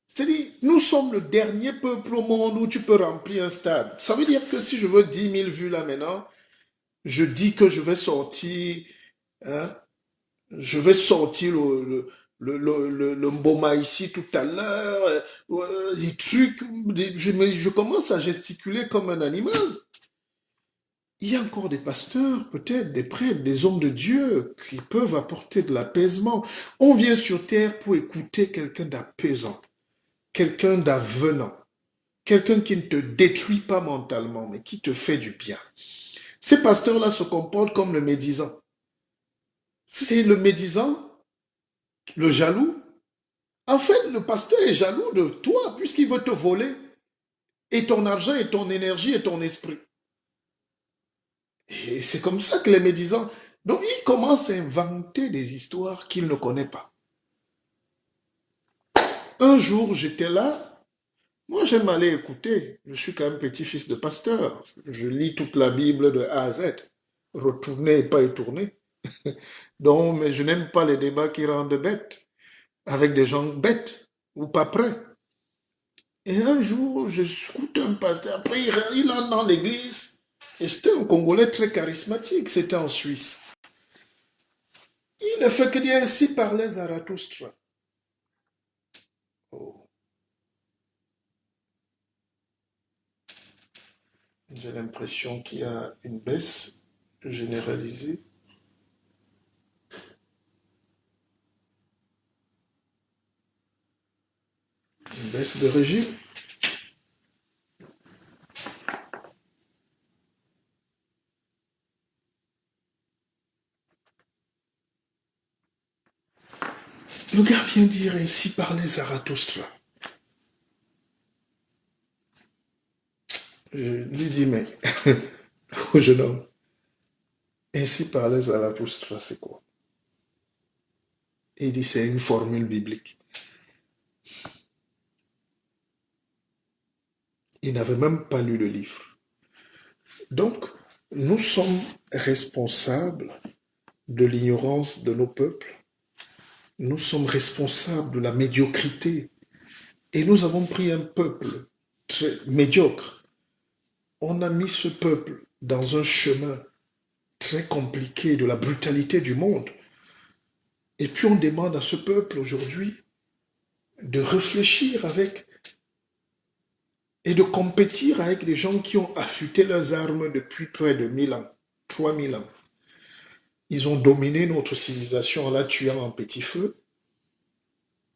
C'est-à-dire, nous sommes le dernier peuple au monde où tu peux remplir un stade. Ça veut dire que si je veux 10 000 vues là maintenant, je dis que je vais sortir, hein, je vais sortir le Mboma ici tout à l'heure, des trucs, je commence à gesticuler comme un animal. Il y a encore des pasteurs, peut-être des prêtres, des hommes de Dieu qui peuvent apporter de l'apaisement. On vient sur terre pour écouter quelqu'un d'apaisant, quelqu'un d'avenant, quelqu'un qui ne te détruit pas mentalement, mais qui te fait du bien. Ces pasteurs-là se comportent comme le médisant. C'est le médisant, le jaloux. En fait, le pasteur est jaloux de toi puisqu'il veut te voler et ton argent et ton énergie et ton esprit. Et c'est comme ça que les médisants... Donc, il commence à inventer des histoires qu'il ne connaît pas. Un jour, j'étais là. Moi, j'aime aller écouter. Je suis quand même petit-fils de pasteur. Je lis toute la Bible de A à Z. Retourner et pas étourner. Donc, mais je n'aime pas les débats qui rendent bêtes. Avec des gens bêtes ou pas prêts. Et un jour, je écoute un pasteur. Après, il entre dans l'église. Et c'était un Congolais très charismatique. C'était en Suisse. Il ne fait que dire ainsi parlait Zarathustra. Oh. J'ai l'impression qu'il y a une baisse généralisée. Baisse de régime. Le gars vient dire ainsi parlait Zarathustra. Je lui dis, mais, au jeune homme, ainsi parlait Zarathustra, c'est quoi? Et il dit, c'est une formule biblique. Il n'avait même pas lu le livre. Donc, nous sommes responsables de l'ignorance de nos peuples. Nous sommes responsables de la médiocrité. Et nous avons pris un peuple très médiocre. On a mis ce peuple dans un chemin très compliqué de la brutalité du monde. Et puis on demande à ce peuple aujourd'hui de réfléchir avec et de compétir avec des gens qui ont affûté leurs armes depuis près de 1000 ans, 3000 ans. Ils ont dominé notre civilisation en la tuant en petit feu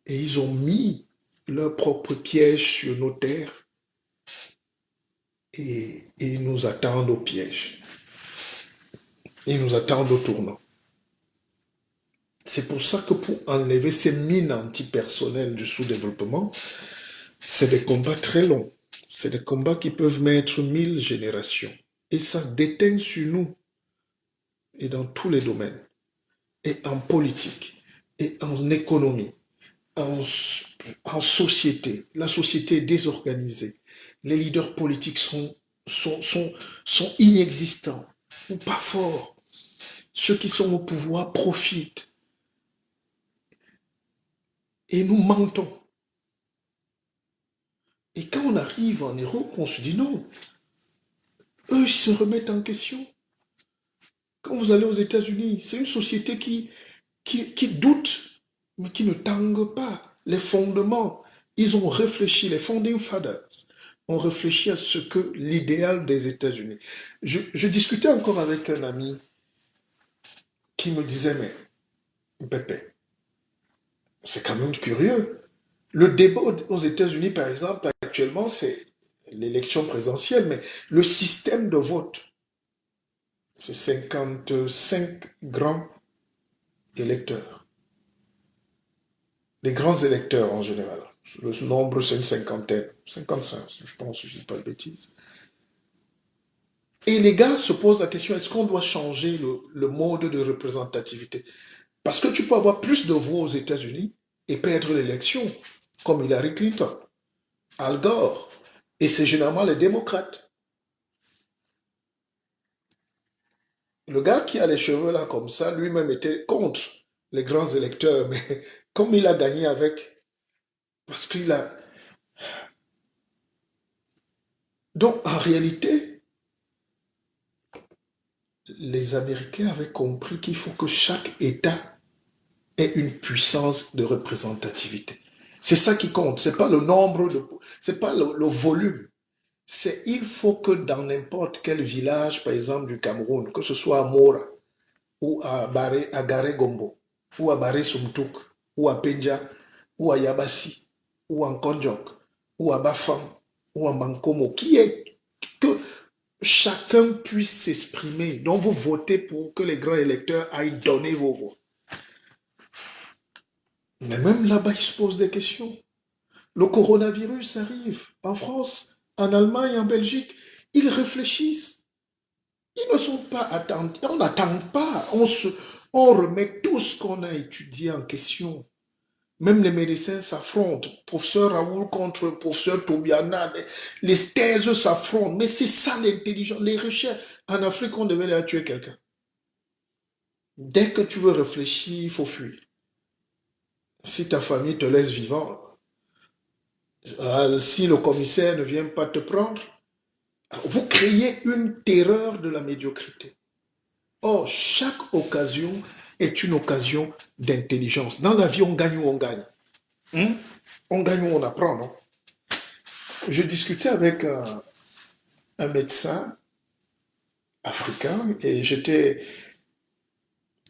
et ils ont mis leurs propres pièges sur nos terres et ils nous attendent au piège. Ils nous attendent au tournant. C'est pour ça que pour enlever ces mines antipersonnelles du sous-développement, c'est des combats très longs. C'est des combats qui peuvent mettre 1000 générations. Et ça déteint sur nous. Et dans tous les domaines. Et en politique. Et en économie. En société. La société est désorganisée. Les leaders politiques sont inexistants. Ou pas forts. Ceux qui sont au pouvoir profitent. Et nous mentons. Et quand on arrive en Europe, on se dit non. Eux, ils se remettent en question. Quand vous allez aux États-Unis, c'est une société qui doute, mais qui ne tangue pas. Les fondements, ils ont réfléchi, les founding fathers ont réfléchi à ce que l'idéal des États-Unis. Je discutais encore avec un ami qui me disait, mais Pépé, c'est quand même curieux. Le débat aux États-Unis, par exemple, actuellement, c'est l'élection présidentielle, mais le système de vote, c'est 55 grands électeurs. Les grands électeurs en général. Le nombre, c'est une cinquantaine. 55, je pense, si je ne dis pas de bêtises. Et les gars se posent la question, est-ce qu'on doit changer le mode de représentativité? Parce que tu peux avoir plus de voix aux États-Unis et perdre l'élection, comme Hillary Clinton, Al Gore, et c'est généralement les démocrates. Le gars qui a les cheveux là comme ça, lui-même était contre les grands électeurs, mais comme il a gagné avec, parce qu'il a... Donc en réalité, les Américains avaient compris qu'il faut que chaque État ait une puissance de représentativité. C'est ça qui compte, c'est pas le nombre de... c'est pas le volume. C'est il faut que dans n'importe quel village, par exemple du Cameroun, que ce soit à Mora, ou à Gare Gombo, ou à Baré Sumtuk, ou à Penja, ou à Yabassi, ou en Konjok, ou à Bafang, ou en Bankomo, qui est que chacun puisse s'exprimer. Donc vous votez pour que les grands électeurs aillent donner vos voix. Mais même là-bas, ils se posent des questions. Le coronavirus arrive en France, en Allemagne, en Belgique. Ils réfléchissent. Ils ne sont pas attentifs. On n'attend pas. On remet tout ce qu'on a étudié en question. Même les médecins s'affrontent. Professeur Raoul contre professeur Tobiana. Les thèses s'affrontent. Mais c'est ça l'intelligence. Les recherches. En Afrique, on devait aller tuer quelqu'un. Dès que tu veux réfléchir, il faut fuir. Si ta famille te laisse vivant, si le commissaire ne vient pas te prendre, vous créez une terreur de la médiocrité. Or, chaque occasion est une occasion d'intelligence. Dans la vie, on gagne ou on gagne. On gagne ou on apprend, non? Je discutais avec un médecin africain et il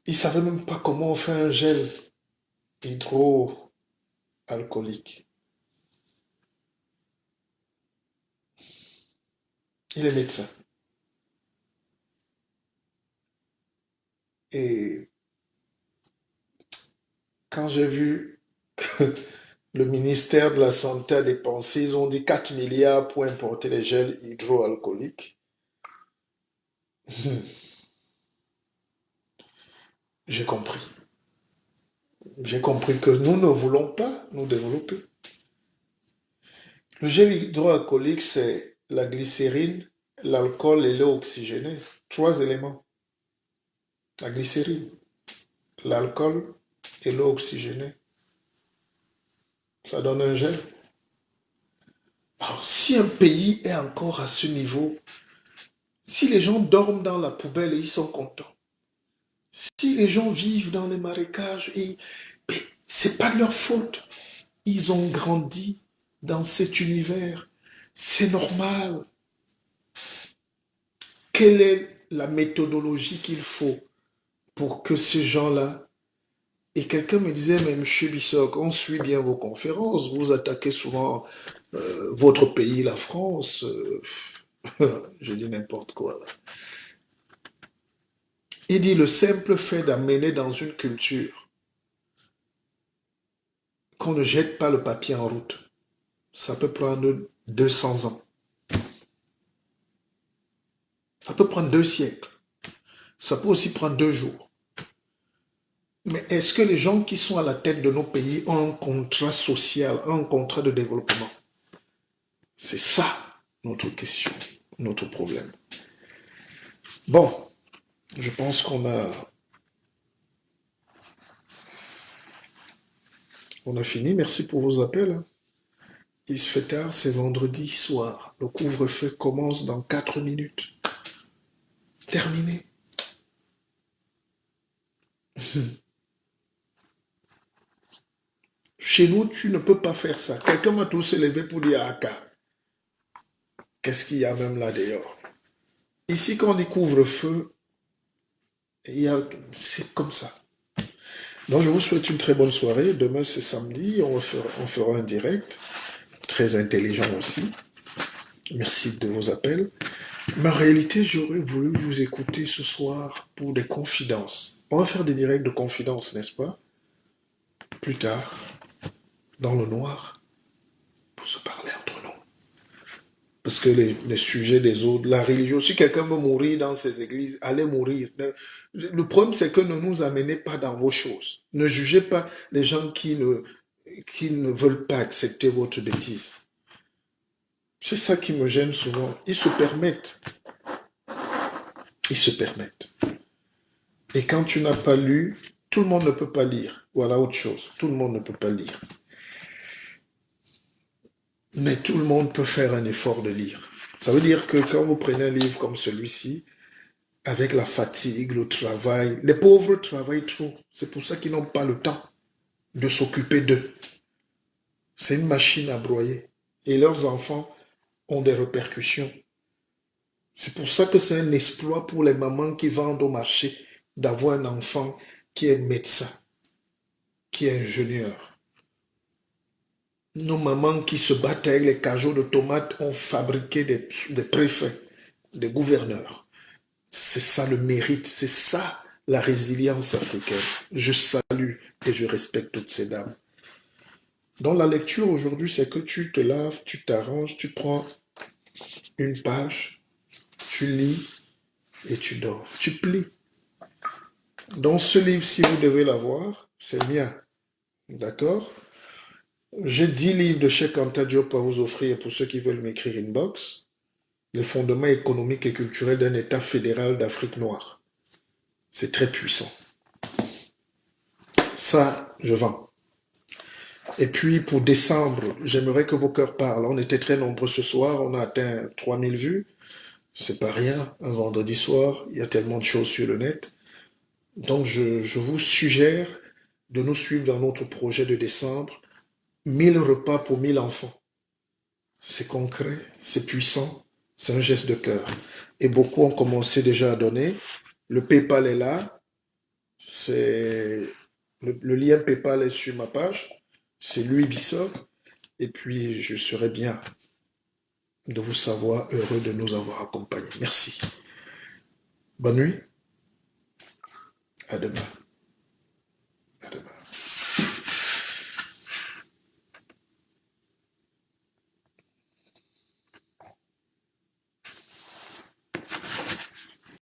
ne savait même pas comment on fait un gel hydroalcoolique. Il est médecin. Et quand j'ai vu que le ministère de la Santé a dépensé, ils ont dit 4 milliards pour importer les gels hydroalcooliques, j'ai compris. J'ai compris que nous ne voulons pas nous développer. Le gel hydroalcoolique, c'est la glycérine, l'alcool et l'eau oxygénée. 3 éléments. La glycérine, l'alcool et l'eau oxygénée. Ça donne un gel. Alors, si un pays est encore à ce niveau, si les gens dorment dans la poubelle et ils sont contents, si les gens vivent dans les marécages, c'est pas de leur faute. Ils ont grandi dans cet univers. C'est normal. Quelle est la méthodologie qu'il faut pour que ces gens-là... Et quelqu'un me disait, mais M. Bissok, on suit bien vos conférences, vous attaquez souvent votre pays, la France. Je dis n'importe quoi. Là. Il dit, le simple fait d'amener dans une culture qu'on ne jette pas le papier en route, ça peut prendre 200 ans. Ça peut prendre 2 siècles. Ça peut aussi prendre 2 jours. Mais est-ce que les gens qui sont à la tête de nos pays ont un contrat social, un contrat de développement? C'est ça notre question, notre problème. Bon, je pense qu'on a fini. Merci pour vos appels. Il se fait tard, c'est vendredi soir. Le couvre-feu commence dans 4 minutes. Terminé. Chez nous, tu ne peux pas faire ça. Quelqu'un m'a tous élevé pour dire Aka. Qu'est-ce qu'il y a même là dehors? Ici, quand on dit couvre-feu, c'est comme ça. Donc, je vous souhaite une très bonne soirée. Demain, c'est samedi. On fera un direct. Très intelligent aussi. Merci de vos appels. Mais en réalité, j'aurais voulu vous écouter ce soir pour des confidences. On va faire des directs de confidences, n'est-ce pas? Plus tard, dans le noir, pour se parler entre nous. Parce que les sujets des autres, la religion, si quelqu'un veut mourir dans ces églises, allez mourir. Le problème, c'est que ne nous amenez pas dans vos choses. Ne jugez pas les gens qui ne veulent pas accepter votre bêtise. C'est ça qui me gêne souvent. Ils se permettent. Ils se permettent. Et quand tu n'as pas lu, tout le monde ne peut pas lire. Voilà autre chose. Tout le monde ne peut pas lire. Mais tout le monde peut faire un effort de lire. Ça veut dire que quand vous prenez un livre comme celui-ci, avec la fatigue, le travail, les pauvres travaillent trop. C'est pour ça qu'ils n'ont pas le temps de s'occuper d'eux. C'est une machine à broyer. Et leurs enfants ont des répercussions. C'est pour ça que c'est un exploit pour les mamans qui vendent au marché d'avoir un enfant qui est médecin, qui est ingénieur. Nos mamans qui se battent avec les cajots de tomates ont fabriqué des préfets, des gouverneurs. C'est ça le mérite, c'est ça la résilience africaine. Je salue et je respecte toutes ces dames. Dans la lecture aujourd'hui, c'est que tu te laves, tu t'arranges, tu prends une page, tu lis et tu dors. Tu plies. Dans ce livre, si vous devez l'avoir, c'est le mien. D'accord? J'ai 10 livres de Cheikh Anta Diop à vous offrir pour ceux qui veulent m'écrire inbox. Les fondements économiques et culturels d'un État fédéral d'Afrique noire. C'est très puissant. Ça, je vends. Et puis, pour décembre, j'aimerais que vos cœurs parlent. On était très nombreux ce soir. On a atteint 3000 vues. C'est pas rien. Un vendredi soir, il y a tellement de choses sur le net. Donc, je vous suggère de nous suivre dans notre projet de décembre. 1000 repas pour 1000 enfants. C'est concret, c'est puissant, c'est un geste de cœur. Et beaucoup ont commencé déjà à donner. Le PayPal est là. Le lien PayPal est sur ma page. C'est Louis Bissok. Et puis, je serai bien de vous savoir heureux de nous avoir accompagnés. Merci. Bonne nuit. À demain.